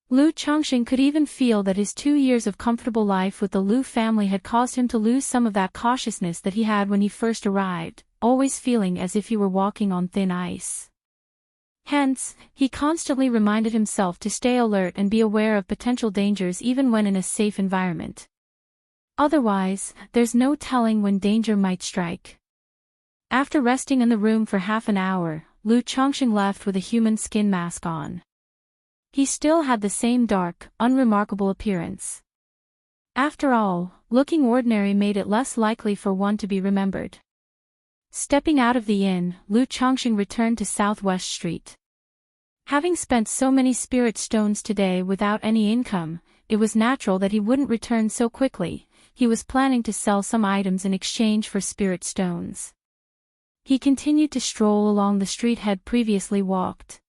Lu Chongqing could even feel that his 2 years of comfortable life with the Lu family had caused him to lose some of that cautiousness that he had when he first arrived, always feeling as if he were walking on thin ice. Hence, he constantly reminded himself to stay alert and be aware of potential dangers even when in a safe environment. Otherwise, there's no telling when danger might strike. After resting in the room for half an hour, Lu Chongqing left with a human skin mask on. He still had the same dark, unremarkable appearance. After all, looking ordinary made it less likely for one to be remembered. Stepping out of the inn, Lu Chongqing returned to Southwest Street. Having spent so many spirit stones today without any income, it was natural that he wouldn't return so quickly. He was planning to sell some items in exchange for spirit stones. He continued to stroll along the street he had previously walked.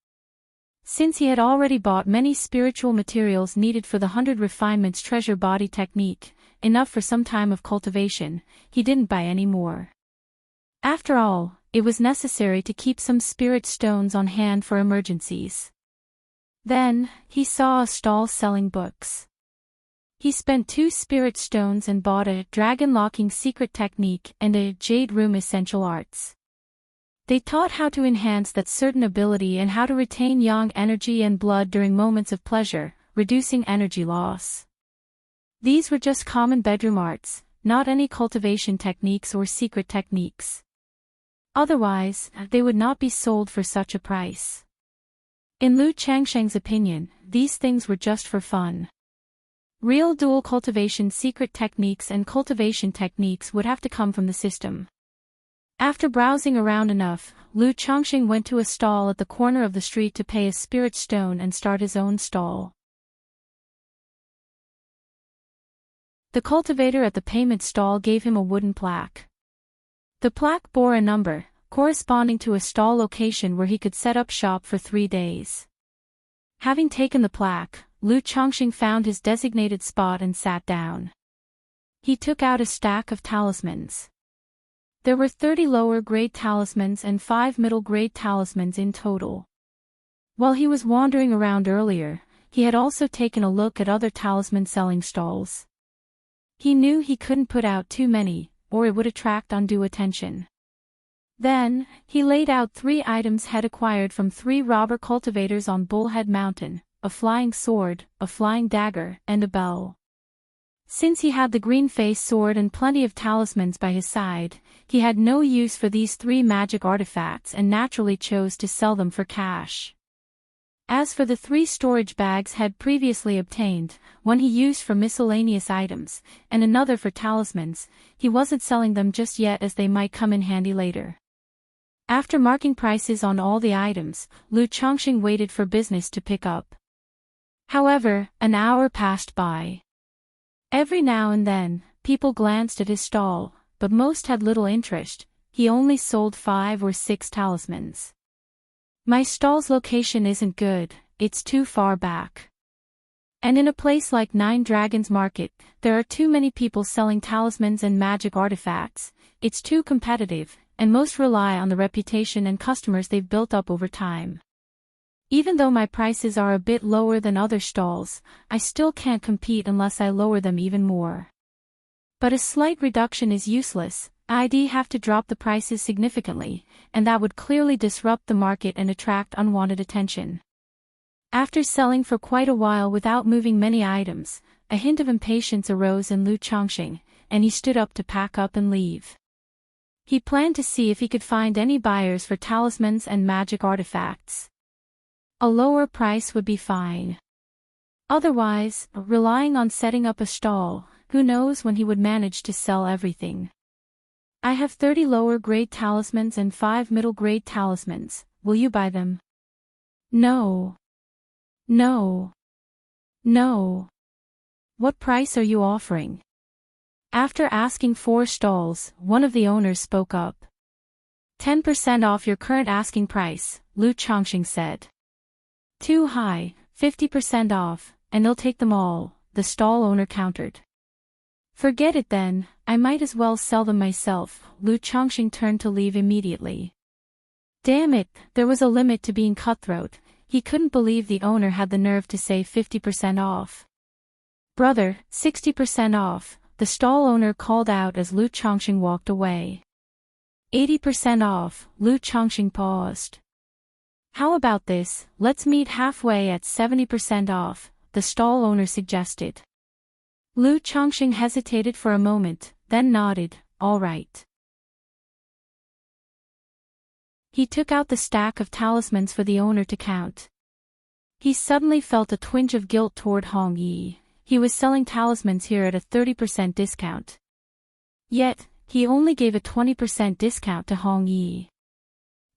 Since he had already bought many spiritual materials needed for the 100 Refinements treasure body technique, enough for some time of cultivation, he didn't buy any more. After all, it was necessary to keep some spirit stones on hand for emergencies. Then, he saw a stall selling books. He spent 2 spirit stones and bought a dragon locking secret technique and a jade room essential arts. They taught how to enhance that certain ability and how to retain yang energy and blood during moments of pleasure, reducing energy loss. These were just common bedroom arts, not any cultivation techniques or secret techniques. Otherwise, they would not be sold for such a price. In Lu Chongqing's opinion, these things were just for fun. Real dual cultivation secret techniques and cultivation techniques would have to come from the system. After browsing around enough, Lu Chongqing went to a stall at the corner of the street to pay a spirit stone and start his own stall. The cultivator at the payment stall gave him a wooden plaque. The plaque bore a number, corresponding to a stall location where he could set up shop for 3 days. Having taken the plaque, Lu Chongqing found his designated spot and sat down. He took out a stack of talismans. There were 30 lower-grade talismans and 5 middle-grade talismans in total. While he was wandering around earlier, he had also taken a look at other talisman-selling stalls. He knew he couldn't put out too many, or it would attract undue attention. Then, he laid out 3 items he had acquired from 3 robber cultivators on Bullhead Mountain, a flying sword, a flying dagger, and a bell. Since he had the green-face sword and plenty of talismans by his side, he had no use for these 3 magic artifacts and naturally chose to sell them for cash. As for the 3 storage bags he had previously obtained, one he used for miscellaneous items, and another for talismans, he wasn't selling them just yet as they might come in handy later. After marking prices on all the items, Lu Chongqing waited for business to pick up. However, an hour passed by. Every now and then, people glanced at his stall, but most had little interest. He only sold 5 or 6 talismans. My stall's location isn't good, it's too far back. And in a place like Nine Dragons Market, there are too many people selling talismans and magic artifacts, it's too competitive, and most rely on the reputation and customers they've built up over time. Even though my prices are a bit lower than other stalls, I still can't compete unless I lower them even more. But a slight reduction is useless. I'd have to drop the prices significantly, and that would clearly disrupt the market and attract unwanted attention. After selling for quite a while without moving many items, a hint of impatience arose in Lu Chongqing, and he stood up to pack up and leave. He planned to see if he could find any buyers for talismans and magic artifacts. A lower price would be fine. Otherwise, relying on setting up a stall, who knows when he would manage to sell everything. I have 30 lower-grade talismans and 5 middle-grade talismans. Will you buy them? No. No. No. What price are you offering? After asking 4 stalls, one of the owners spoke up. 10% off your current asking price, Lu Chongqing said. Too high, 50% off, and they'll take them all, the stall owner countered. Forget it then, I might as well sell them myself. Lu Chongqing turned to leave immediately. Damn it, there was a limit to being cutthroat. He couldn't believe the owner had the nerve to say 50% off. Brother, 60% off, the stall owner called out as Lu Chongqing walked away. 80% off, Lu Chongqing paused. How about this, let's meet halfway at 70% off, the stall owner suggested. Lu Chongqing hesitated for a moment, then nodded, all right. He took out the stack of talismans for the owner to count. He suddenly felt a twinge of guilt toward Hong Yi. He was selling talismans here at a 30% discount. Yet, he only gave a 20% discount to Hong Yi.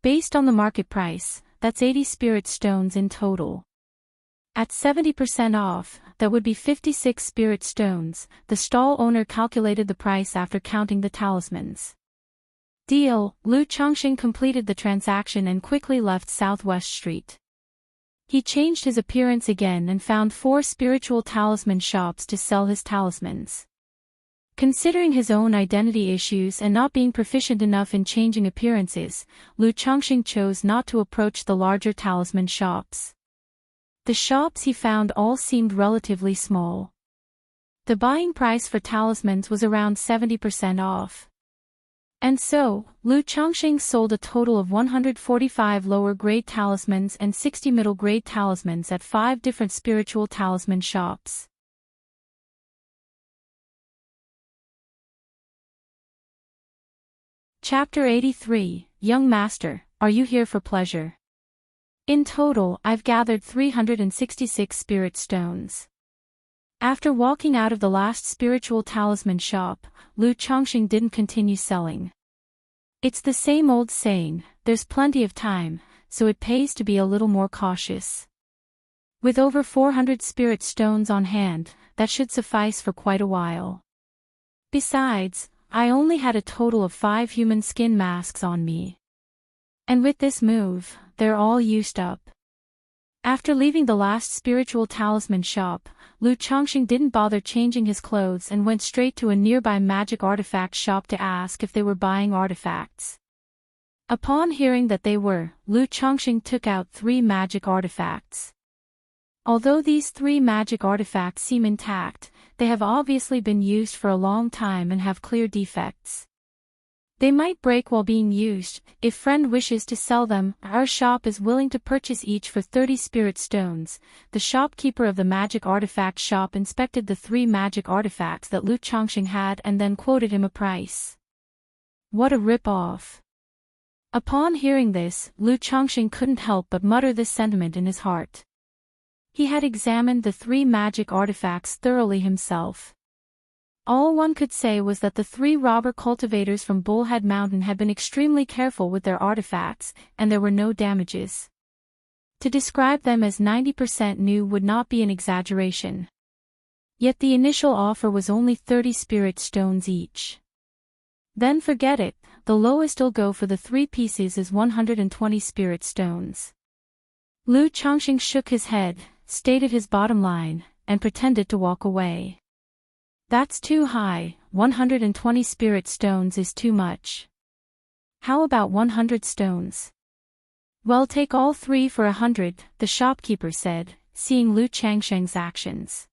Based on the market price, that's 80 spirit stones in total. At 70% off, that would be 56 spirit stones. The stall owner calculated the price after counting the talismans. Deal. Lu Chongqing completed the transaction and quickly left Southwest Street. He changed his appearance again and found 4 spiritual talisman shops to sell his talismans. Considering his own identity issues and not being proficient enough in changing appearances, Lu Chongqing chose not to approach the larger talisman shops. The shops he found all seemed relatively small. The buying price for talismans was around 70% off. And so, Lu Chongqing sold a total of 145 lower-grade talismans and 60 middle-grade talismans at 5 different spiritual talisman shops. Chapter 83, Young Master, are you here for pleasure? In total, I've gathered 366 spirit stones. After walking out of the last spiritual talisman shop, Lu Chongqing didn't continue selling. It's the same old saying, there's plenty of time, so it pays to be a little more cautious. With over 400 spirit stones on hand, that should suffice for quite a while. Besides, I only had a total of 5 human skin masks on me. And with this move, they're all used up. After leaving the last spiritual talisman shop, Lu Chongqing didn't bother changing his clothes and went straight to a nearby magic artifact shop to ask if they were buying artifacts. Upon hearing that they were, Lu Chongqing took out 3 magic artifacts. Although these 3 magic artifacts seem intact, they have obviously been used for a long time and have clear defects. They might break while being used. If friend wishes to sell them, our shop is willing to purchase each for 30 spirit stones. The shopkeeper of the magic artifact shop inspected the 3 magic artifacts that Lu Chongqing had and then quoted him a price. What a rip-off. Upon hearing this, Lu Chongqing couldn't help but mutter this sentiment in his heart. He had examined the 3 magic artifacts thoroughly himself. All one could say was that the 3 robber cultivators from Bullhead Mountain had been extremely careful with their artifacts, and there were no damages. To describe them as 90% new would not be an exaggeration. Yet the initial offer was only 30 spirit stones each. Then forget it, the lowest he'll go for the 3 pieces is 120 spirit stones. Lu Chongqing shook his head, stated his bottom line, and pretended to walk away. That's too high, 120 spirit stones is too much. How about 100 stones? Well, take all 3 for 100, the shopkeeper said, seeing Lu Changsheng's actions.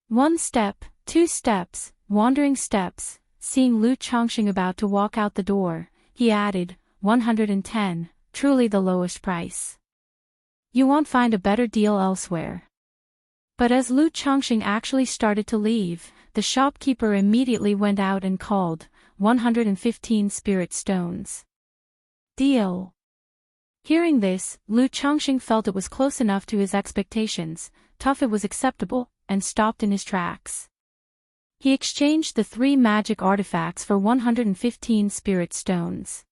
1 step, 2 steps, wandering steps. Seeing Lu Changsheng about to walk out the door, he added, 110, truly the lowest price. You won't find a better deal elsewhere. But as Lu Changsheng actually started to leave, the shopkeeper immediately went out and called, 115 spirit stones. Deal. Hearing this, Lu Changsheng felt it was close enough to his expectations, tough it was acceptable, and stopped in his tracks. He exchanged the 3 magic artifacts for 115 spirit stones.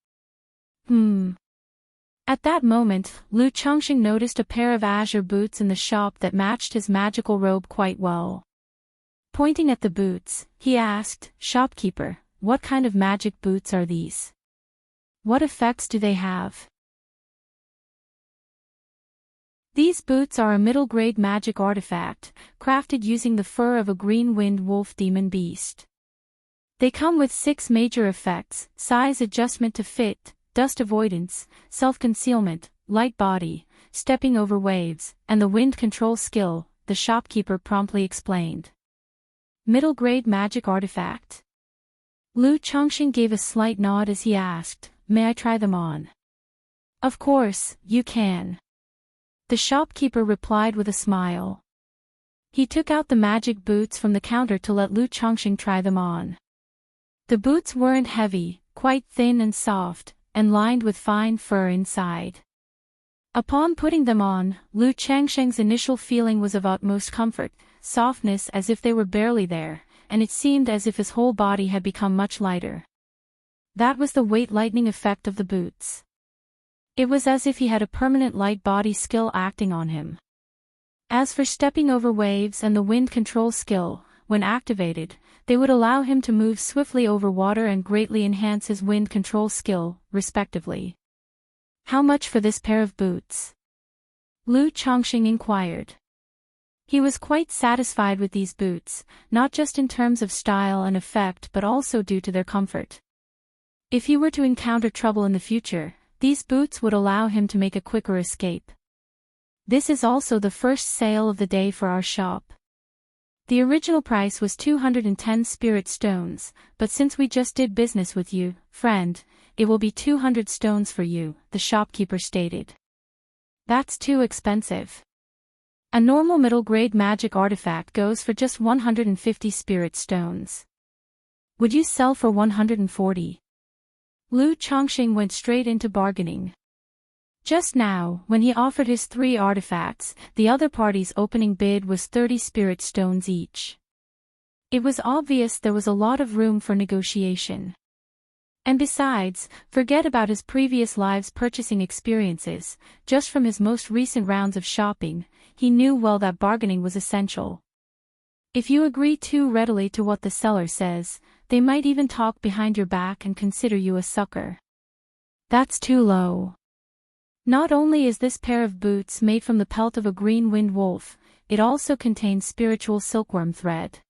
At that moment, Lu Changsheng noticed a pair of azure boots in the shop that matched his magical robe quite well. Pointing at the boots, he asked, "Shopkeeper, what kind of magic boots are these? What effects do they have?" These boots are a middle-grade magic artifact, crafted using the fur of a green-winged wolf demon beast. They come with 6 major effects: size adjustment to fit, dust avoidance, self-concealment, light body, stepping over waves, and the wind control skill, the shopkeeper promptly explained. Middle-grade magic artifact. Lu Changsheng gave a slight nod as he asked, "May I try them on?" "Of course, you can," the shopkeeper replied with a smile. He took out the magic boots from the counter to let Lu Changsheng try them on. The boots weren't heavy, quite thin and soft, and lined with fine fur inside. Upon putting them on, Lu Changsheng's initial feeling was of utmost comfort, softness as if they were barely there, and it seemed as if his whole body had become much lighter. That was the weight lightening effect of the boots. It was as if he had a permanent light body skill acting on him. As for stepping over waves and the wind control skill, when activated, they would allow him to move swiftly over water and greatly enhance his wind control skill, respectively. "How much for this pair of boots?" Lu Changsheng inquired. He was quite satisfied with these boots, not just in terms of style and effect but also due to their comfort. If he were to encounter trouble in the future, these boots would allow him to make a quicker escape. "This is also the first sale of the day for our shop. The original price was 210 spirit stones, but since we just did business with you, friend, it will be 200 stones for you," the shopkeeper stated. "That's too expensive. A normal middle-grade magic artifact goes for just 150 spirit stones. Would you sell for 140? Lu Changsheng went straight into bargaining. Just now, when he offered his 3 artifacts, the other party's opening bid was 30 spirit stones each. It was obvious there was a lot of room for negotiation. And besides, forget about his previous lives' purchasing experiences, just from his most recent rounds of shopping, he knew well that bargaining was essential. If you agree too readily to what the seller says, they might even talk behind your back and consider you a sucker. That's too low. Not only is this pair of boots made from the pelt of a green-winged wolf, it also contains spiritual silkworm thread.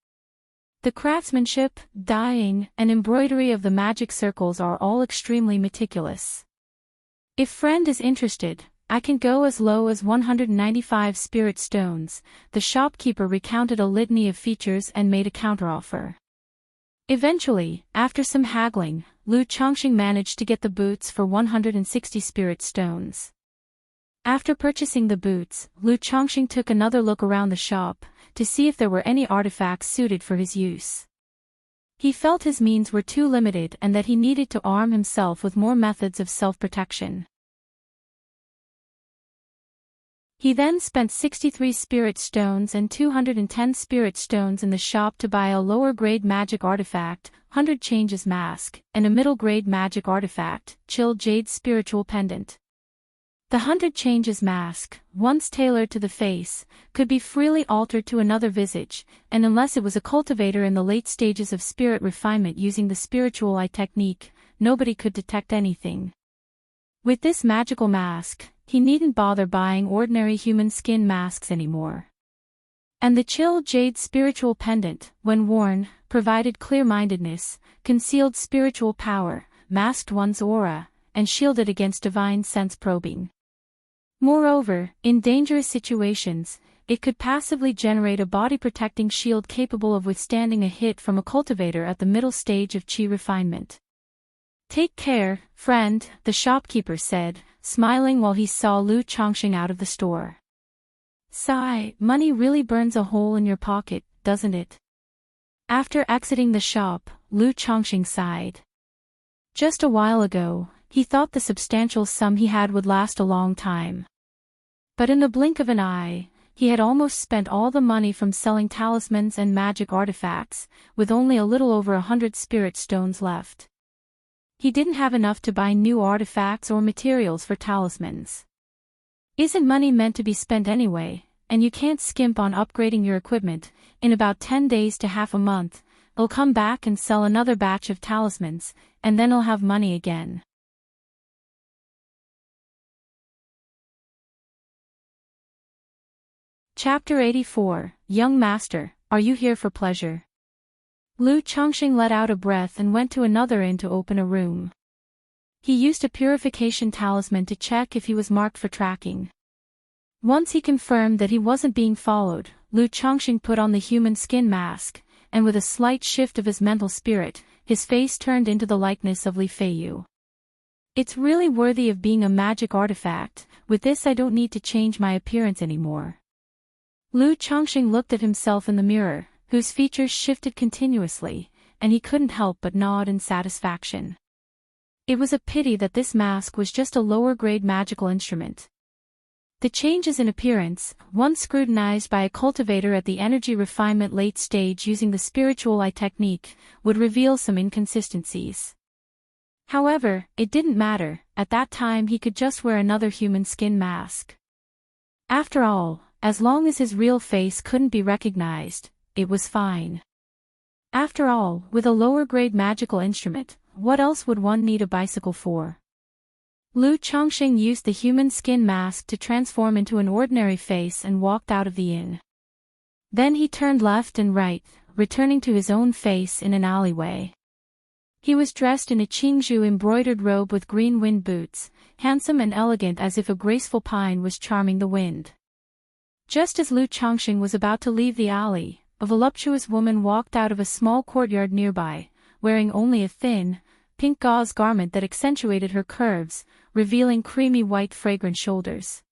The craftsmanship, dyeing, and embroidery of the magic circles are all extremely meticulous. If friend is interested, I can go as low as 195 spirit stones, the shopkeeper recounted a litany of features and made a counteroffer. Eventually, after some haggling, Lu Changsheng managed to get the boots for 160 spirit stones. After purchasing the boots, Lu Changsheng took another look around the shop, to see if there were any artifacts suited for his use. He felt his means were too limited and that he needed to arm himself with more methods of self-protection. He then spent 63 spirit stones and 210 spirit stones in the shop to buy a lower-grade magic artifact, 100 Changes Mask, and a middle-grade magic artifact, Chilled Jade Spiritual Pendant. The 100 Changes Mask, once tailored to the face, could be freely altered to another visage, and unless it was a cultivator in the late stages of spirit refinement using the spiritual eye technique, nobody could detect anything. With this magical mask, he needn't bother buying ordinary human skin masks anymore. And the Chilled Jade Spiritual Pendant, when worn, provided clear-mindedness, concealed spiritual power, masked one's aura, and shielded against divine sense probing. Moreover, in dangerous situations, it could passively generate a body-protecting shield capable of withstanding a hit from a cultivator at the middle stage of chi refinement. "Take care, friend," the shopkeeper said, smiling while he saw Lu Chongqing out of the store. "Sigh, money really burns a hole in your pocket, doesn't it?" After exiting the shop, Lu Chongqing sighed. Just a while ago, he thought the substantial sum he had would last a long time. But in the blink of an eye, he had almost spent all the money from selling talismans and magic artifacts, with only a little over 100 spirit stones left. He didn't have enough to buy new artifacts or materials for talismans. Isn't money meant to be spent anyway, and you can't skimp on upgrading your equipment? In about 10 days to half a month, he'll come back and sell another batch of talismans, and then he'll have money again. Chapter 84, Young Master, are you here for pleasure? Lu Chongqing let out a breath and went to another inn to open a room. He used a purification talisman to check if he was marked for tracking. Once he confirmed that he wasn't being followed, Lu Chongqing put on the human skin mask, and with a slight shift of his mental spirit, his face turned into the likeness of Li Feiyu. "It's really worthy of being a magic artifact. With this I don't need to change my appearance anymore." Lu Chongqing looked at himself in the mirror, whose features shifted continuously, and he couldn't help but nod in satisfaction. It was a pity that this mask was just a lower-grade magical instrument. The changes in appearance, once scrutinized by a cultivator at the energy refinement late stage using the spiritual eye technique, would reveal some inconsistencies. However, it didn't matter. At that time he could just wear another human skin mask. After all, as long as his real face couldn't be recognized, it was fine. After all, with a lower-grade magical instrument, what else would one need a bicycle for? Lu Chongqing used the human skin mask to transform into an ordinary face and walked out of the inn. Then he turned left and right, returning to his own face in an alleyway. He was dressed in a Qingzhou embroidered robe with green wind boots, handsome and elegant as if a graceful pine was charming the wind. Just as Lu Chongqing was about to leave the alley, a voluptuous woman walked out of a small courtyard nearby, wearing only a thin, pink gauze garment that accentuated her curves, revealing creamy white fragrant shoulders.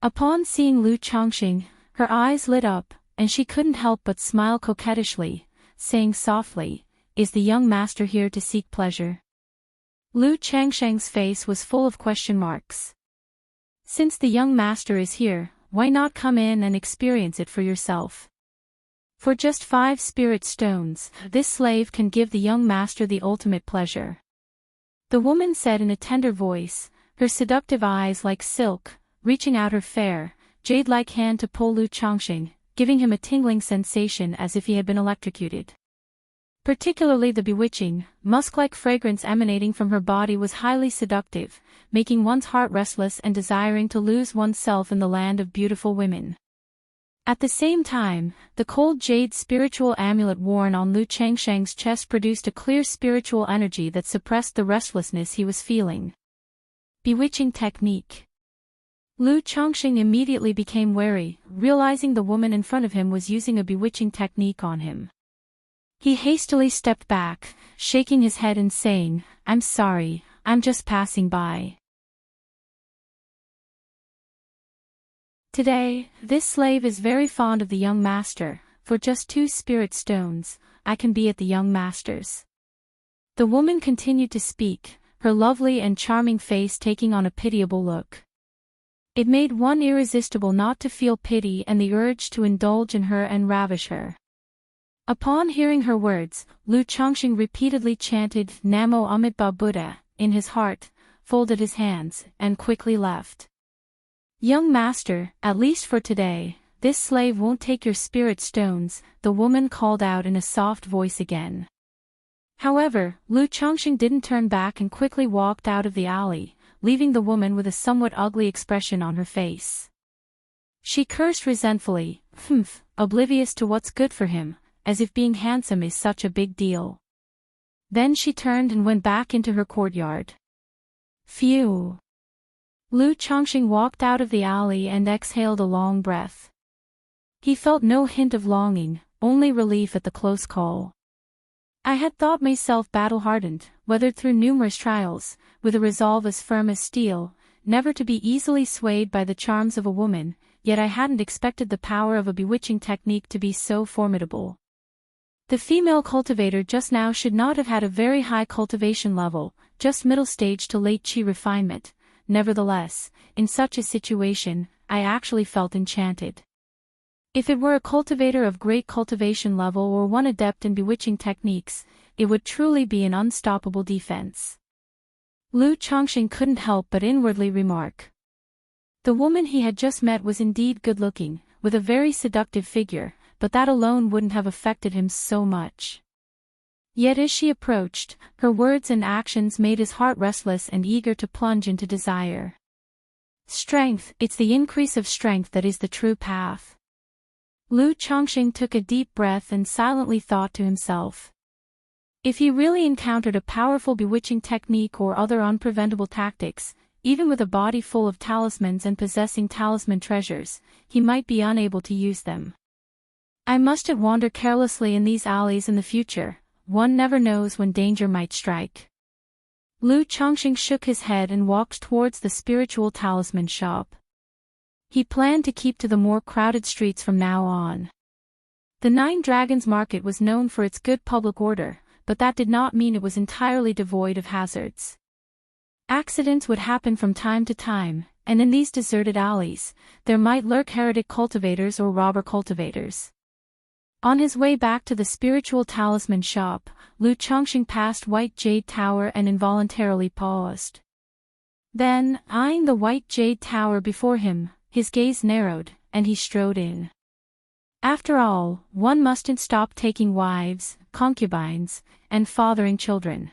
Upon seeing Lu Chongqing, her eyes lit up, and she couldn't help but smile coquettishly, saying softly, "Is the young master here to seek pleasure?" Lu Chongqing's face was full of question marks. "Since the young master is here, why not come in and experience it for yourself? For just 5 spirit stones, this slave can give the young master the ultimate pleasure," the woman said in a tender voice, her seductive eyes like silk, reaching out her fair, jade-like hand to pull Lu Chongqing, giving him a tingling sensation as if he had been electrocuted. Particularly the bewitching, musk-like fragrance emanating from her body was highly seductive, making one's heart restless and desiring to lose oneself in the land of beautiful women. At the same time, the cold jade spiritual amulet worn on Lu Chongqing's chest produced a clear spiritual energy that suppressed the restlessness he was feeling. Bewitching technique. Lu Chongqing immediately became wary, realizing the woman in front of him was using a bewitching technique on him. He hastily stepped back, shaking his head and saying, "I'm sorry, I'm just passing by." Today, this slave is very fond of the young master. For just 2 spirit stones, I can be at the young master's. The woman continued to speak, her lovely and charming face taking on a pitiable look. It made one irresistible not to feel pity and the urge to indulge in her and ravish her. Upon hearing her words, Lu Chongqing repeatedly chanted Namo Amitabha Buddha in his heart, folded his hands, and quickly left. "Young master, at least for today, this slave won't take your spirit stones," the woman called out in a soft voice again. However, Lu Chongqing didn't turn back and quickly walked out of the alley, leaving the woman with a somewhat ugly expression on her face. She cursed resentfully, oblivious to what's good for him, as if being handsome is such a big deal. Then she turned and went back into her courtyard. Phew! Lu Chongqing walked out of the alley and exhaled a long breath. He felt no hint of longing, only relief at the close call. I had thought myself battle-hardened, weathered through numerous trials, with a resolve as firm as steel, never to be easily swayed by the charms of a woman, yet I hadn't expected the power of a bewitching technique to be so formidable. The female cultivator just now should not have had a very high cultivation level, just middle stage to late chi refinement. Nevertheless, in such a situation, I actually felt enchanted. If it were a cultivator of great cultivation level or one adept in bewitching techniques, it would truly be an unstoppable defense. Lu Chongqing couldn't help but inwardly remark. The woman he had just met was indeed good-looking, with a very seductive figure, but that alone wouldn't have affected him so much. Yet as she approached, her words and actions made his heart restless and eager to plunge into desire. Strength, it's the increase of strength that is the true path. Lu Chongqing took a deep breath and silently thought to himself. If he really encountered a powerful bewitching technique or other unpreventable tactics, even with a body full of talismans and possessing talisman treasures, he might be unable to use them. I mustn't wander carelessly in these alleys in the future. One never knows when danger might strike. Lu Chongqing shook his head and walked towards the spiritual talisman shop. He planned to keep to the more crowded streets from now on. The Nine Dragons Market was known for its good public order, but that did not mean it was entirely devoid of hazards. Accidents would happen from time to time, and in these deserted alleys, there might lurk heretic cultivators or robber cultivators. On his way back to the spiritual talisman shop, Lu Chongqing passed White Jade Tower and involuntarily paused. Then, eyeing the White Jade Tower before him, his gaze narrowed, and he strode in. After all, one mustn't stop taking wives, concubines, and fathering children.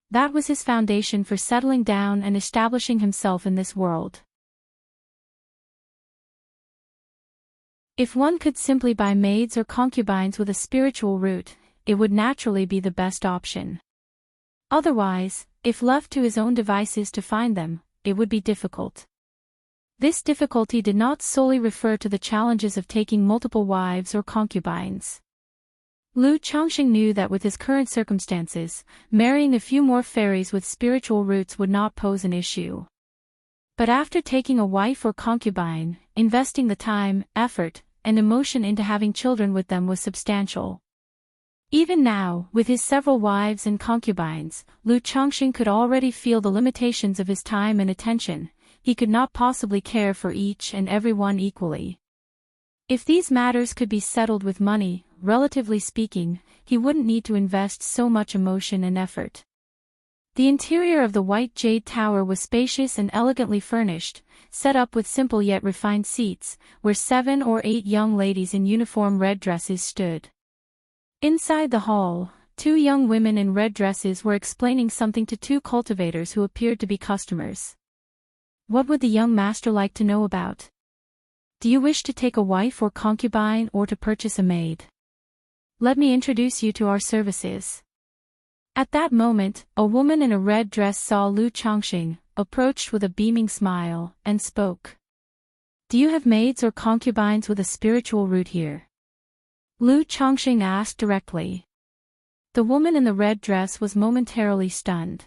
That was his foundation for settling down and establishing himself in this world. If one could simply buy maids or concubines with a spiritual root, it would naturally be the best option. Otherwise, if left to his own devices to find them, it would be difficult. This difficulty did not solely refer to the challenges of taking multiple wives or concubines. Lu Chongqing knew that with his current circumstances, marrying a few more fairies with spiritual roots would not pose an issue. But after taking a wife or concubine, investing the time, effort, and emotion into having children with them was substantial. Even now, with his several wives and concubines, Lu Chongqing could already feel the limitations of his time and attention. He could not possibly care for each and every one equally. If these matters could be settled with money, relatively speaking, he wouldn't need to invest so much emotion and effort. The interior of the White Jade Tower was spacious and elegantly furnished, set up with simple yet refined seats, where 7 or 8 young ladies in uniform red dresses stood. Inside the hall, 2 young women in red dresses were explaining something to 2 cultivators who appeared to be customers. What would the young master like to know about? Do you wish to take a wife or concubine or to purchase a maid? Let me introduce you to our services. At that moment, a woman in a red dress saw Lu Chongqing, approached with a beaming smile, and spoke. Do you have maids or concubines with a spiritual root here? Lu Chongqing asked directly. The woman in the red dress was momentarily stunned.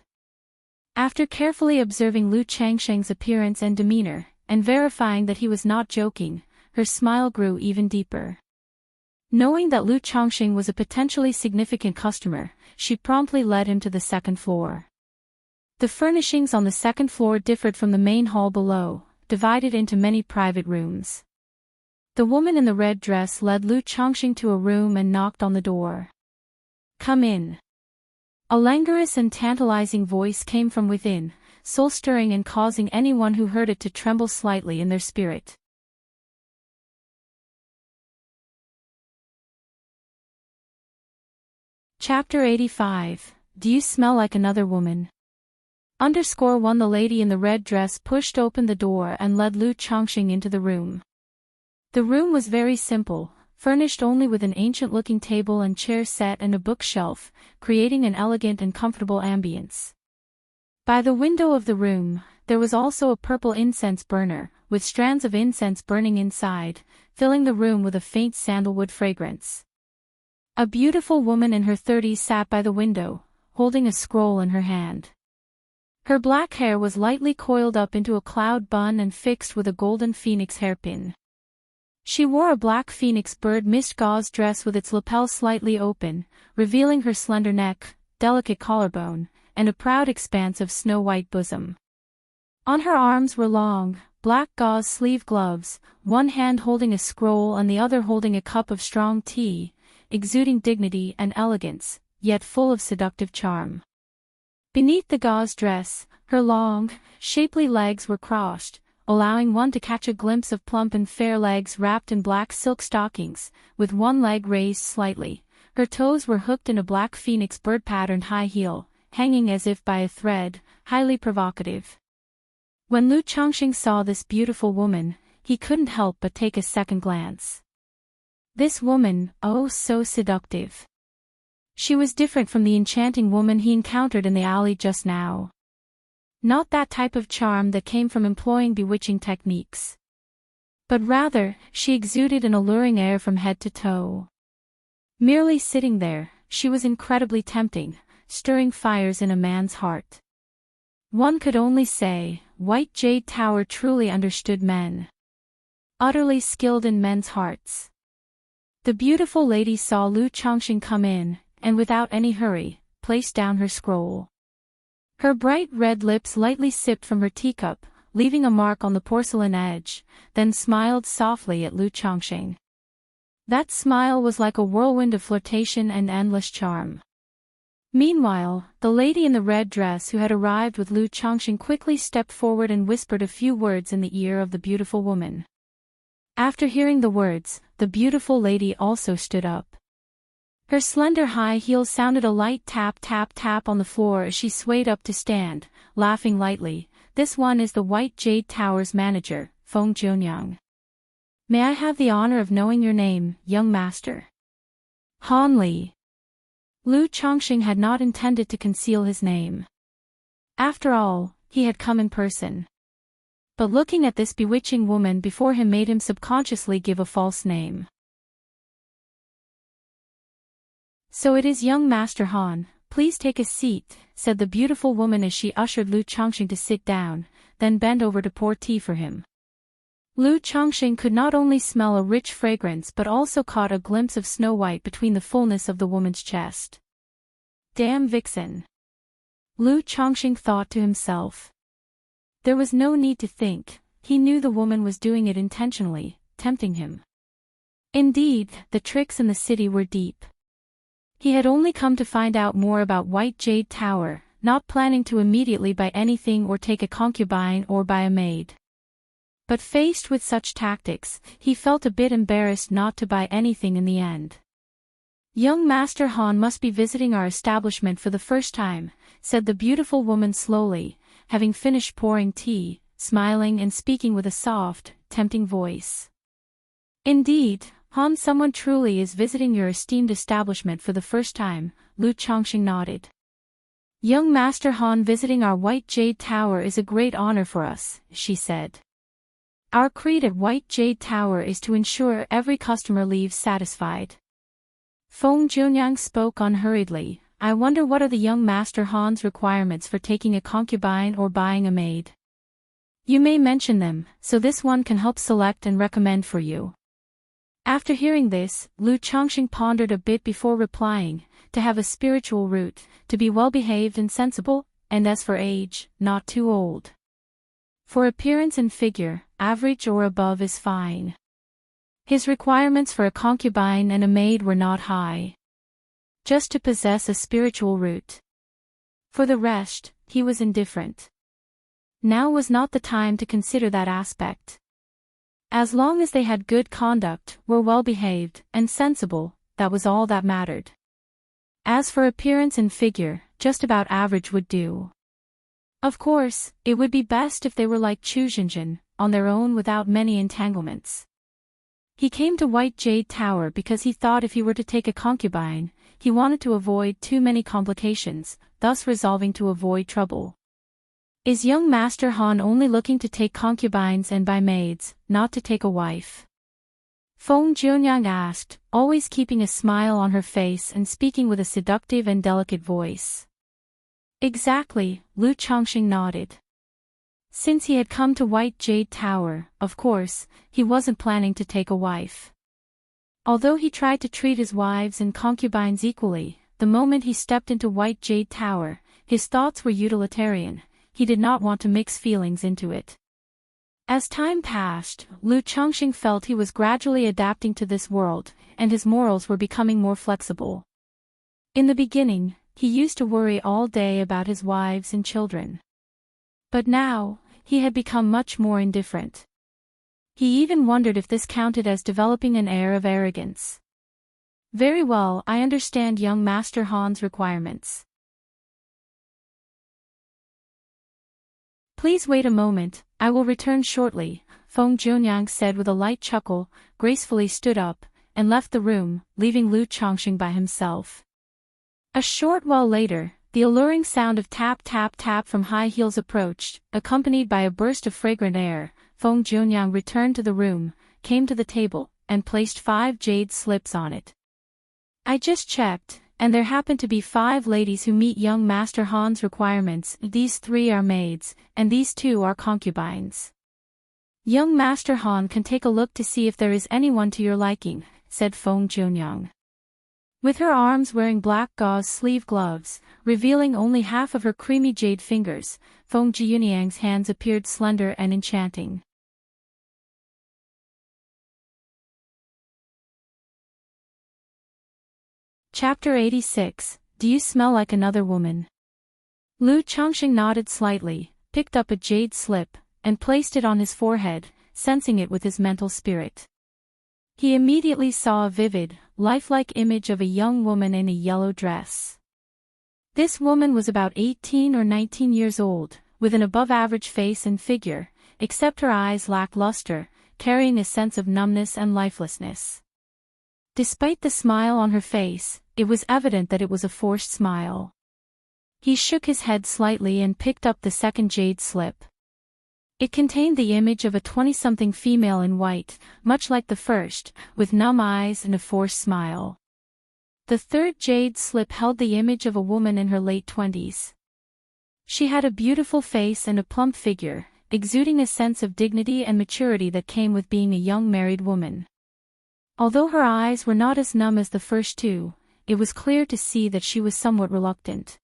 After carefully observing Lu Chongqing's appearance and demeanor, and verifying that he was not joking, her smile grew even deeper. Knowing that Lu Chongqing was a potentially significant customer, she promptly led him to the second floor. The furnishings on the second floor differed from the main hall below, divided into many private rooms. The woman in the red dress led Lu Chongqing to a room and knocked on the door. Come in. A languorous and tantalizing voice came from within, soul-stirring and causing anyone who heard it to tremble slightly in their spirit. Chapter 85. Do you smell like another woman? _1 The lady in the red dress pushed open the door and led Lu Chongqing into the room. The room was very simple, furnished only with an ancient-looking table and chair set and a bookshelf, creating an elegant and comfortable ambience. By the window of the room, there was also a purple incense burner, with strands of incense burning inside, filling the room with a faint sandalwood fragrance. A beautiful woman in her 30s sat by the window, holding a scroll in her hand. Her black hair was lightly coiled up into a cloud bun and fixed with a golden phoenix hairpin. She wore a black phoenix bird mist gauze dress with its lapel slightly open, revealing her slender neck, delicate collarbone, and a proud expanse of snow-white bosom. On her arms were long, black gauze sleeve gloves, one hand holding a scroll and the other holding a cup of strong tea, exuding dignity and elegance, yet full of seductive charm. Beneath the gauze dress, her long, shapely legs were crossed, allowing one to catch a glimpse of plump and fair legs wrapped in black silk stockings, with one leg raised slightly. Her toes were hooked in a black phoenix bird-patterned high heel, hanging as if by a thread, highly provocative. When Lu Changxing saw this beautiful woman, he couldn't help but take a second glance. This woman, oh so seductive. She was different from the enchanting woman he encountered in the alley just now. Not that type of charm that came from employing bewitching techniques. But rather, she exuded an alluring air from head to toe. Merely sitting there, she was incredibly tempting, stirring fires in a man's heart. One could only say, White Jade Tower truly understood men. Utterly skilled in men's hearts. The beautiful lady saw Lu Changxing come in, and without any hurry, placed down her scroll. Her bright red lips lightly sipped from her teacup, leaving a mark on the porcelain edge, then smiled softly at Lu Changxing. That smile was like a whirlwind of flirtation and endless charm. Meanwhile, the lady in the red dress who had arrived with Lu Changxing quickly stepped forward and whispered a few words in the ear of the beautiful woman. After hearing the words, the beautiful lady also stood up. Her slender high heels sounded a light tap tap tap on the floor as she swayed up to stand, laughing lightly. This one is the White Jade Tower's manager, Feng Jianyang. May I have the honor of knowing your name, young master? Han Li. Lu Changxing had not intended to conceal his name. After all, he had come in person. But looking at this bewitching woman before him made him subconsciously give a false name. So it is young Master Han, please take a seat, said the beautiful woman as she ushered Lu Changxing to sit down, then bent over to pour tea for him. Lu Changxing could not only smell a rich fragrance but also caught a glimpse of Snow White between the fullness of the woman's chest. Damn vixen. Lu Changxing thought to himself. There was no need to think, he knew the woman was doing it intentionally, tempting him. Indeed, the tricks in the city were deep. He had only come to find out more about White Jade Tower, not planning to immediately buy anything or take a concubine or buy a maid. But faced with such tactics, he felt a bit embarrassed not to buy anything in the end. Young Master Han must be visiting our establishment for the first time, said the beautiful woman slowly, having finished pouring tea, smiling and speaking with a soft, tempting voice. Indeed, Han, someone truly is visiting your esteemed establishment for the first time, Lu Changxing nodded. Young Master Han visiting our White Jade Tower is a great honor for us, she said. Our creed at White Jade Tower is to ensure every customer leaves satisfied. Feng Jianyang spoke unhurriedly. I wonder what are the young Master Han's requirements for taking a concubine or buying a maid. You may mention them, so this one can help select and recommend for you. After hearing this, Lu Changxing pondered a bit before replying, to have a spiritual root, to be well-behaved and sensible, and as for age, not too old. For appearance and figure, average or above is fine. His requirements for a concubine and a maid were not high. Just to possess a spiritual root. For the rest, he was indifferent. Now was not the time to consider that aspect. As long as they had good conduct, were well-behaved, and sensible, that was all that mattered. As for appearance and figure, just about average would do. Of course, it would be best if they were like Chu Jinjin, on their own without many entanglements. He came to White Jade Tower because he thought if he were to take a concubine, he wanted to avoid too many complications, thus resolving to avoid trouble. Is young Master Han only looking to take concubines and buy maids, not to take a wife? Feng Jianyang asked, always keeping a smile on her face and speaking with a seductive and delicate voice. Exactly, Lu Chongqing nodded. Since he had come to White Jade Tower, of course, he wasn't planning to take a wife. Although he tried to treat his wives and concubines equally, the moment he stepped into White Jade Tower, his thoughts were utilitarian. He did not want to mix feelings into it. As time passed, Lu Chongqing felt he was gradually adapting to this world, and his morals were becoming more flexible. In the beginning, he used to worry all day about his wives and children. But now, he had become much more indifferent. He even wondered if this counted as developing an air of arrogance. Very well, I understand young Master Han's requirements. Please wait a moment, I will return shortly, Feng Jianyang said with a light chuckle, gracefully stood up, and left the room, leaving Lu Chongqing by himself. A short while later, the alluring sound of tap tap tap from high heels approached, accompanied by a burst of fragrant air. Feng Jianyang returned to the room, came to the table, and placed 5 jade slips on it. I just checked, and there happen to be 5 ladies who meet young Master Han's requirements. These 3 are maids, and these 2 are concubines. Young Master Han can take a look to see if there is anyone to your liking, said Feng Jianyang. With her arms wearing black gauze sleeve gloves, revealing only half of her creamy jade fingers, Feng Jianyang's hands appeared slender and enchanting. Chapter 86, Do you smell like another woman? Lu Chongqing nodded slightly, picked up a jade slip, and placed it on his forehead, sensing it with his mental spirit. He immediately saw a vivid, lifelike image of a young woman in a yellow dress. This woman was about 18 or 19 years old, with an above-average face and figure, except her eyes lacked luster, carrying a sense of numbness and lifelessness. Despite the smile on her face, it was evident that it was a forced smile. He shook his head slightly and picked up the second jade slip. It contained the image of a 20-something female in white, much like the first, with numb eyes and a forced smile. The third jade slip held the image of a woman in her late 20s. She had a beautiful face and a plump figure, exuding a sense of dignity and maturity that came with being a young married woman. Although her eyes were not as numb as the first 2, it was clear to see that she was somewhat reluctant.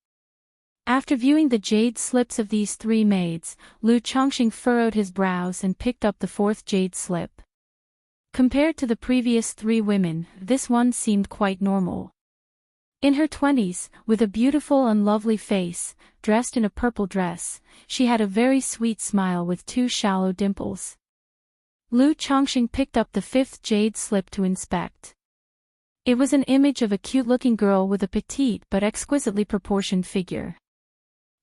After viewing the jade slips of these 3 maids, Lu Chongqing furrowed his brows and picked up the 4th jade slip. Compared to the previous 3 women, this one seemed quite normal. In her 20s, with a beautiful and lovely face, dressed in a purple dress, she had a very sweet smile with 2 shallow dimples. Lu Chongqing picked up the 5th jade slip to inspect. It was an image of a cute-looking girl with a petite but exquisitely proportioned figure.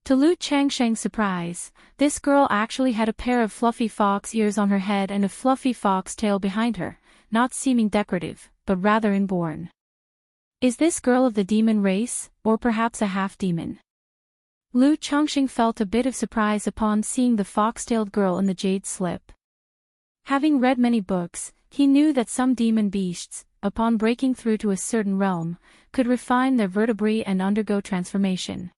To Lu Chongqing's surprise, this girl actually had a pair of fluffy fox ears on her head and a fluffy fox tail behind her, not seeming decorative, but rather inborn. Is this girl of the demon race, or perhaps a half-demon? Lu Chongqing felt a bit of surprise upon seeing the fox-tailed girl in the jade slip. Having read many books, he knew that some demon beasts, upon breaking through to a certain realm, could refine their vertebrae and undergo transformation.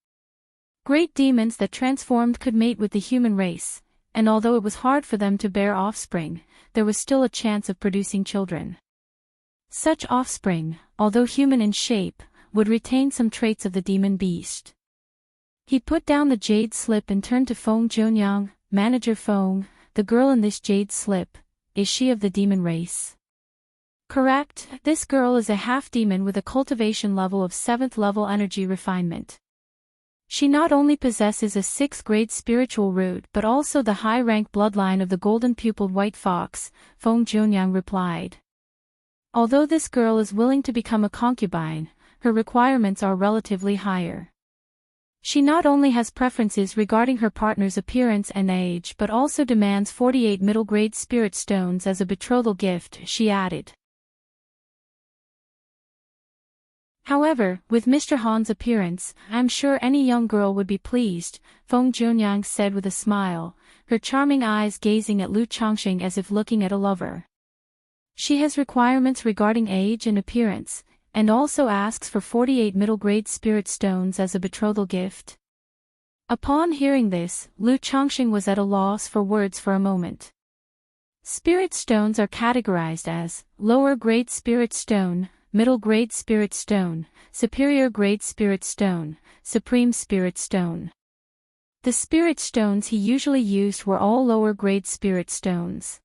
Great demons that transformed could mate with the human race, and although it was hard for them to bear offspring, there was still a chance of producing children. Such offspring, although human in shape, would retain some traits of the demon beast. He put down the jade slip and turned to Feng Jianyang. Manager Feng, the girl in this jade slip, is she of the demon race? Correct, this girl is a half-demon with a cultivation level of 7th level energy refinement. She not only possesses a 6th grade spiritual root but also the high-rank bloodline of the golden-pupiled white fox, Feng Jianyang replied. Although this girl is willing to become a concubine, her requirements are relatively higher. She not only has preferences regarding her partner's appearance and age but also demands 48 middle-grade spirit stones as a betrothal gift, she added. However, with Mr. Han's appearance, I'm sure any young girl would be pleased, Feng Junyang said with a smile, her charming eyes gazing at Lu Changxing as if looking at a lover. She has requirements regarding age and appearance, and also asks for 48 middle-grade spirit stones as a betrothal gift. Upon hearing this, Lu Changxing was at a loss for words for a moment. Spirit stones are categorized as lower-grade spirit stone, middle-grade spirit stone, superior-grade spirit stone, supreme spirit stone. The spirit stones he usually used were all lower-grade spirit stones.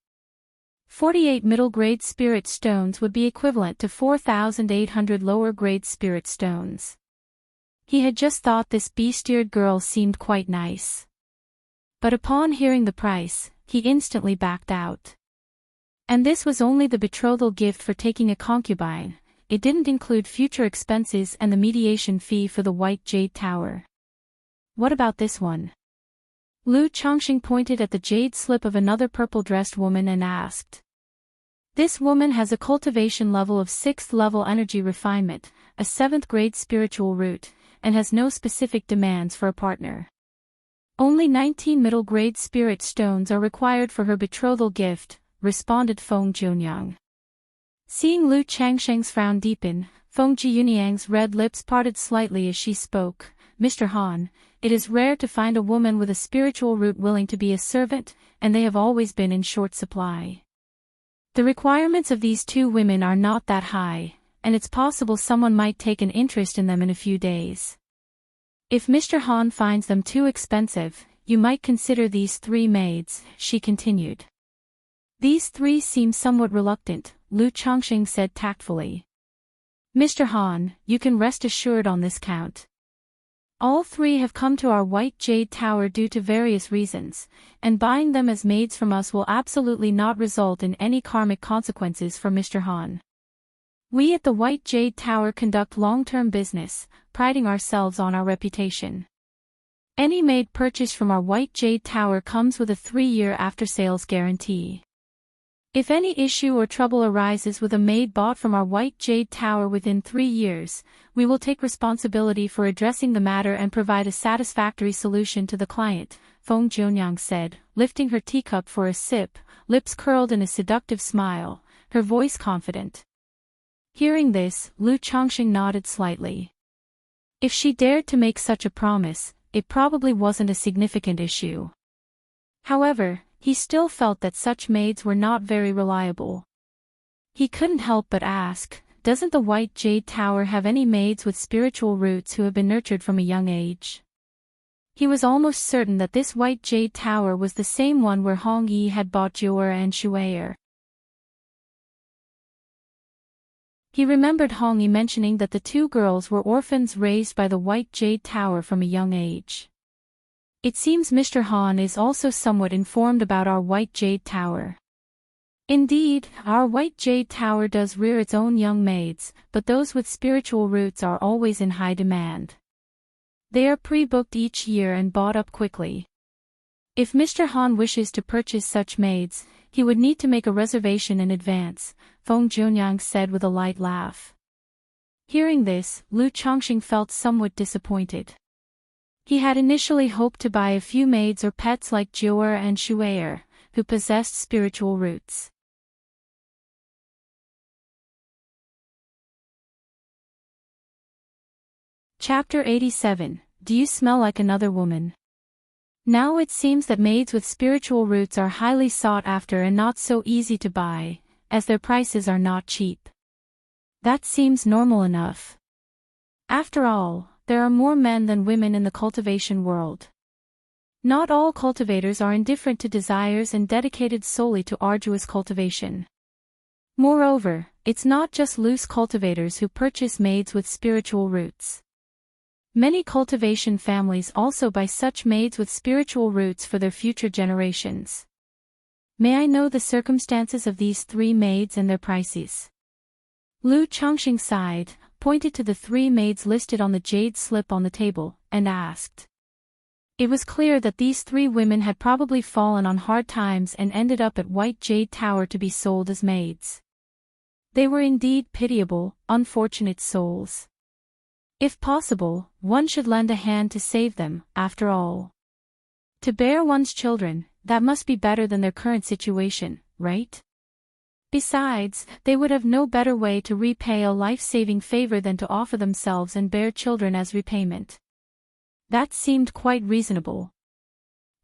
48 middle-grade spirit stones would be equivalent to 4,800 lower-grade spirit stones. He had just thought this beast-eared girl seemed quite nice. But upon hearing the price, he instantly backed out. And this was only the betrothal gift for taking a concubine. It didn't include future expenses and the mediation fee for the White Jade Tower. What about this one? Lu Changxing pointed at the jade slip of another purple-dressed woman and asked. This woman has a cultivation level of 6th level energy refinement, a 7th grade spiritual root, and has no specific demands for a partner. Only 19 middle grade spirit stones are required for her betrothal gift, responded Feng Junyang. Seeing Lu Changsheng's frown deepen, Feng Jiunyang's red lips parted slightly as she spoke. Mr. Han, it is rare to find a woman with a spiritual root willing to be a servant, and they have always been in short supply. The requirements of these two women are not that high, and it's possible someone might take an interest in them in a few days. If Mr. Han finds them too expensive, you might consider these 3 maids, she continued. These 3 seem somewhat reluctant, Lu Changxing said tactfully. Mr. Han, you can rest assured on this count. All 3 have come to our White Jade Tower due to various reasons, and buying them as maids from us will absolutely not result in any karmic consequences for Mr. Han. We at the White Jade Tower conduct long-term business, priding ourselves on our reputation. Any maid purchased from our White Jade Tower comes with a 3-year after-sales guarantee. If any issue or trouble arises with a maid bought from our White Jade Tower within 3 years, we will take responsibility for addressing the matter and provide a satisfactory solution to the client, Feng Junyang said, lifting her teacup for a sip, lips curled in a seductive smile, her voice confident. Hearing this, Lu Changxing nodded slightly. If she dared to make such a promise, it probably wasn't a significant issue. However, he still felt that such maids were not very reliable. He couldn't help but ask, doesn't the White Jade Tower have any maids with spiritual roots who have been nurtured from a young age? He was almost certain that this White Jade Tower was the same one where Hong Yi had bought Jiu'er and Shu'er. He remembered Hong Yi mentioning that the 2 girls were orphans raised by the White Jade Tower from a young age. It seems Mr. Han is also somewhat informed about our White Jade Tower. Indeed, our White Jade Tower does rear its own young maids, but those with spiritual roots are always in high demand. They are pre-booked each year and bought up quickly. If Mr. Han wishes to purchase such maids, he would need to make a reservation in advance, Feng Junyang said with a light laugh. Hearing this, Lu Changxing felt somewhat disappointed. He had initially hoped to buy a few maids or pets like Jiu'er and Shu'er, who possessed spiritual roots. Chapter 87, Do You Smell Like Another Woman? Now it seems that maids with spiritual roots are highly sought after and not so easy to buy, as their prices are not cheap. That seems normal enough. After all, there are more men than women in the cultivation world. Not all cultivators are indifferent to desires and dedicated solely to arduous cultivation. Moreover, it's not just loose cultivators who purchase maids with spiritual roots. Many cultivation families also buy such maids with spiritual roots for their future generations. May I know the circumstances of these 3 maids and their prices? Lu Changxing sighed, pointed to the 3 maids listed on the jade slip on the table, and asked. It was clear that these 3 women had probably fallen on hard times and ended up at White Jade Tower to be sold as maids. They were indeed pitiable, unfortunate souls. If possible, one should lend a hand to save them, after all. To bear one's children, that must be better than their current situation, right? Besides, they would have no better way to repay a life-saving favor than to offer themselves and bear children as repayment. That seemed quite reasonable.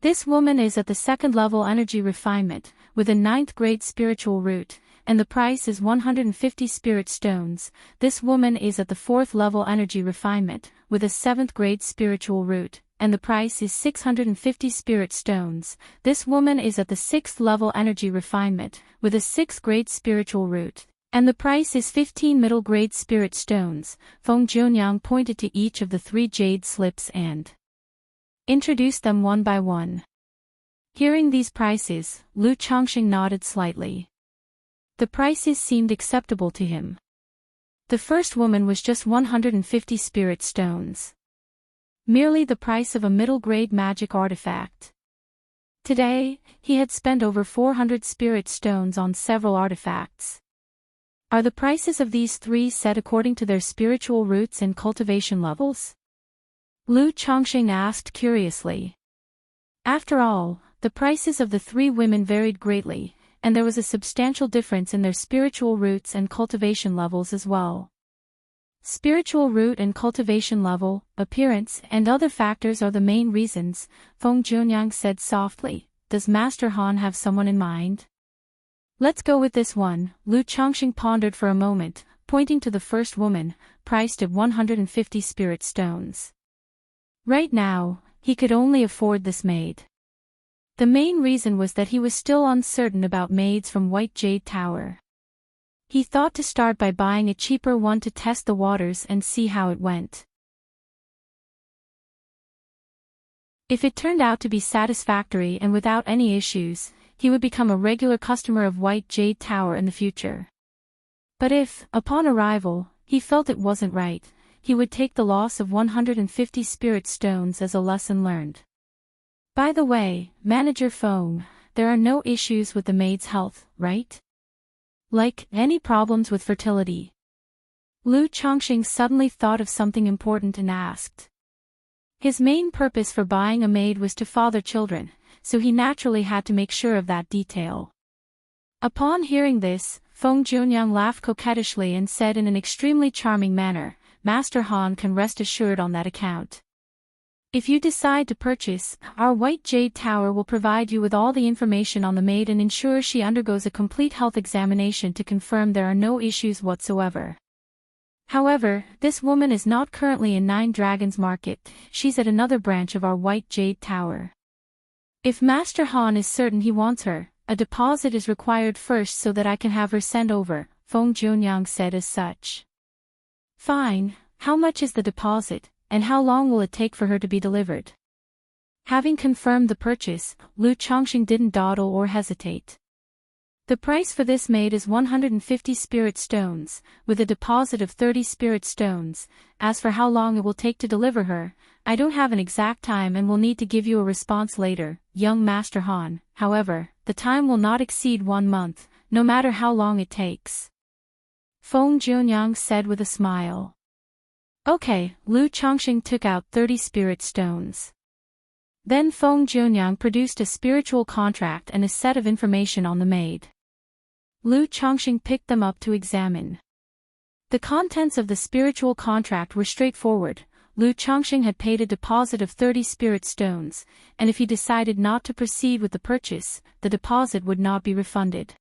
This woman is at the second level energy refinement, with a 9th grade spiritual root, and the price is 150 spirit stones. This woman is at the 4th level energy refinement, with a 7th grade spiritual root, and the price is 650 spirit stones. This woman is at the 6th level energy refinement, with a 6th grade spiritual root, and the price is 15 middle grade spirit stones. Feng Jianyang pointed to each of the 3 jade slips and introduced them one by one. Hearing these prices, Lu Changxing nodded slightly. The prices seemed acceptable to him. The first woman was just 150 spirit stones. Merely the price of a middle-grade magic artifact. Today, he had spent over 400 spirit stones on several artifacts. Are the prices of these 3 set according to their spiritual roots and cultivation levels? Lu Changxing asked curiously. After all, the prices of the 3 women varied greatly, and there was a substantial difference in their spiritual roots and cultivation levels as well. Spiritual root and cultivation level, appearance, and other factors are the main reasons, Feng Jianyang said softly. Does Master Han have someone in mind? Let's go with this one. Lu Changxing pondered for a moment, pointing to the first woman, priced at 150 spirit stones. Right now, he could only afford this maid. The main reason was that he was still uncertain about maids from White Jade Tower. He thought to start by buying a cheaper one to test the waters and see how it went. If it turned out to be satisfactory and without any issues, he would become a regular customer of White Jade Tower in the future. But if, upon arrival, he felt it wasn't right, he would take the loss of 150 spirit stones as a lesson learned. By the way, Manager Feng, there are no issues with the maid's health, right? Like, any problems with fertility? Lu Changxing suddenly thought of something important and asked. His main purpose for buying a maid was to father children, so he naturally had to make sure of that detail. Upon hearing this, Feng Jianyang laughed coquettishly and said in an extremely charming manner, Master Han can rest assured on that account. If you decide to purchase, our White Jade Tower will provide you with all the information on the maid and ensure she undergoes a complete health examination to confirm there are no issues whatsoever. However, this woman is not currently in 9 Dragons Market, she's at another branch of our White Jade Tower. If Master Han is certain he wants her, a deposit is required first so that I can have her sent over, Feng Jianyang said as such. Fine, how much is the deposit? And how long will it take for her to be delivered? Having confirmed the purchase, Lu Changxing didn't dawdle or hesitate. The price for this maid is 150 spirit stones, with a deposit of 30 spirit stones. As for how long it will take to deliver her, I don't have an exact time and will need to give you a response later, young Master Han. However, the time will not exceed 1 month, no matter how long it takes. Feng Jianyang said with a smile. Okay, Lu Changxing took out 30 spirit stones. Then Feng Jianyang produced a spiritual contract and a set of information on the maid. Lu Changxing picked them up to examine. The contents of the spiritual contract were straightforward. Lu Changxing had paid a deposit of 30 spirit stones, and if he decided not to proceed with the purchase, the deposit would not be refunded.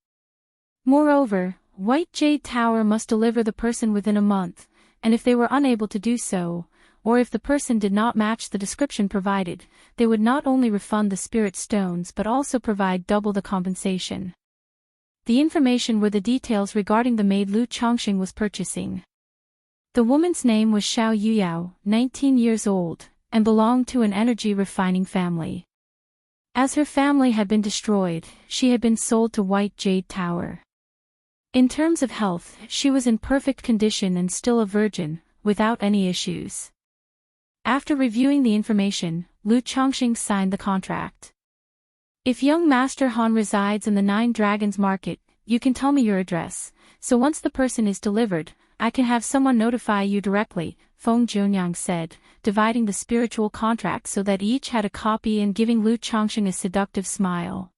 Moreover, White Jade Tower must deliver the person within a month, and if they were unable to do so, or if the person did not match the description provided, they would not only refund the spirit stones but also provide double the compensation. The information were the details regarding the maid Lu Changxing was purchasing. The woman's name was Xiao Yuyao, 19 years old, and belonged to an energy refining family. As her family had been destroyed, she had been sold to White Jade Tower. In terms of health, she was in perfect condition and still a virgin, without any issues. After reviewing the information, Lu Changxing signed the contract. If young Master Han resides in the 9 Dragons Market, you can tell me your address, so once the person is delivered, I can have someone notify you directly, Feng Zhonyang said, dividing the spiritual contract so that each had a copy and giving Lu Changxing a seductive smile.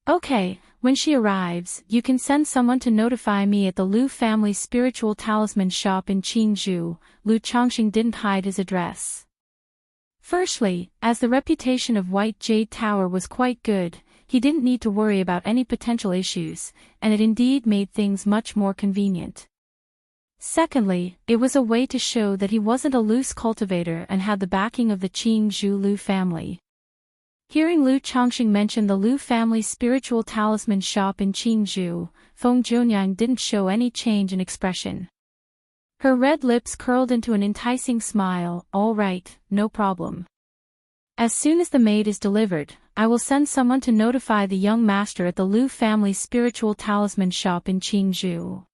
Okay, when she arrives, you can send someone to notify me at the Lu family's spiritual talisman shop in Qingzhou. Lu Changxing didn't hide his address. Firstly, as the reputation of White Jade Tower was quite good, he didn't need to worry about any potential issues, and it indeed made things much more convenient. Secondly, it was a way to show that he wasn't a loose cultivator and had the backing of the Qingzhou Lu family. Hearing Lu Changxing mention the Lu family's spiritual talisman shop in Qingzhou, Feng Zhonyang didn't show any change in expression. Her red lips curled into an enticing smile. All right, no problem. As soon as the maid is delivered, I will send someone to notify the young master at the Lu family's spiritual talisman shop in Qingzhou.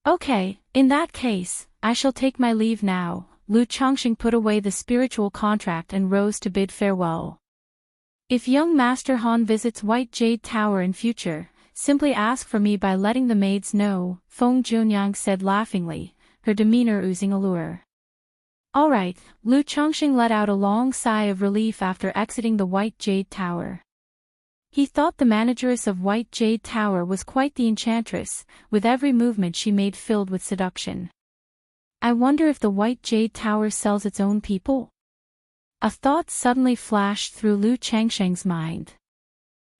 Okay, in that case, I shall take my leave now. Lu Changxing put away the spiritual contract and rose to bid farewell. If young Master Han visits White Jade Tower in future, simply ask for me by letting the maids know, Feng Zhonyang said laughingly, her demeanor oozing allure. All right, Lu Changxing let out a long sigh of relief after exiting the White Jade Tower. He thought the manageress of White Jade Tower was quite the enchantress, with every movement she made filled with seduction. I wonder if the White Jade Tower sells its own people? A thought suddenly flashed through Lu Changxing's mind.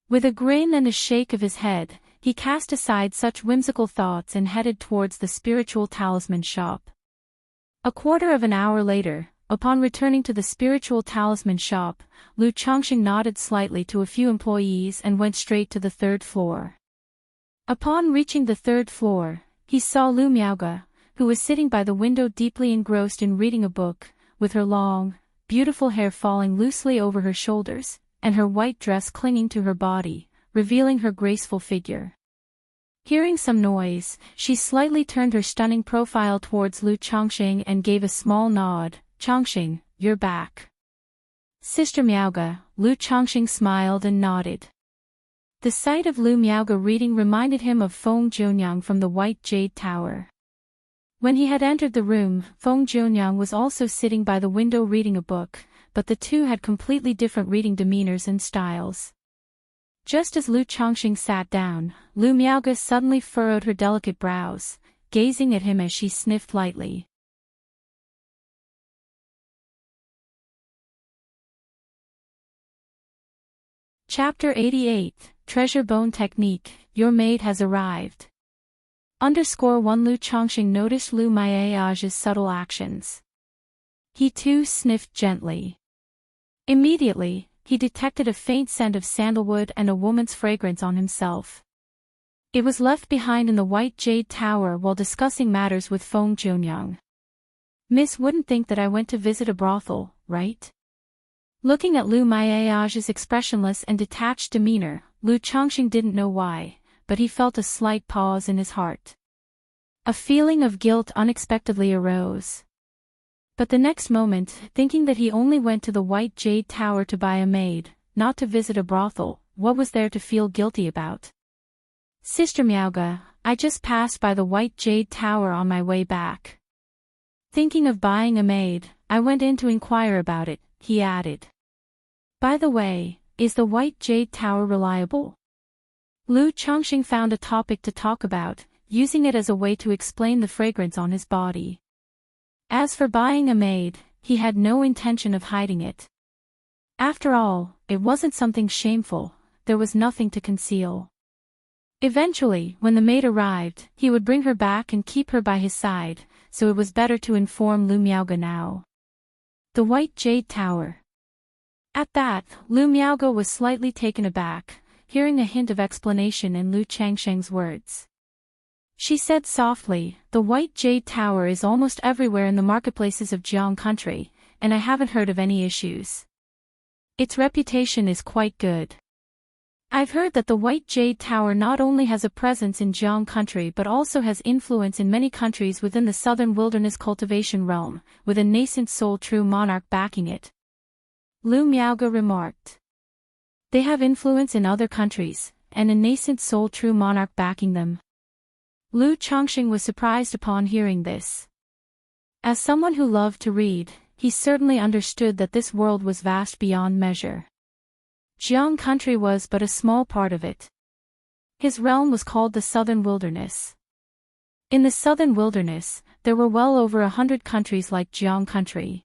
With a grin and a shake of his head, he cast aside such whimsical thoughts and headed towards the spiritual talisman shop. A quarter of an hour later, upon returning to the spiritual talisman shop, Lu Changxing nodded slightly to a few employees and went straight to the third floor. Upon reaching the third floor, he saw Lu Miaoge, who was sitting by the window deeply engrossed in reading a book, with her long, beautiful hair falling loosely over her shoulders, and her white dress clinging to her body, revealing her graceful figure. Hearing some noise, she slightly turned her stunning profile towards Lu Changxing and gave a small nod. Changxing, you're back. Sister Miaoge, Lu Changxing smiled and nodded. The sight of Lu Miaoge reading reminded him of Feng Zhonyang from the White Jade Tower. When he had entered the room, Feng Zhonyang was also sitting by the window reading a book, but the two had completely different reading demeanors and styles. Just as Lu Changxing sat down, Lu Miaoge suddenly furrowed her delicate brows, gazing at him as she sniffed lightly. Chapter 88, Treasure Bone Technique, Your maid has arrived. _1 Lu Changxing noticed Lu Miaoge's subtle actions. He too sniffed gently. Immediately, he detected a faint scent of sandalwood and a woman's fragrance on himself. It was left behind in the White Jade Tower while discussing matters with Feng Zhonyang. Miss wouldn't think that I went to visit a brothel, right? Looking at Lu Miaoge's expressionless and detached demeanor, Lu Changxing didn't know why, but he felt a slight pause in his heart. A feeling of guilt unexpectedly arose. But the next moment, thinking that he only went to the White Jade Tower to buy a maid, not to visit a brothel, what was there to feel guilty about? Sister Miaoge, I just passed by the White Jade Tower on my way back. Thinking of buying a maid, I went in to inquire about it, he added. By the way, is the White Jade Tower reliable? Lu Changxing found a topic to talk about, using it as a way to explain the fragrance on his body. As for buying a maid, he had no intention of hiding it. After all, it wasn't something shameful, there was nothing to conceal. Eventually, when the maid arrived, he would bring her back and keep her by his side, so it was better to inform Lu Miaoge now. The White Jade Tower. At that, Lu Miaoge was slightly taken aback, hearing a hint of explanation in Lu Changxing's words. She said softly, the White Jade Tower is almost everywhere in the marketplaces of Jiang country, and I haven't heard of any issues. Its reputation is quite good. I've heard that the White Jade Tower not only has a presence in Jiang country but also has influence in many countries within the southern wilderness cultivation realm, with a nascent soul true monarch backing it. Lu Miaoge remarked. They have influence in other countries, and a nascent soul true monarch backing them. Lu Chongqing was surprised upon hearing this. As someone who loved to read, he certainly understood that this world was vast beyond measure. Jiang country was but a small part of it. His realm was called the Southern Wilderness. In the Southern Wilderness, there were well over 100 countries like Jiang country.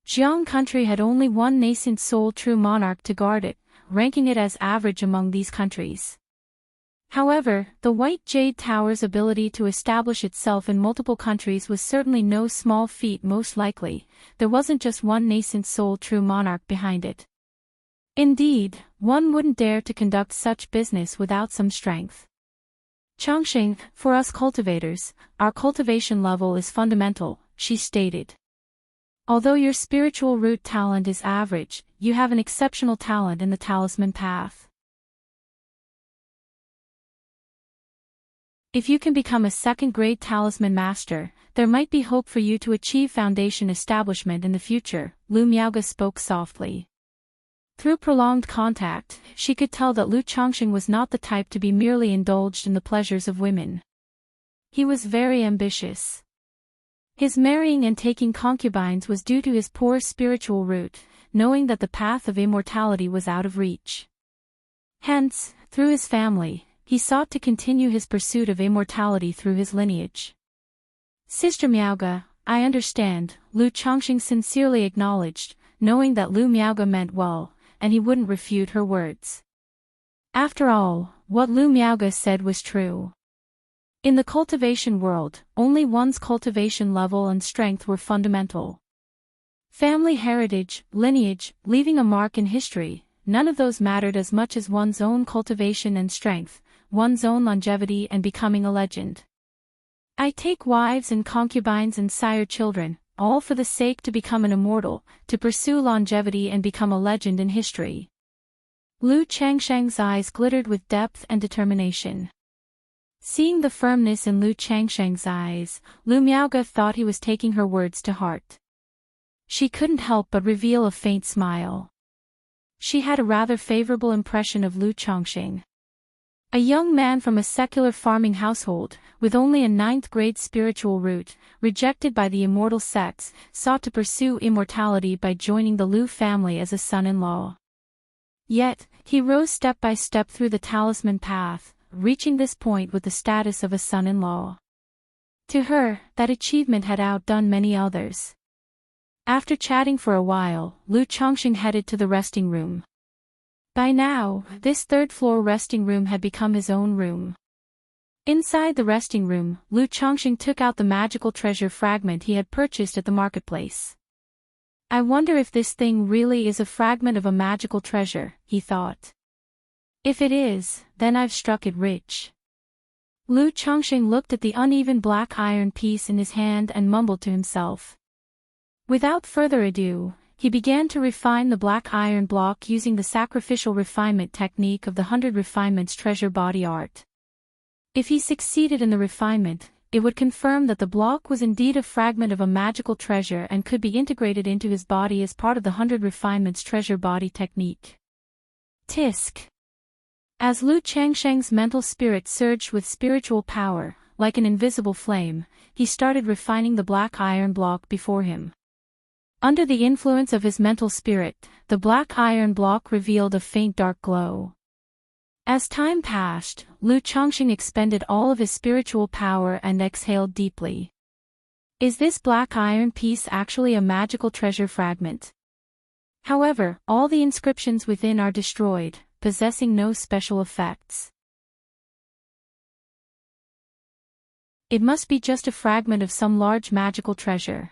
Jiang country had only one nascent sole true monarch to guard it, ranking it as average among these countries. However, the White Jade Tower's ability to establish itself in multiple countries was certainly no small feat. Most likely, there wasn't just one nascent sole true monarch behind it. Indeed, one wouldn't dare to conduct such business without some strength. Chongqing, for us cultivators, our cultivation level is fundamental, she stated. Although your spiritual root talent is average, you have an exceptional talent in the talisman path. If you can become a second-grade talisman master, there might be hope for you to achieve foundation establishment in the future, Lu Miaoge spoke softly. Through prolonged contact, she could tell that Lu Chongqing was not the type to be merely indulged in the pleasures of women. He was very ambitious. His marrying and taking concubines was due to his poor spiritual root, knowing that the path of immortality was out of reach. Hence, through his family, he sought to continue his pursuit of immortality through his lineage. Sister Miaoge, I understand, Lu Chongqing sincerely acknowledged, knowing that Lu Miaoge meant well, and he wouldn't refute her words. After all, what Lu Miaoge said was true. In the cultivation world, only one's cultivation level and strength were fundamental. Family heritage, lineage, leaving a mark in history, none of those mattered as much as one's own cultivation and strength, one's own longevity and becoming a legend. I take wives and concubines and sire children, all for the sake to become an immortal, to pursue longevity and become a legend in history. Lu Changsheng's eyes glittered with depth and determination. Seeing the firmness in Lu Changsheng's eyes, Lu Miaoge thought he was taking her words to heart. She couldn't help but reveal a faint smile. She had a rather favorable impression of Lu Chongqing. A young man from a secular farming household, with only a 9th-grade spiritual root, rejected by the immortal sects, sought to pursue immortality by joining the Lu family as a son-in-law. Yet, he rose step by step through the talisman path, reaching this point with the status of a son-in-law. To her, that achievement had outdone many others. After chatting for a while, Lu Chongqing headed to the resting room. By now, this third-floor resting room had become his own room. Inside the resting room, Lu Chongqing took out the magical treasure fragment he had purchased at the marketplace. I wonder if this thing really is a fragment of a magical treasure, he thought. If it is, then I've struck it rich. Lu Chongqing looked at the uneven black iron piece in his hand and mumbled to himself. Without further ado, he began to refine the black iron block using the sacrificial refinement technique of the 100 Refinements treasure body art. If he succeeded in the refinement, it would confirm that the block was indeed a fragment of a magical treasure and could be integrated into his body as part of the 100 Refinements treasure body technique. Tisk. As Lu Changsheng's mental spirit surged with spiritual power, like an invisible flame, he started refining the black iron block before him. Under the influence of his mental spirit, the black iron block revealed a faint dark glow. As time passed, Lu Chongqing expended all of his spiritual power and exhaled deeply. Is this black iron piece actually a magical treasure fragment? However, all the inscriptions within are destroyed, possessing no special effects. It must be just a fragment of some large magical treasure.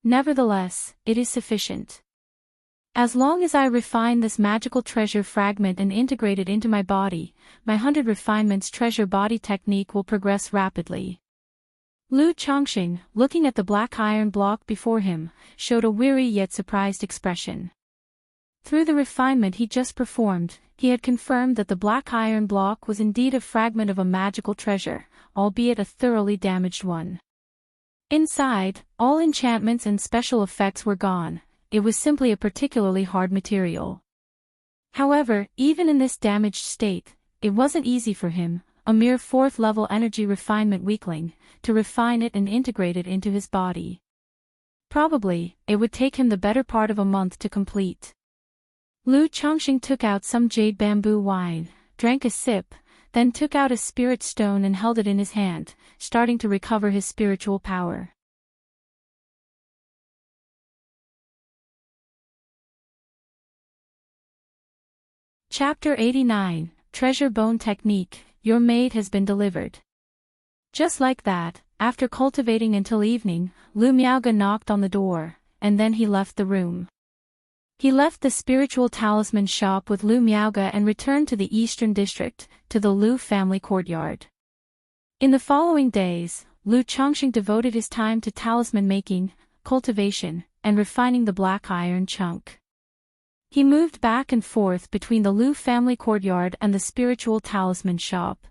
Nevertheless, it is sufficient. As long as I refine this magical treasure fragment and integrate it into my body, my 100 Refinements treasure body technique will progress rapidly. Lu Chongqing, looking at the black iron block before him, showed a weary yet surprised expression. Through the refinement he just performed, he had confirmed that the black iron block was indeed a fragment of a magical treasure, albeit a thoroughly damaged one. Inside, all enchantments and special effects were gone. It was simply a particularly hard material. However, even in this damaged state, it wasn't easy for him, a mere 4th-level energy refinement weakling, to refine it and integrate it into his body. Probably, it would take him the better part of a month to complete. Lu Changxing took out some jade bamboo wine, drank a sip, then took out a spirit stone and held it in his hand, starting to recover his spiritual power. Chapter 89, Treasure Bone Technique, Your maid has been delivered. Just like that, after cultivating until evening, Lu Miaoge knocked on the door, and then he left the room. He left the spiritual talisman shop with Lu Miaoge and returned to the eastern district, to the Lu family courtyard. In the following days, Lu Changxing devoted his time to talisman making, cultivation, and refining the black iron chunk. He moved back and forth between the Lu family courtyard and the spiritual talisman shop.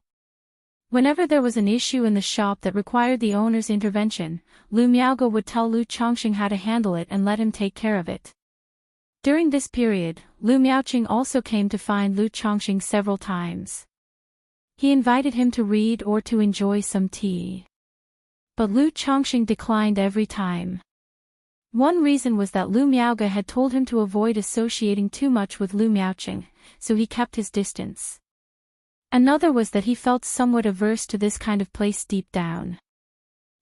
Whenever there was an issue in the shop that required the owner's intervention, Lu Miaoge would tell Lu Changxing how to handle it and let him take care of it. During this period, Lu Miaoqing also came to find Lu Changxing several times. He invited him to read or to enjoy some tea. But Lu Changxing declined every time. One reason was that Lu Miaoge had told him to avoid associating too much with Lu Miaoqing, so he kept his distance. Another was that he felt somewhat averse to this kind of place deep down.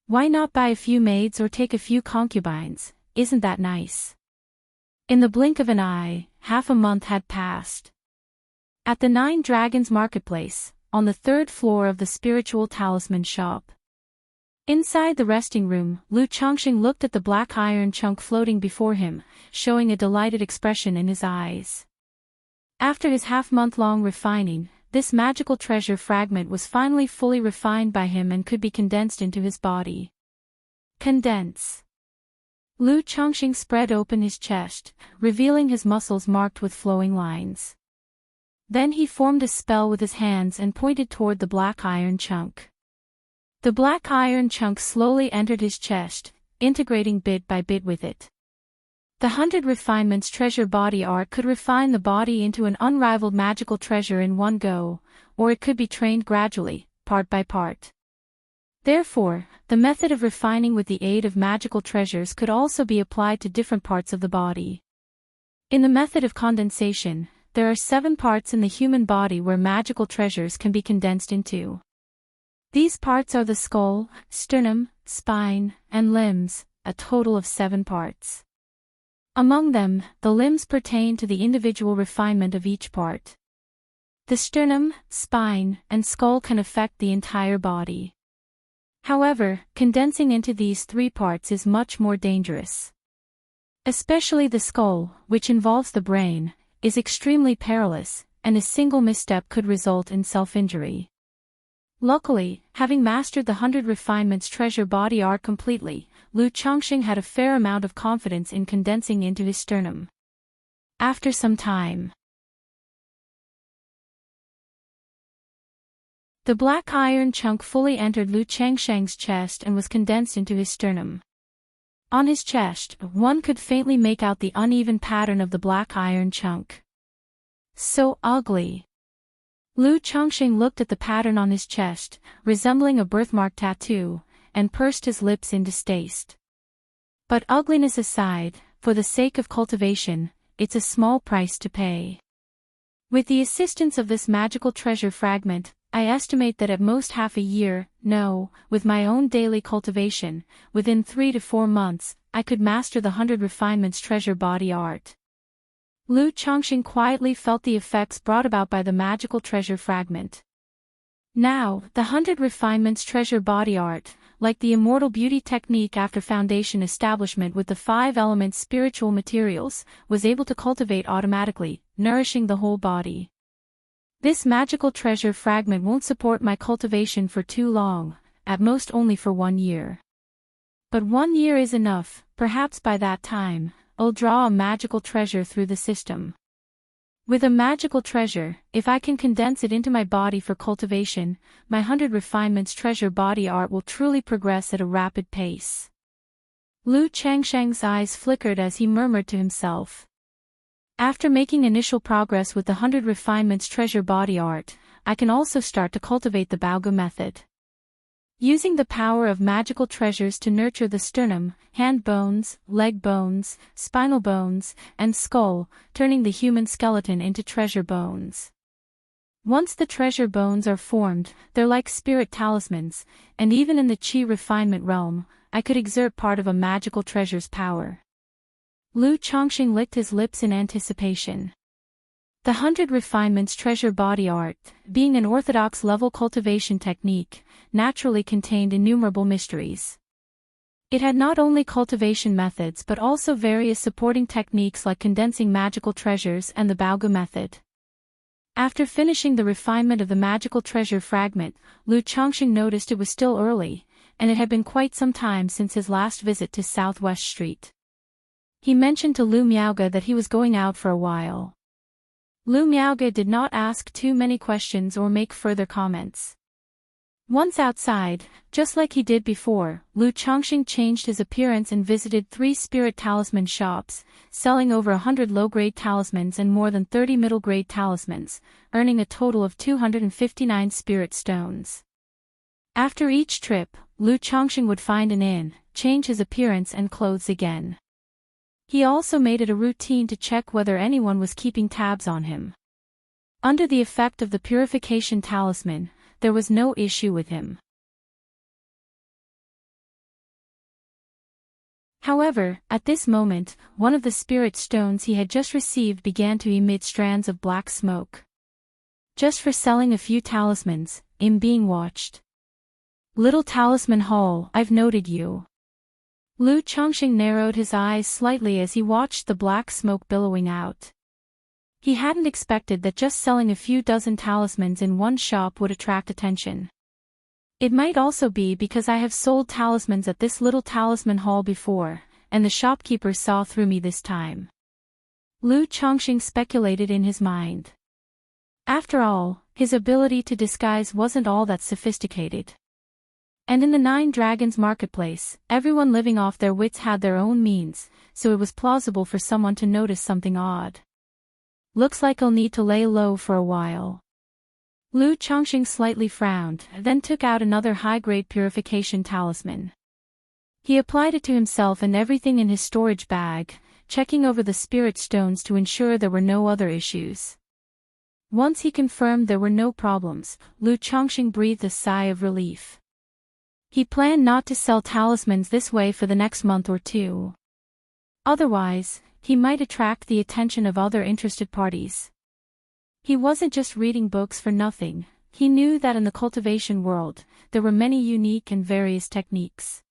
Why not buy a few maids or take a few concubines, isn't that nice? In the blink of an eye, half a month had passed. At the 9 Dragons Marketplace, on the 3rd floor of the spiritual talisman shop. Inside the resting room, Lu Changxing looked at the black iron chunk floating before him, showing a delighted expression in his eyes. After his half-month-long refining, this magical treasure fragment was finally fully refined by him and could be condensed into his body. Condense. Lu Changxing spread open his chest, revealing his muscles marked with flowing lines. Then he formed a spell with his hands and pointed toward the black iron chunk. The black iron chunk slowly entered his chest, integrating bit by bit with it. The 100 Refinements Treasure Body Art could refine the body into an unrivaled magical treasure in one go, or it could be trained gradually, part by part. Therefore, the method of refining with the aid of magical treasures could also be applied to different parts of the body. In the method of condensation, there are 7 parts in the human body where magical treasures can be condensed into. These parts are the skull, sternum, spine, and limbs, a total of 7 parts. Among them, the limbs pertain to the individual refinement of each part. The sternum, spine, and skull can affect the entire body. However, condensing into these 3 parts is much more dangerous. Especially the skull, which involves the brain, is extremely perilous, and a single misstep could result in self-injury. Luckily, having mastered the 100 Refinements Treasure Body Art completely, Lu Changxing had a fair amount of confidence in condensing into his sternum. After some time, the black iron chunk fully entered Lu Changxing's chest and was condensed into his sternum. On his chest, one could faintly make out the uneven pattern of the black iron chunk. So ugly. Lu Changxing looked at the pattern on his chest, resembling a birthmark tattoo, and pursed his lips in distaste. But ugliness aside, for the sake of cultivation, it's a small price to pay. With the assistance of this magical treasure fragment, I estimate that at most half a year, no, with my own daily cultivation, within 3 to 4 months, I could master the 100 Refinements Treasure Body Art. Lu Changxing quietly felt the effects brought about by the magical treasure fragment. Now, the 100 Refinements Treasure Body Art, like the Immortal Beauty technique after foundation establishment with the 5 elements spiritual materials, was able to cultivate automatically, nourishing the whole body. This magical treasure fragment won't support my cultivation for too long, at most only for 1 year. But 1 year is enough, perhaps by that time, I'll draw a magical treasure through the system. With a magical treasure, if I can condense it into my body for cultivation, my 100 Refinements Treasure Body Art will truly progress at a rapid pace. Lu Changxing's eyes flickered as he murmured to himself. After making initial progress with the 100 Refinements Treasure Body Art, I can also start to cultivate the Baogu method. Using the power of magical treasures to nurture the sternum, hand bones, leg bones, spinal bones, and skull, turning the human skeleton into treasure bones. Once the treasure bones are formed, they're like spirit talismans, and even in the Qi refinement realm, I could exert part of a magical treasure's power. Lu Chongqing licked his lips in anticipation. The 100 Refinements treasure body art, being an orthodox level cultivation technique, naturally contained innumerable mysteries. It had not only cultivation methods but also various supporting techniques like condensing magical treasures and the Baogu method. After finishing the refinement of the magical treasure fragment, Lu Chongqing noticed it was still early, and it had been quite some time since his last visit to Southwest Street. He mentioned to Lu Miaoge that he was going out for a while. Lu Miaoge did not ask too many questions or make further comments. Once outside, just like he did before, Lu Chongqing changed his appearance and visited 3 spirit talisman shops, selling over 100 low-grade talismans and more than 30 middle-grade talismans, earning a total of 259 spirit stones. After each trip, Lu Chongqing would find an inn, change his appearance and clothes again. He also made it a routine to check whether anyone was keeping tabs on him. Under the effect of the purification talisman, there was no issue with him. However, at this moment, one of the spirit stones he had just received began to emit strands of black smoke. Just for selling a few talismans, I'm being watched. Little Talisman Hall, I've noted you. Lu Chongqing narrowed his eyes slightly as he watched the black smoke billowing out. He hadn't expected that just selling a few dozen talismans in one shop would attract attention. It might also be because I have sold talismans at this Little Talisman Hall before, and the shopkeeper saw through me this time. Lu Chongqing speculated in his mind. After all, his ability to disguise wasn't all that sophisticated. And in the 9 Dragons marketplace, everyone living off their wits had their own means, so it was plausible for someone to notice something odd. Looks like I'll need to lay low for a while. Lu Chongqing slightly frowned, then took out another high-grade purification talisman. He applied it to himself and everything in his storage bag, checking over the spirit stones to ensure there were no other issues. Once he confirmed there were no problems, Lu Chongqing breathed a sigh of relief. He planned not to sell talismans this way for the next month or 2. Otherwise, he might attract the attention of other interested parties. He wasn't just reading books for nothing, he knew that in the cultivation world, there were many unique and various techniques.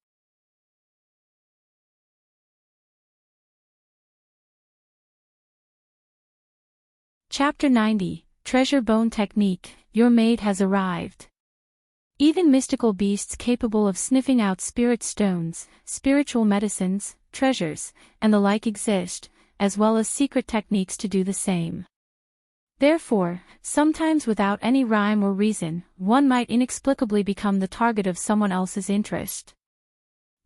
Chapter 90, Treasure Bone Technique, Your Maid Has Arrived. Even mystical beasts capable of sniffing out spirit stones, spiritual medicines, treasures, and the like exist, as well as secret techniques to do the same. Therefore, sometimes without any rhyme or reason, one might inexplicably become the target of someone else's interest.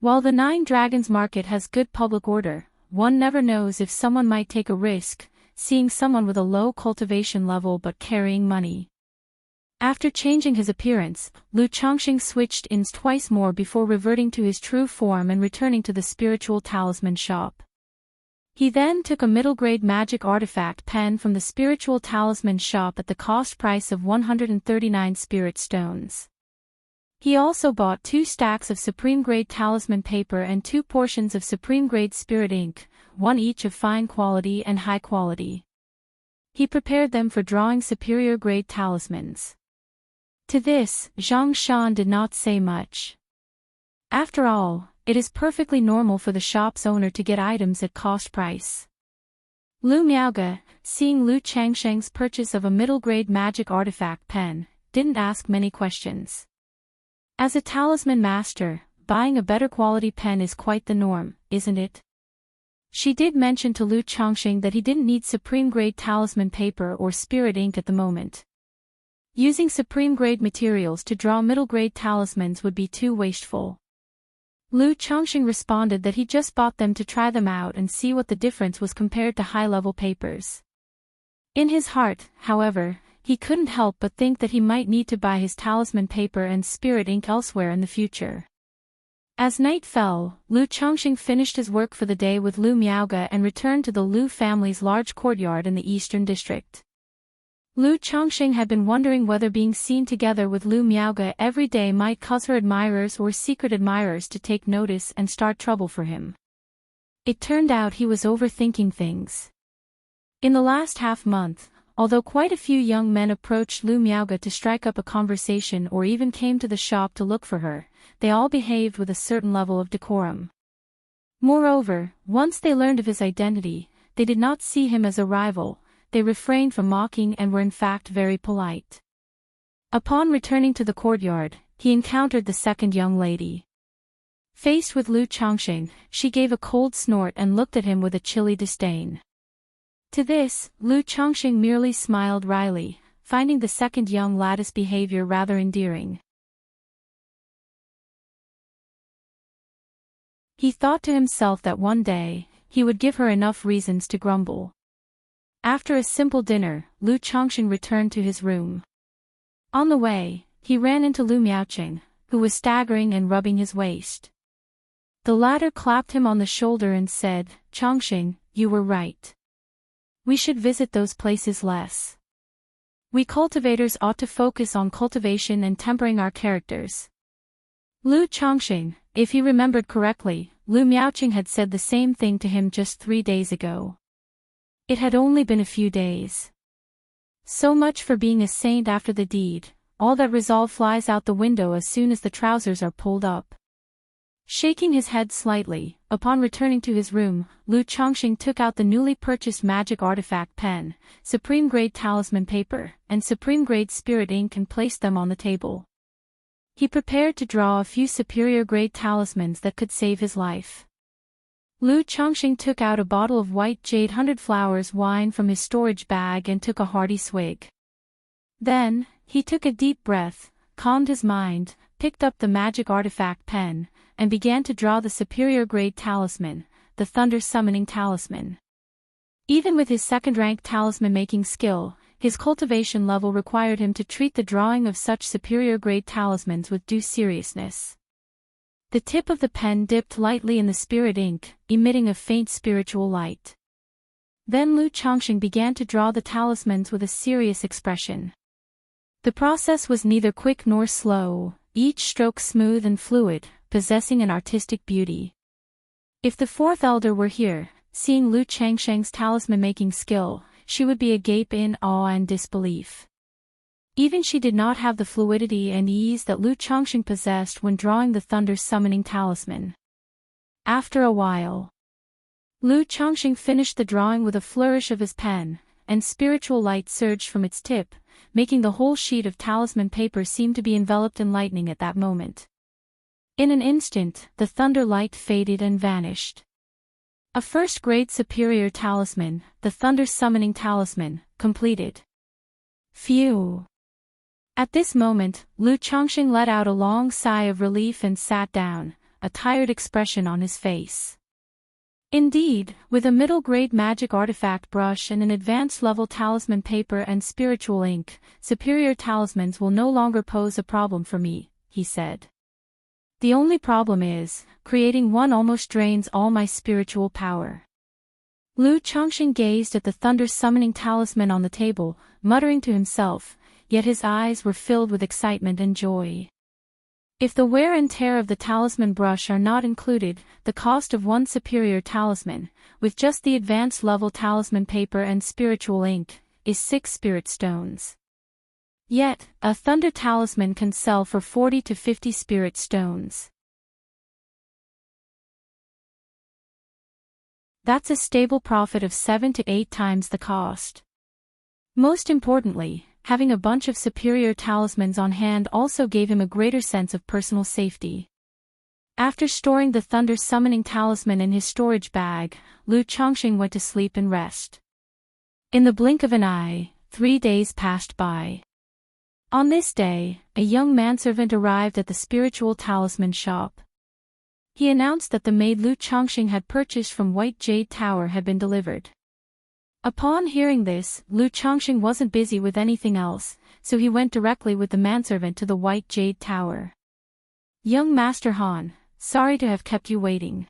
While the 9 Dragons market has good public order, one never knows if someone might take a risk, seeing someone with a low cultivation level but carrying money. After changing his appearance, Lu Chongqing switched inns twice more before reverting to his true form and returning to the spiritual talisman shop. He then took a middle-grade magic artifact pen from the spiritual talisman shop at the cost price of 139 spirit stones. He also bought 2 stacks of supreme-grade talisman paper and 2 portions of supreme-grade spirit ink, one each of fine quality and high quality. He prepared them for drawing superior-grade talismans. To this, Zhang Shan did not say much. After all, it is perfectly normal for the shop's owner to get items at cost price. Lu Miaoge, seeing Lu Changsheng's purchase of a middle-grade magic artifact pen, didn't ask many questions. As a talisman master, buying a better quality pen is quite the norm, isn't it? She did mention to Lu Chongqing that he didn't need supreme-grade talisman paper or spirit ink at the moment. Using supreme-grade materials to draw middle-grade talismans would be too wasteful. Lu Chongqing responded that he just bought them to try them out and see what the difference was compared to high-level papers. In his heart, however, he couldn't help but think that he might need to buy his talisman paper and spirit ink elsewhere in the future. As night fell, Lu Chongqing finished his work for the day with Lu Miaoge and returned to the Lu family's large courtyard in the eastern district. Lu Chongqing had been wondering whether being seen together with Lu Miaoge every day might cause her admirers or secret admirers to take notice and start trouble for him. It turned out he was overthinking things. In the last half-month, although quite a few young men approached Lu Miaoge to strike up a conversation or even came to the shop to look for her, they all behaved with a certain level of decorum. Moreover, once they learned of his identity, they did not see him as a rival, they refrained from mocking and were in fact very polite. Upon returning to the courtyard, he encountered the second young lady. Faced with Lu Chongqing, she gave a cold snort and looked at him with a chilly disdain. To this, Lu Chongqing merely smiled wryly, finding the second young lady's behavior rather endearing. He thought to himself that one day, he would give her enough reasons to grumble. After a simple dinner, Lu Chongqing returned to his room. On the way, he ran into Lu Miaoqing, who was staggering and rubbing his waist. The latter clapped him on the shoulder and said, "Chongqing, you were right. We should visit those places less. We cultivators ought to focus on cultivation and tempering our characters." Lu Chongqing, if he remembered correctly, Lu Miaoqing had said the same thing to him just 3 days ago. It had only been a few days. So much for being a saint after the deed, all that resolve flies out the window as soon as the trousers are pulled up. Shaking his head slightly, upon returning to his room, Lu Chongqing took out the newly purchased magic artifact pen, supreme-grade talisman paper, and supreme-grade spirit ink and placed them on the table. He prepared to draw a few superior-grade talismans that could save his life. Lu Chongqing took out a bottle of white jade 100 flowers wine from his storage bag and took a hearty swig. Then, he took a deep breath, calmed his mind, picked up the magic artifact pen, and began to draw the superior-grade talisman, the thunder-summoning talisman. Even with his second-rank talisman-making skill, his cultivation level required him to treat the drawing of such superior-grade talismans with due seriousness. The tip of the pen dipped lightly in the spirit ink, emitting a faint spiritual light. Then Lu Chongqing began to draw the talismans with a serious expression. The process was neither quick nor slow, each stroke smooth and fluid, possessing an artistic beauty. If the fourth elder were here, seeing Lu Chongqing's talisman-making skill, she would be agape in awe and disbelief. Even she did not have the fluidity and ease that Lu Chongqing possessed when drawing the thunder-summoning talisman. After a while, Lu Chongqing finished the drawing with a flourish of his pen, and spiritual light surged from its tip, making the whole sheet of talisman paper seem to be enveloped in lightning at that moment. In an instant, the thunder light faded and vanished. A first-grade superior talisman, the thunder-summoning talisman, completed. Phew! At this moment, Lu Chongqing let out a long sigh of relief and sat down, a tired expression on his face. Indeed, with a middle-grade magic artifact brush and an advanced-level talisman paper and spiritual ink, superior talismans will no longer pose a problem for me, he said. The only problem is, creating one almost drains all my spiritual power. Lu Chongqing gazed at the thunder-summoning talisman on the table, muttering to himself, yet his eyes were filled with excitement and joy. If the wear and tear of the talisman brush are not included, the cost of one superior talisman, with just the advanced level talisman paper and spiritual ink, is 6 spirit stones. Yet, a thunder talisman can sell for 40 to 50 spirit stones. That's a stable profit of 7 to 8 times the cost. Most importantly, having a bunch of superior talismans on hand also gave him a greater sense of personal safety. After storing the thunder-summoning talisman in his storage bag, Lu Chongqing went to sleep and rest. In the blink of an eye, 3 days passed by. On this day, a young manservant arrived at the spiritual talisman shop. He announced that the maid Lu Chongqing had purchased from White Jade Tower had been delivered. Upon hearing this, Lu Changxing wasn't busy with anything else, so he went directly with the manservant to the White Jade Tower. Young Master Han, sorry to have kept you waiting.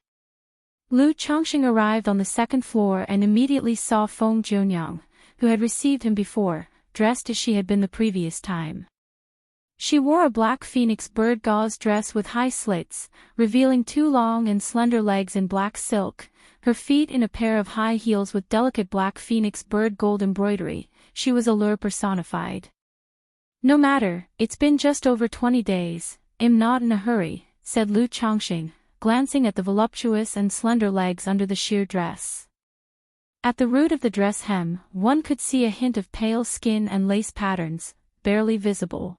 Lu Changxing arrived on the second floor and immediately saw Feng Jianyang, who had received him before, dressed as she had been the previous time. She wore a black phoenix bird gauze dress with high slits, revealing 2 long and slender legs in black silk, her feet in a pair of high heels with delicate black phoenix bird gold embroidery. She was allure personified. No matter, it's been just over 20 days, I'm not in a hurry, said Lu Changxing, glancing at the voluptuous and slender legs under the sheer dress. At the root of the dress hem, one could see a hint of pale skin and lace patterns, barely visible.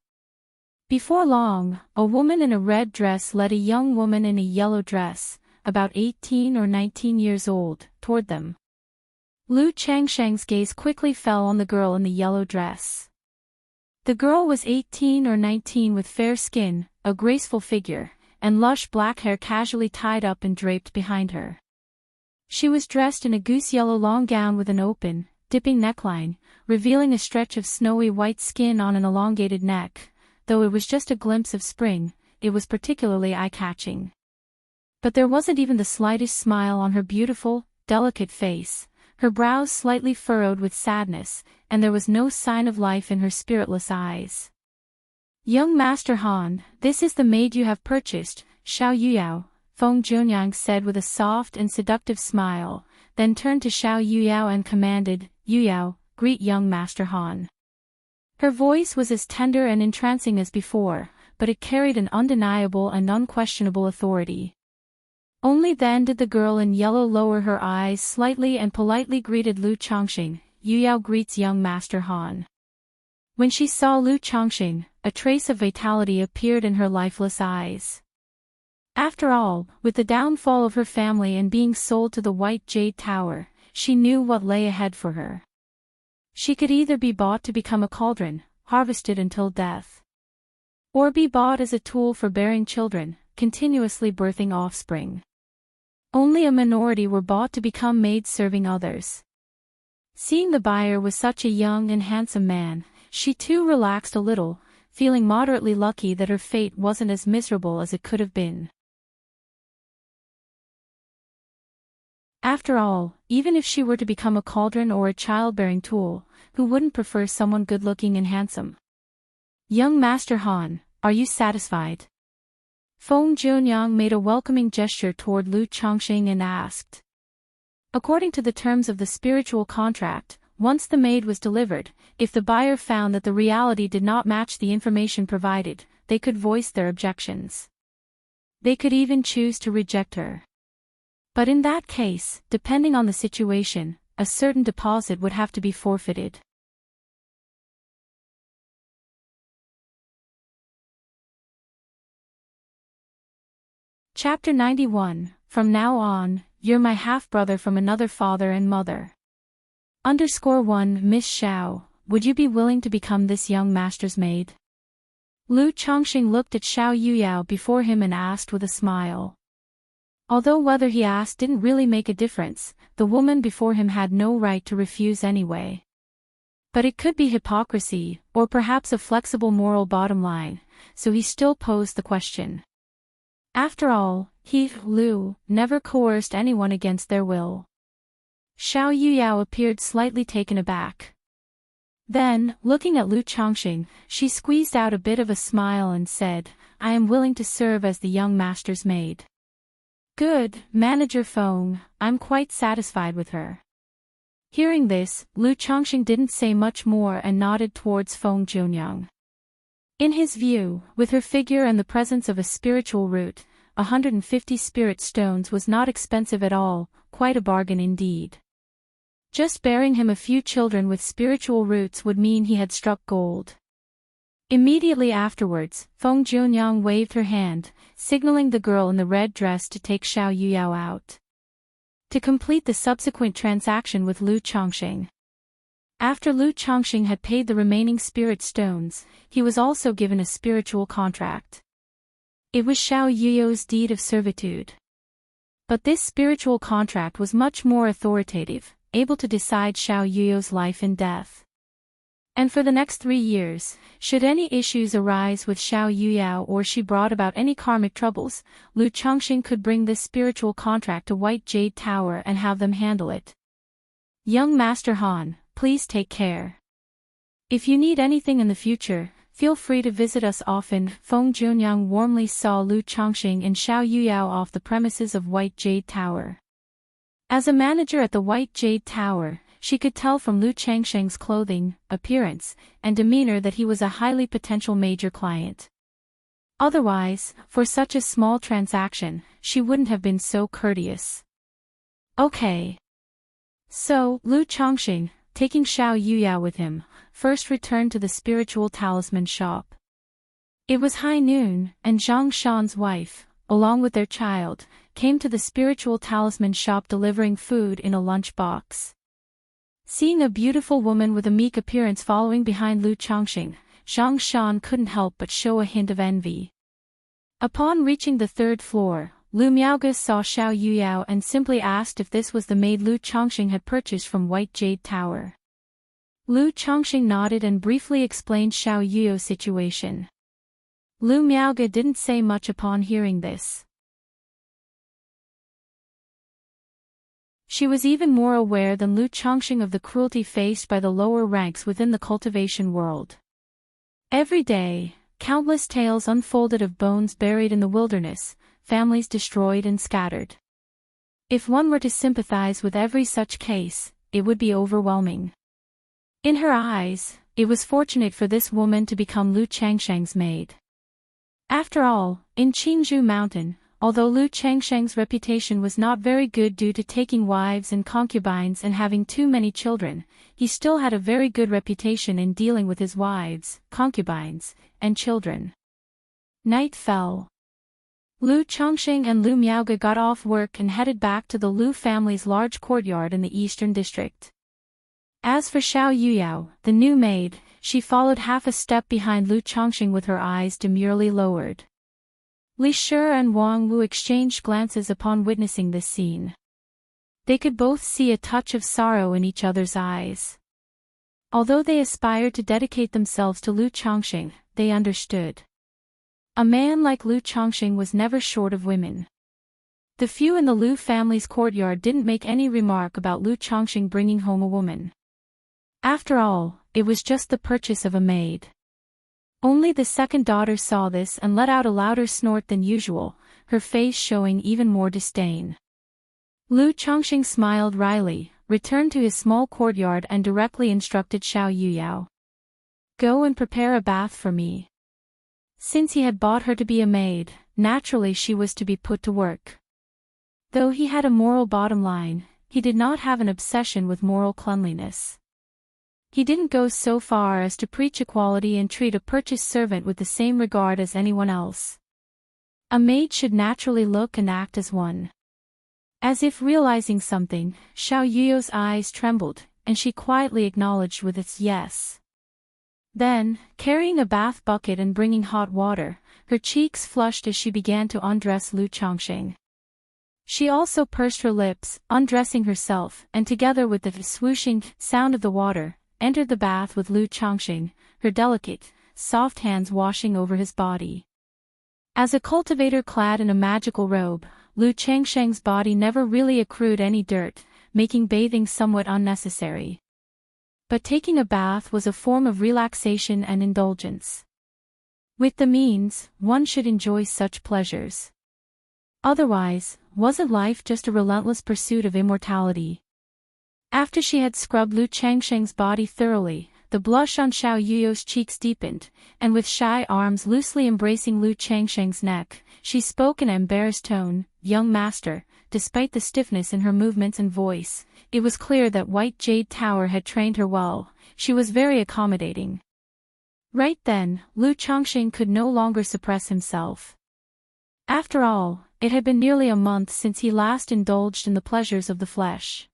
Before long, a woman in a red dress led a young woman in a yellow dress, about 18 or 19 years old, toward them. Lu Changsheng's gaze quickly fell on the girl in the yellow dress. The girl was 18 or 19 with fair skin, a graceful figure, and lush black hair casually tied up and draped behind her. She was dressed in a goose-yellow long gown with an open, dipping neckline, revealing a stretch of snowy white skin on an elongated neck. Though it was just a glimpse of spring, it was particularly eye-catching. But there wasn't even the slightest smile on her beautiful, delicate face, her brows slightly furrowed with sadness, and there was no sign of life in her spiritless eyes. Young Master Han, this is the maid you have purchased, Xiao Yuyao, Feng Jianyang said with a soft and seductive smile, then turned to Xiao Yuyao and commanded, Yuyao, greet young Master Han. Her voice was as tender and entrancing as before, but it carried an undeniable and unquestionable authority. Only then did the girl in yellow lower her eyes slightly and politely greeted Lu Changxing, Yuyao greets young Master Han. When she saw Lu Changxing, a trace of vitality appeared in her lifeless eyes. After all, with the downfall of her family and being sold to the White Jade Tower, she knew what lay ahead for her. She could either be bought to become a cauldron, harvested until death, or be bought as a tool for bearing children, continuously birthing offspring. Only a minority were bought to become maids serving others. Seeing the buyer was such a young and handsome man, she too relaxed a little, feeling moderately lucky that her fate wasn't as miserable as it could have been. After all, even if she were to become a cauldron or a childbearing tool, who wouldn't prefer someone good-looking and handsome? Young Master Han, are you satisfied? Feng Jianyang made a welcoming gesture toward Lu Changxing and asked. According to the terms of the spiritual contract, once the maid was delivered, if the buyer found that the reality did not match the information provided, they could voice their objections. They could even choose to reject her. But in that case, depending on the situation, a certain deposit would have to be forfeited. Chapter 91, From now on, you're my half-brother from another father and mother. _1 Miss Xiao, would you be willing to become this young master's maid? Lu Changxing looked at Xiao Yuyao before him and asked with a smile. Although whether he asked didn't really make a difference, the woman before him had no right to refuse anyway. But it could be hypocrisy, or perhaps a flexible moral bottom line, so he still posed the question. After all, he, Lu, never coerced anyone against their will. Xiao Yuyao appeared slightly taken aback. Then, looking at Lu Changxing, she squeezed out a bit of a smile and said, I am willing to serve as the young master's maid. Good, Manager Feng, I'm quite satisfied with her. Hearing this, Lu Changxing didn't say much more and nodded towards Feng Jianyang. In his view, with her figure and the presence of a spiritual root, 150 spirit stones was not expensive at all, quite a bargain indeed. Just bearing him a few children with spiritual roots would mean he had struck gold. Immediately afterwards, Feng Jianyang waved her hand, signaling the girl in the red dress to take Xiao Yuyao out. To complete the subsequent transaction with Lu Changxing. After Lu Changxing had paid the remaining spirit stones, he was also given a spiritual contract. It was Xiao Yuyao's deed of servitude. But this spiritual contract was much more authoritative, able to decide Xiao Yuyo's life and death. And for the next 3 years, should any issues arise with Xiao Yuyao or she brought about any karmic troubles, Lu Chongqing could bring this spiritual contract to White Jade Tower and have them handle it. Young Master Han, please take care. If you need anything in the future, feel free to visit us often. Feng Junyang warmly saw Lu Chongqing and Xiao Yuyao off the premises of White Jade Tower. As a manager at the White Jade Tower, she could tell from Lu Changsheng's clothing, appearance, and demeanor that he was a highly potential major client. Otherwise, for such a small transaction, she wouldn't have been so courteous. Okay. So, Lu Chongqing, taking Xiao Yuyao with him, first returned to the spiritual talisman shop. It was high noon, and Zhang Shan's wife, along with their child, came to the spiritual talisman shop delivering food in a lunch box. Seeing a beautiful woman with a meek appearance following behind Lu Chongqing, Zhang Shan couldn't help but show a hint of envy. Upon reaching the 3rd floor, Lu Miaoge saw Xiao Yuyao and simply asked if this was the maid Lu Chongqing had purchased from White Jade Tower. Lu Chongqing nodded and briefly explained Xiao Yuyo's situation. Lu Miaoge didn't say much upon hearing this. She was even more aware than Lu Chongqing of the cruelty faced by the lower ranks within the cultivation world. Every day, countless tales unfolded of bones buried in the wilderness, families destroyed and scattered. If one were to sympathize with every such case, it would be overwhelming. In her eyes, it was fortunate for this woman to become Lu Changsheng's maid. After all, in Qingzhou Mountain, although Lu Changsheng's reputation was not very good due to taking wives and concubines and having too many children, he still had a very good reputation in dealing with his wives, concubines, and children. Night fell. Lu Chongqing and Lu Miaoge got off work and headed back to the Lu family's large courtyard in the eastern district. As for Xiao Yuyao, the new maid, she followed half a step behind Lu Chongqing with her eyes demurely lowered. Li Shi and Wang Wu exchanged glances upon witnessing this scene. They could both see a touch of sorrow in each other's eyes. Although they aspired to dedicate themselves to Lu Chongqing, they understood. A man like Lu Chongqing was never short of women. The few in the Lu family's courtyard didn't make any remark about Lu Chongqing bringing home a woman. After all, it was just the purchase of a maid. Only the second daughter saw this and let out a louder snort than usual, her face showing even more disdain. Lu Chongqing smiled wryly, returned to his small courtyard and directly instructed Xiao Yuyao. Go and prepare a bath for me. Since he had bought her to be a maid, naturally she was to be put to work. Though he had a moral bottom line, he did not have an obsession with moral cleanliness. He didn't go so far as to preach equality and treat a purchased servant with the same regard as anyone else. A maid should naturally look and act as one. As if realizing something, Xiao Yuyo's eyes trembled, and she quietly acknowledged with its yes. Then, carrying a bath bucket and bringing hot water, her cheeks flushed as she began to undress Lu Chongqing. She also pursed her lips, undressing herself, and together with the swooshing sound of the water, entered the bath with Lu Chongqing, her delicate, soft hands washing over his body. As a cultivator clad in a magical robe, Lu Changsheng's body never really accrued any dirt, making bathing somewhat unnecessary. But taking a bath was a form of relaxation and indulgence. With the means, one should enjoy such pleasures. Otherwise, wasn't life just a relentless pursuit of immortality? After she had scrubbed Lu Changsheng's body thoroughly, the blush on Xiao Yuyo's cheeks deepened, and with shy arms loosely embracing Lu Changsheng's neck, she spoke in an embarrassed tone, "Young master," despite the stiffness in her movements and voice, it was clear that White Jade Tower had trained her well. She was very accommodating. Right then, Lu Chongqing could no longer suppress himself. After all, it had been nearly a month since he last indulged in the pleasures of the flesh.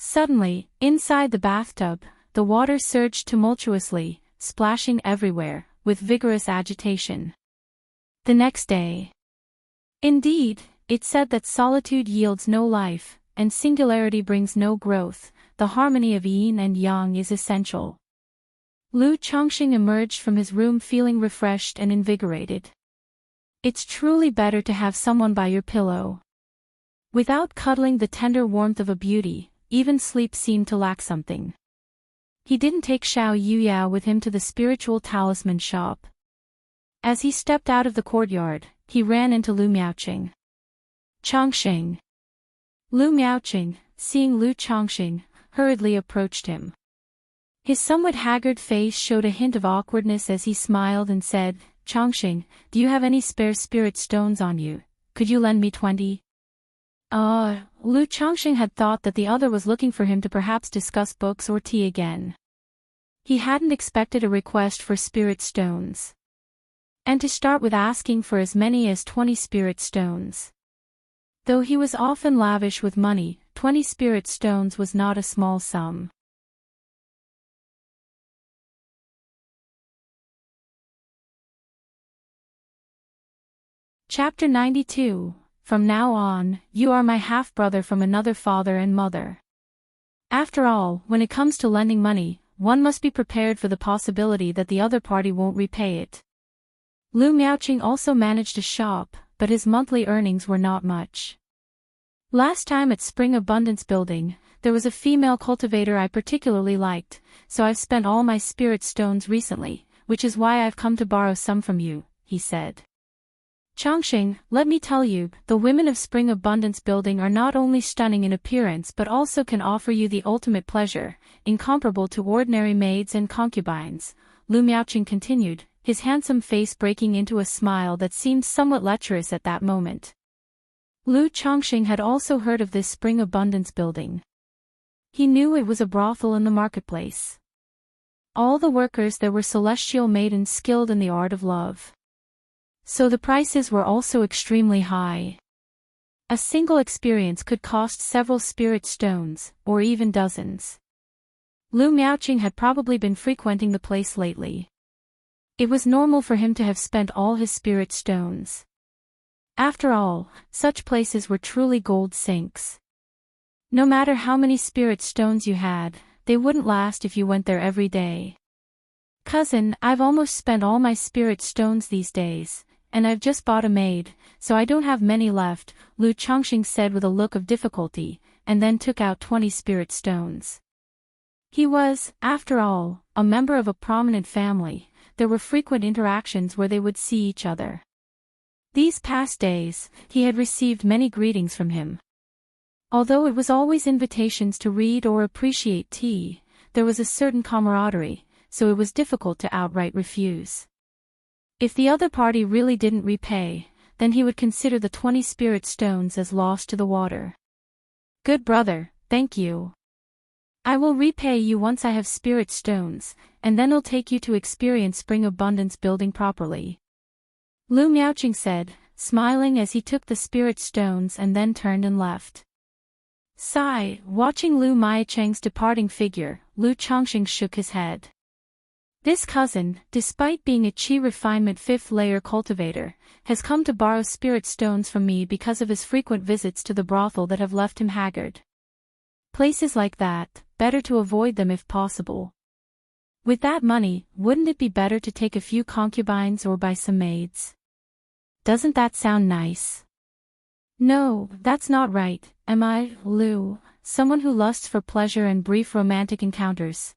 Suddenly, inside the bathtub, the water surged tumultuously, splashing everywhere, with vigorous agitation. The next day. Indeed, It said that solitude yields no life, and singularity brings no growth. The harmony of yin and yang is essential. Lu Chongqing emerged from his room feeling refreshed and invigorated. It's truly better to have someone by your pillow. Without cuddling the tender warmth of a beauty, even sleep seemed to lack something. He didn't take Xiao Yuyao with him to the spiritual talisman shop. As he stepped out of the courtyard, he ran into Lu Miaoqing. Chongqing. Lu Miaoqing, seeing Lu Chongqing, hurriedly approached him. His somewhat haggard face showed a hint of awkwardness as he smiled and said, Chongqing, do you have any spare spirit stones on you? Could you lend me 20? Lu Chongqing had thought that the other was looking for him to perhaps discuss books or tea again. He hadn't expected a request for spirit stones. And to start with asking for as many as 20 spirit stones. Though he was often lavish with money, 20 spirit stones was not a small sum. Chapter 92. From now on, you are my half-brother from another father and mother. After all, when it comes to lending money, one must be prepared for the possibility that the other party won't repay it. Lu Miaoqing also managed a shop, but his monthly earnings were not much. Last time at Spring Abundance Building, there was a female cultivator I particularly liked, so I've spent all my spirit stones recently, which is why I've come to borrow some from you, he said. Chongqing, let me tell you, the women of Spring Abundance Building are not only stunning in appearance but also can offer you the ultimate pleasure, incomparable to ordinary maids and concubines, Lu Miaoqing continued, his handsome face breaking into a smile that seemed somewhat lecherous at that moment. Lu Chongqing had also heard of this Spring Abundance Building. He knew it was a brothel in the marketplace. All the workers there were celestial maidens skilled in the art of love. So the prices were also extremely high. A single experience could cost several spirit stones, or even dozens. Lu Miaoqing had probably been frequenting the place lately. It was normal for him to have spent all his spirit stones. After all, such places were truly gold sinks. No matter how many spirit stones you had, they wouldn't last if you went there every day. Cousin, I've almost spent all my spirit stones these days. And I've just bought a maid, so I don't have many left, Lu Chongqing said with a look of difficulty, and then took out 20 spirit stones. He was, after all, a member of a prominent family. There were frequent interactions where they would see each other. These past days, he had received many greetings from him. Although it was always invitations to read or appreciate tea, there was a certain camaraderie, so it was difficult to outright refuse. If the other party really didn't repay, then he would consider the 20 spirit stones as lost to the water. Good brother, thank you. I will repay you once I have spirit stones, and then I'll take you to experience Spring Abundance Building properly. Lu Miaoqing said, smiling as he took the spirit stones and then turned and left. Sigh, watching Lu Miaoqing's departing figure, Lu Chongqing shook his head. This cousin, despite being a Qi refinement 5th layer cultivator, has come to borrow spirit stones from me because of his frequent visits to the brothel that have left him haggard. Places like that, better to avoid them if possible. With that money, wouldn't it be better to take a few concubines or buy some maids? Doesn't that sound nice? No, that's not right, am I, Lu, someone who lusts for pleasure and brief romantic encounters?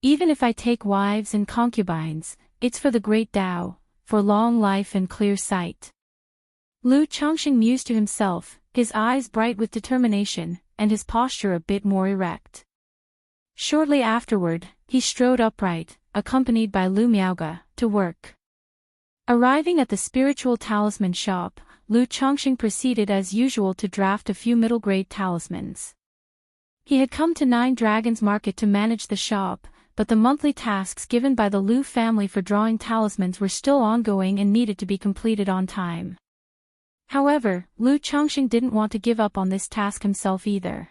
Even if I take wives and concubines, it's for the great Tao, for long life and clear sight. Lu Chongqing mused to himself, his eyes bright with determination, and his posture a bit more erect. Shortly afterward, he strode upright, accompanied by Lu Miaoge, to work. Arriving at the spiritual talisman shop, Lu Chongqing proceeded as usual to draft a few middle-grade talismans. He had come to Nine Dragons Market to manage the shop, but the monthly tasks given by the Lu family for drawing talismans were still ongoing and needed to be completed on time. However, Lu Chongqing didn't want to give up on this task himself either.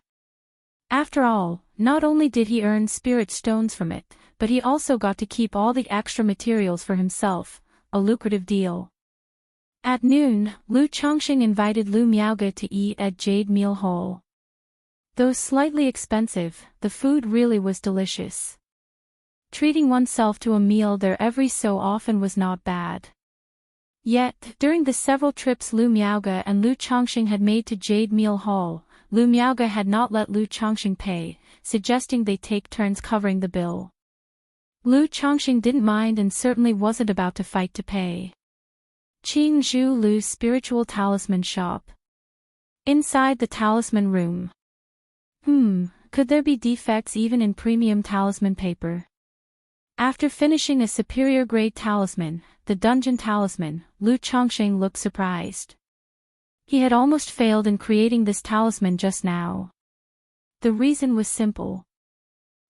After all, not only did he earn spirit stones from it, but he also got to keep all the extra materials for himself. a lucrative deal. At noon, Lu Chongqing invited Lu Miaoge to eat at Jade Meal Hall. Though slightly expensive, the food really was delicious. Treating oneself to a meal there every so often was not bad. Yet, during the several trips Lu Miaoge and Lu Chongqing had made to Jade Meal Hall, Lu Miaoge had not let Lu Chongqing pay, suggesting they take turns covering the bill. Lu Chongqing didn't mind and certainly wasn't about to fight to pay. Qingzhou Lu's spiritual talisman shop. Inside the talisman room. Could there be defects even in premium talisman paper? After finishing a superior grade talisman, the dungeon talisman, Lu Chongqing looked surprised. He had almost failed in creating this talisman just now. The reason was simple.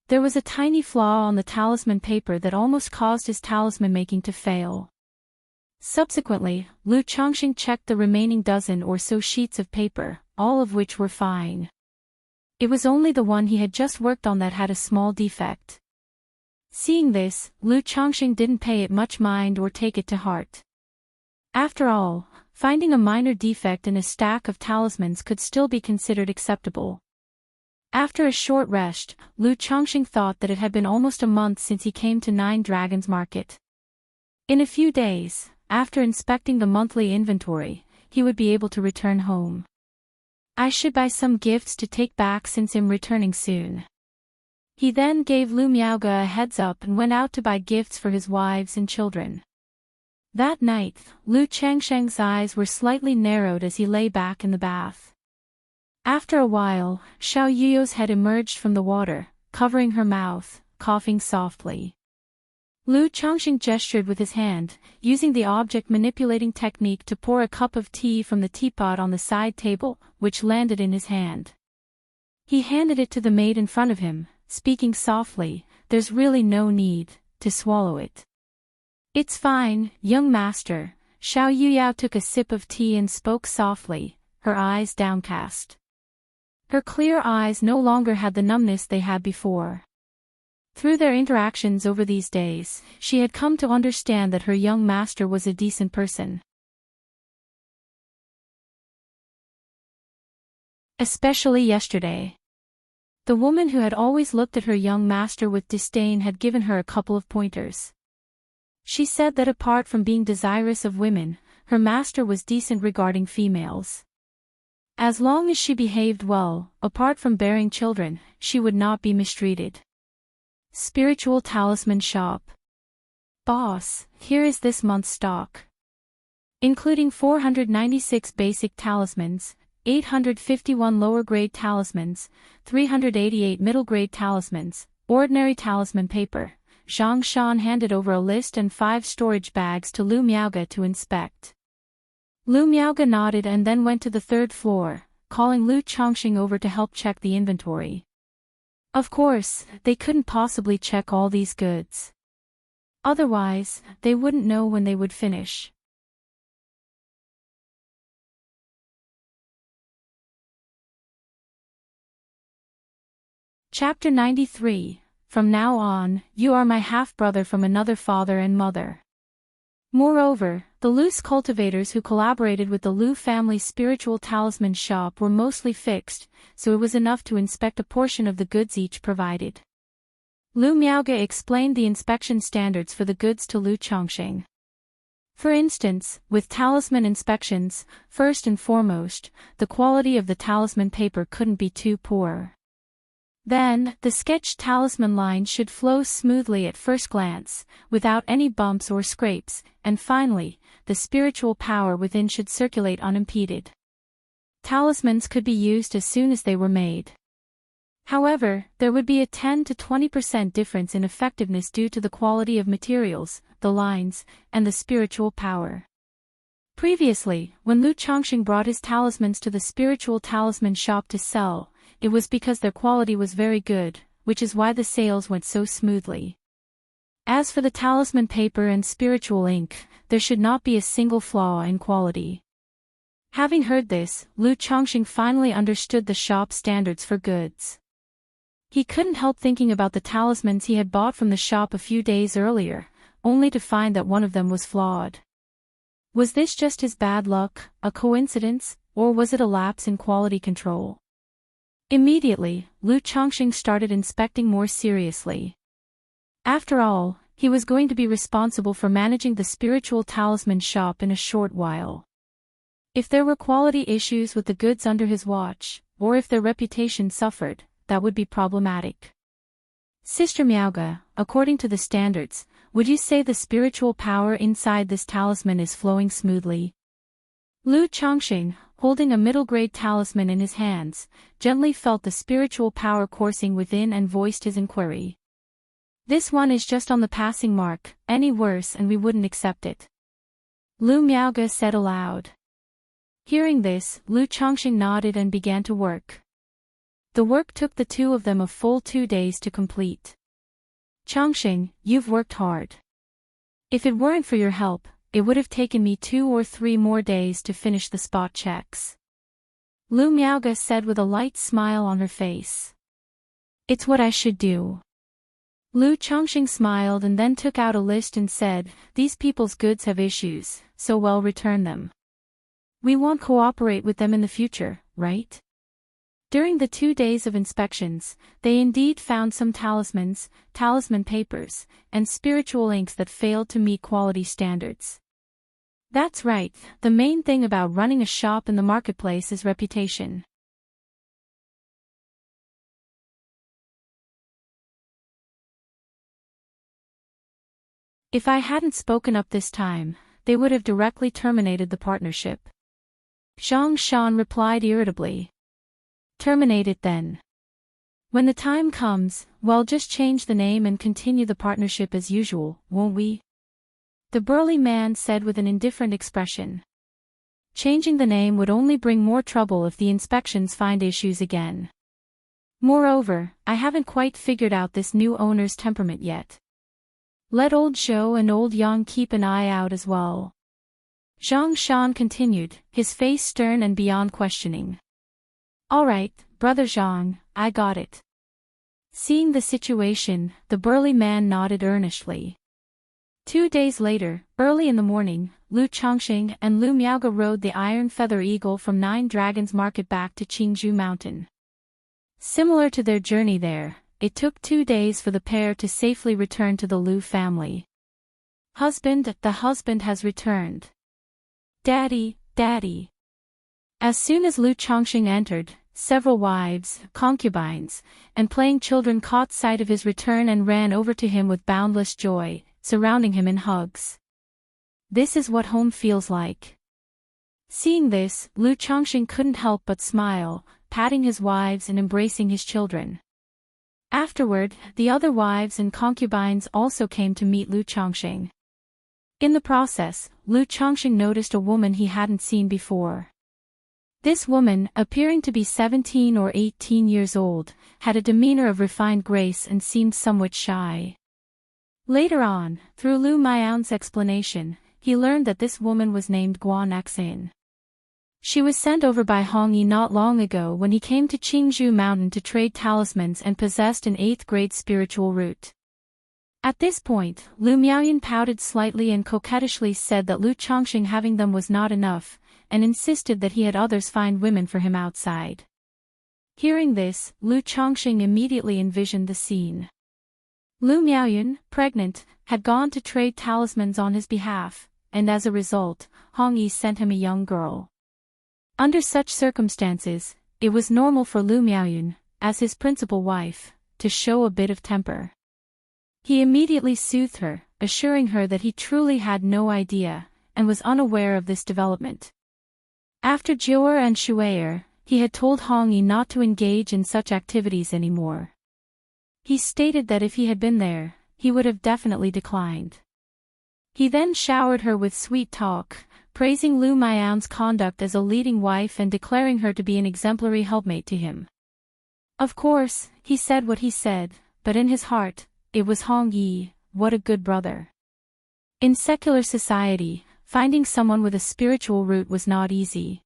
There was a tiny flaw on the talisman paper that almost caused his talisman making to fail. Subsequently, Lu Chongqing checked the remaining dozen or so sheets of paper, all of which were fine. It was only the one he had just worked on that had a small defect. Seeing this, Lu Chongqing didn't pay it much mind or take it to heart. After all, finding a minor defect in a stack of talismans could still be considered acceptable. After a short rest, Lu Chongqing thought that it had been almost a month since he came to Nine Dragons Market. In a few days, after inspecting the monthly inventory, he would be able to return home. I should buy some gifts to take back since I'm returning soon. He then gave Lu Miaoge a heads up and went out to buy gifts for his wives and children. That night, Lu Changsheng's eyes were slightly narrowed as he lay back in the bath. After a while, Xiao Yuyo's head emerged from the water, covering her mouth, coughing softly. Lu Chongqing gestured with his hand, using the object manipulating technique to pour a cup of tea from the teapot on the side table, which landed in his hand. He handed it to the maid in front of him, speaking softly, "There's really no need to swallow it." "It's fine, young master." Xiao Yuyao took a sip of tea and spoke softly, her eyes downcast. Her clear eyes no longer had the numbness they had before. Through their interactions over these days, she had come to understand that her young master was a decent person. Especially yesterday. The woman who had always looked at her young master with disdain had given her a couple of pointers. She said that apart from being desirous of women, her master was decent regarding females. As long as she behaved well, apart from bearing children, she would not be mistreated. Spiritual Talisman Shop. Boss, here is this month's stock. Including 496 basic talismans, 851 lower-grade talismans, 388 middle-grade talismans, ordinary talisman paper. Zhang Shan handed over a list and 5 storage bags to Lu Miaoge to inspect. Lu Miaoge nodded and then went to the 3rd floor, calling Lu Chongqing over to help check the inventory. Of course, they couldn't possibly check all these goods. Otherwise, they wouldn't know when they would finish. Chapter 93. From now on, you are my half-brother from another father and mother. Moreover, the Lu's cultivators who collaborated with the Lu family's spiritual talisman shop were mostly fixed, so it was enough to inspect a portion of the goods each provided. Lu Miaoge explained the inspection standards for the goods to Lu Chongqing. For instance, with talisman inspections, first and foremost, the quality of the talisman paper couldn't be too poor. Then, the sketched talisman line should flow smoothly at first glance, without any bumps or scrapes, and finally, the spiritual power within should circulate unimpeded. Talismans could be used as soon as they were made. However, there would be a 10 to 20% difference in effectiveness due to the quality of materials, the lines, and the spiritual power. Previously, when Lu Chongqing brought his talismans to the spiritual talisman shop to sell, it was because their quality was very good, which is why the sales went so smoothly. As for the talisman paper and spiritual ink, there should not be a single flaw in quality. Having heard this, Lu Chongqing finally understood the shop standards for goods. He couldn't help thinking about the talismans he had bought from the shop a few days earlier, only to find that one of them was flawed. Was this just his bad luck, a coincidence, or was it a lapse in quality control? Immediately, Lu Chongqing started inspecting more seriously. After all, he was going to be responsible for managing the spiritual talisman shop in a short while. If there were quality issues with the goods under his watch, or if their reputation suffered, that would be problematic. Sister Miaoge, according to the standards, would you say the spiritual power inside this talisman is flowing smoothly? Lu Chongqing, holding a middle-grade talisman in his hands, gently felt the spiritual power coursing within and voiced his inquiry. This one is just on the passing mark, any worse and we wouldn't accept it. Lu Miaoge said aloud. Hearing this, Lu Chongqing nodded and began to work. The work took the two of them a full 2 days to complete. Chongqing, you've worked hard. If it weren't for your help, it would have taken me 2 or 3 more days to finish the spot checks. Lu Miaoge said with a light smile on her face. It's what I should do. Lu Chongqing smiled and then took out a list and said, these people's goods have issues, so well return them. We won't cooperate with them in the future, right? During the 2 days of inspections, they indeed found some talismans, talisman papers, and spiritual inks that failed to meet quality standards. That's right, the main thing about running a shop in the marketplace is reputation. If I hadn't spoken up this time, they would have directly terminated the partnership. Zhang Shan replied irritably. Terminate it then. When the time comes, well, just change the name and continue the partnership as usual, won't we? The burly man said with an indifferent expression. Changing the name would only bring more trouble if the inspections find issues again. Moreover, I haven't quite figured out this new owner's temperament yet. Let old Zhou and old Yang keep an eye out as well. Zhang Shan continued, his face stern and beyond questioning. All right, brother Zhang, I got it. Seeing the situation, the burly man nodded earnestly. 2 days later, early in the morning, Lu Chongqing and Lu Miaoge rode the Iron Feather Eagle from Nine Dragons Market back to Qingzhou Mountain. Similar to their journey there, it took 2 days for the pair to safely return to the Lu family. Husband, the husband has returned. Daddy, daddy. As soon as Lu Chongqing entered, several wives, concubines, and playing children caught sight of his return and ran over to him with boundless joy, surrounding him in hugs. This is what home feels like. Seeing this, Lu Chongqing couldn't help but smile, patting his wives and embracing his children. Afterward, the other wives and concubines also came to meet Lu Chongqing. In the process, Lu Chongqing noticed a woman he hadn't seen before. This woman, appearing to be 17 or 18 years old, had a demeanor of refined grace and seemed somewhat shy. Later on, through Lu Miao's explanation, he learned that this woman was named Guan Xin. She was sent over by Hong Yi not long ago when he came to Qingzhou Mountain to trade talismans and possessed an 8th-grade spiritual root. At this point, Lu Miaoyan pouted slightly and coquettishly said that Lu Chongqing having them was not enough, and insisted that he had others find women for him outside. Hearing this, Lu Chongqing immediately envisioned the scene. Lu Miaoyan, pregnant, had gone to trade talismans on his behalf, and as a result, Hong Yi sent him a young girl. Under such circumstances, it was normal for Lu Miaoyan, as his principal wife, to show a bit of temper. He immediately soothed her, assuring her that he truly had no idea, and was unaware of this development. After Jiu'er and Shu'er, he had told Hong Yi not to engage in such activities anymore. He stated that if he had been there, he would have definitely declined. He then showered her with sweet talk, praising Lu Miao's conduct as a leading wife and declaring her to be an exemplary helpmate to him. Of course, he said what he said, but in his heart, it was Hong Yi, what a good brother. In secular society, finding someone with a spiritual root was not easy.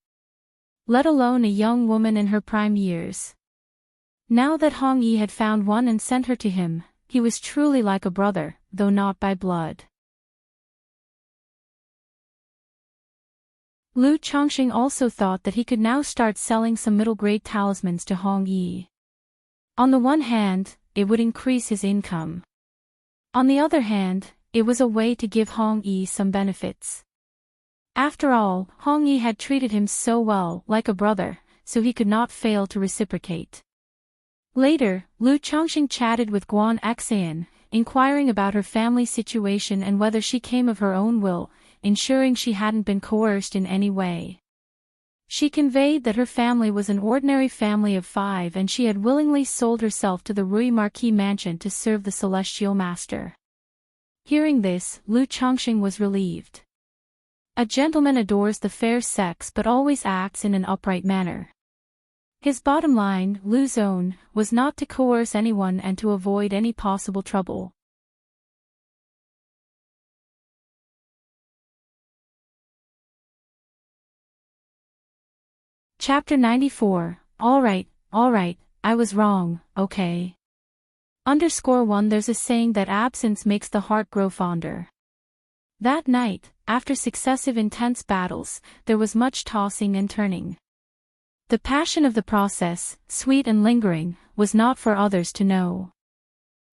Let alone a young woman in her prime years. Now that Hong Yi had found one and sent her to him, he was truly like a brother, though not by blood. Lu Chongqing also thought that he could now start selling some middle-grade talismans to Hong Yi. On the one hand, it would increase his income. On the other hand, it was a way to give Hong Yi some benefits. After all, Hong Yi had treated him so well, like a brother, so he could not fail to reciprocate. Later, Lu Chongqing chatted with Guan Xan, inquiring about her family situation and whether she came of her own will, ensuring she hadn't been coerced in any way. She conveyed that her family was an ordinary family of 5 and she had willingly sold herself to the Rui Marquis mansion to serve the celestial master. Hearing this, Lu Chongqing was relieved. A gentleman adores the fair sex but always acts in an upright manner. His bottom line, Lu's own, was not to coerce anyone and to avoid any possible trouble. Chapter 94, Alright, I was wrong, okay. _1 There's a saying that absence makes the heart grow fonder. That night, after successive intense battles, there was much tossing and turning. The passion of the process, sweet and lingering, was not for others to know.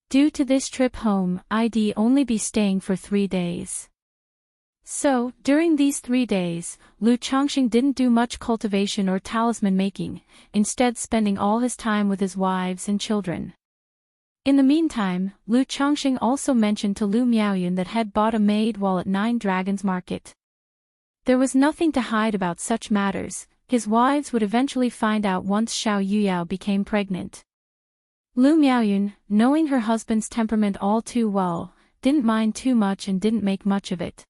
Due to this trip home, I'd only be staying for 3 days. So, during these 3 days, Lu Chongqing didn't do much cultivation or talisman making, instead spending all his time with his wives and children. In the meantime, Lu Chongqing also mentioned to Lu Miaoyun that had bought a maid while at 9 Dragons Market. There was nothing to hide about such matters, his wives would eventually find out once Xiao Yuyao became pregnant. Lu Miaoyun, knowing her husband's temperament all too well, didn't mind too much and didn't make much of it.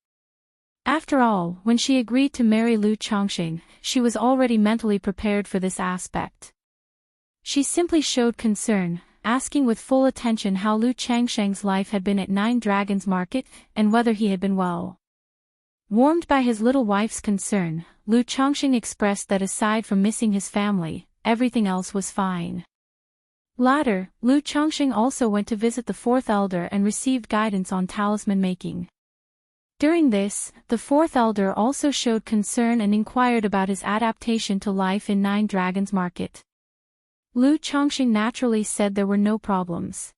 After all, when she agreed to marry Lu Chongqing, she was already mentally prepared for this aspect. She simply showed concern, asking with full attention how Lu Changsheng's life had been at 9 Dragons Market, and whether he had been well. Warmed by his little wife's concern, Lu Chongqing expressed that aside from missing his family, everything else was fine. Later, Lu Chongqing also went to visit the 4th elder and received guidance on talisman making. During this, the 4th elder also showed concern and inquired about his adaptation to life in 9 Dragons Market. Lu Chongqing naturally said there were no problems.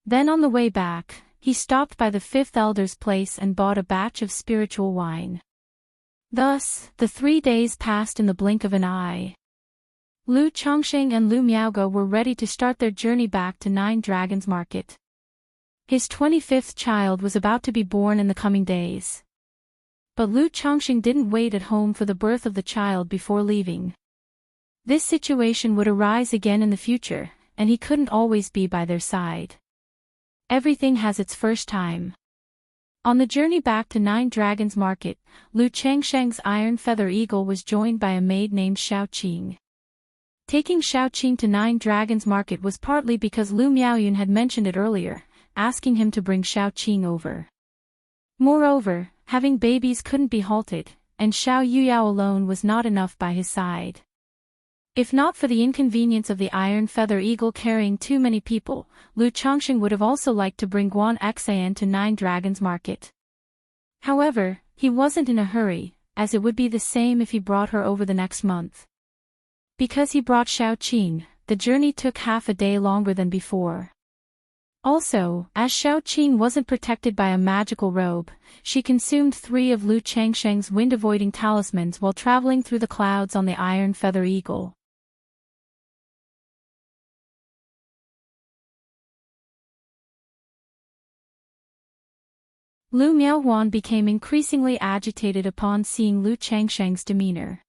Then on the way back, he stopped by the 5th elder's place and bought a batch of spiritual wine. Thus, the 3 days passed in the blink of an eye. Lu Chongqing and Lu Miaogo were ready to start their journey back to 9 Dragons Market. His 25th child was about to be born in the coming days. But Lu Chongqing didn't wait at home for the birth of the child before leaving. This situation would arise again in the future, and he couldn't always be by their side. Everything has its first time. On the journey back to 9 Dragons Market, Lu Changsheng's iron feather eagle was joined by a maid named Xiao Qing. Taking Xiao Qing to 9 Dragons Market was partly because Lu Miaoyun had mentioned it earlier, asking him to bring Xiao Qing over. Moreover, having babies couldn't be halted, and Xiao Yuyao alone was not enough by his side. If not for the inconvenience of the iron feather eagle carrying too many people, Lu Chongqing would have also liked to bring Guan Xan to 9 Dragons Market. However, he wasn't in a hurry, as it would be the same if he brought her over the next month. Because he brought Xiao Qing, the journey took half a day longer than before. Also, as Xiao Qing wasn't protected by a magical robe, she consumed 3 of Lu Changsheng's wind-avoiding talismans while traveling through the clouds on the iron feather eagle. Lu Miaohuan became increasingly agitated upon seeing Lu Changsheng's demeanor.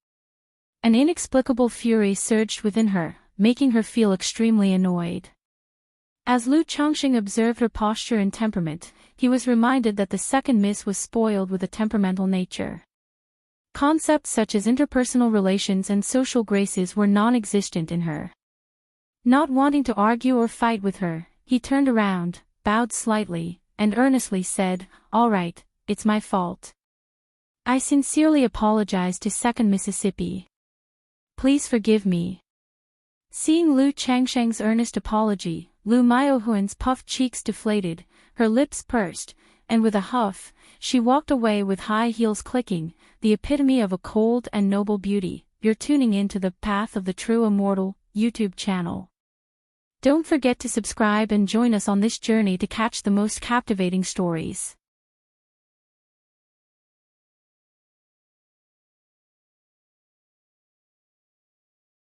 An inexplicable fury surged within her, making her feel extremely annoyed. As Lu Chongqing observed her posture and temperament, he was reminded that the second miss was spoiled with a temperamental nature. Concepts such as interpersonal relations and social graces were non-existent in her. Not wanting to argue or fight with her, he turned around, bowed slightly, and earnestly said, "All right, it's my fault. I sincerely apologize to Second Mississippi. Please forgive me." Seeing Lu Changsheng's earnest apology, Lu Miaohuan's puffed cheeks deflated, her lips pursed, and with a huff, she walked away with high heels clicking, the epitome of a cold and noble beauty. You're tuning into the Path of the True Immortal YouTube channel. Don't forget to subscribe and join us on this journey to catch the most captivating stories.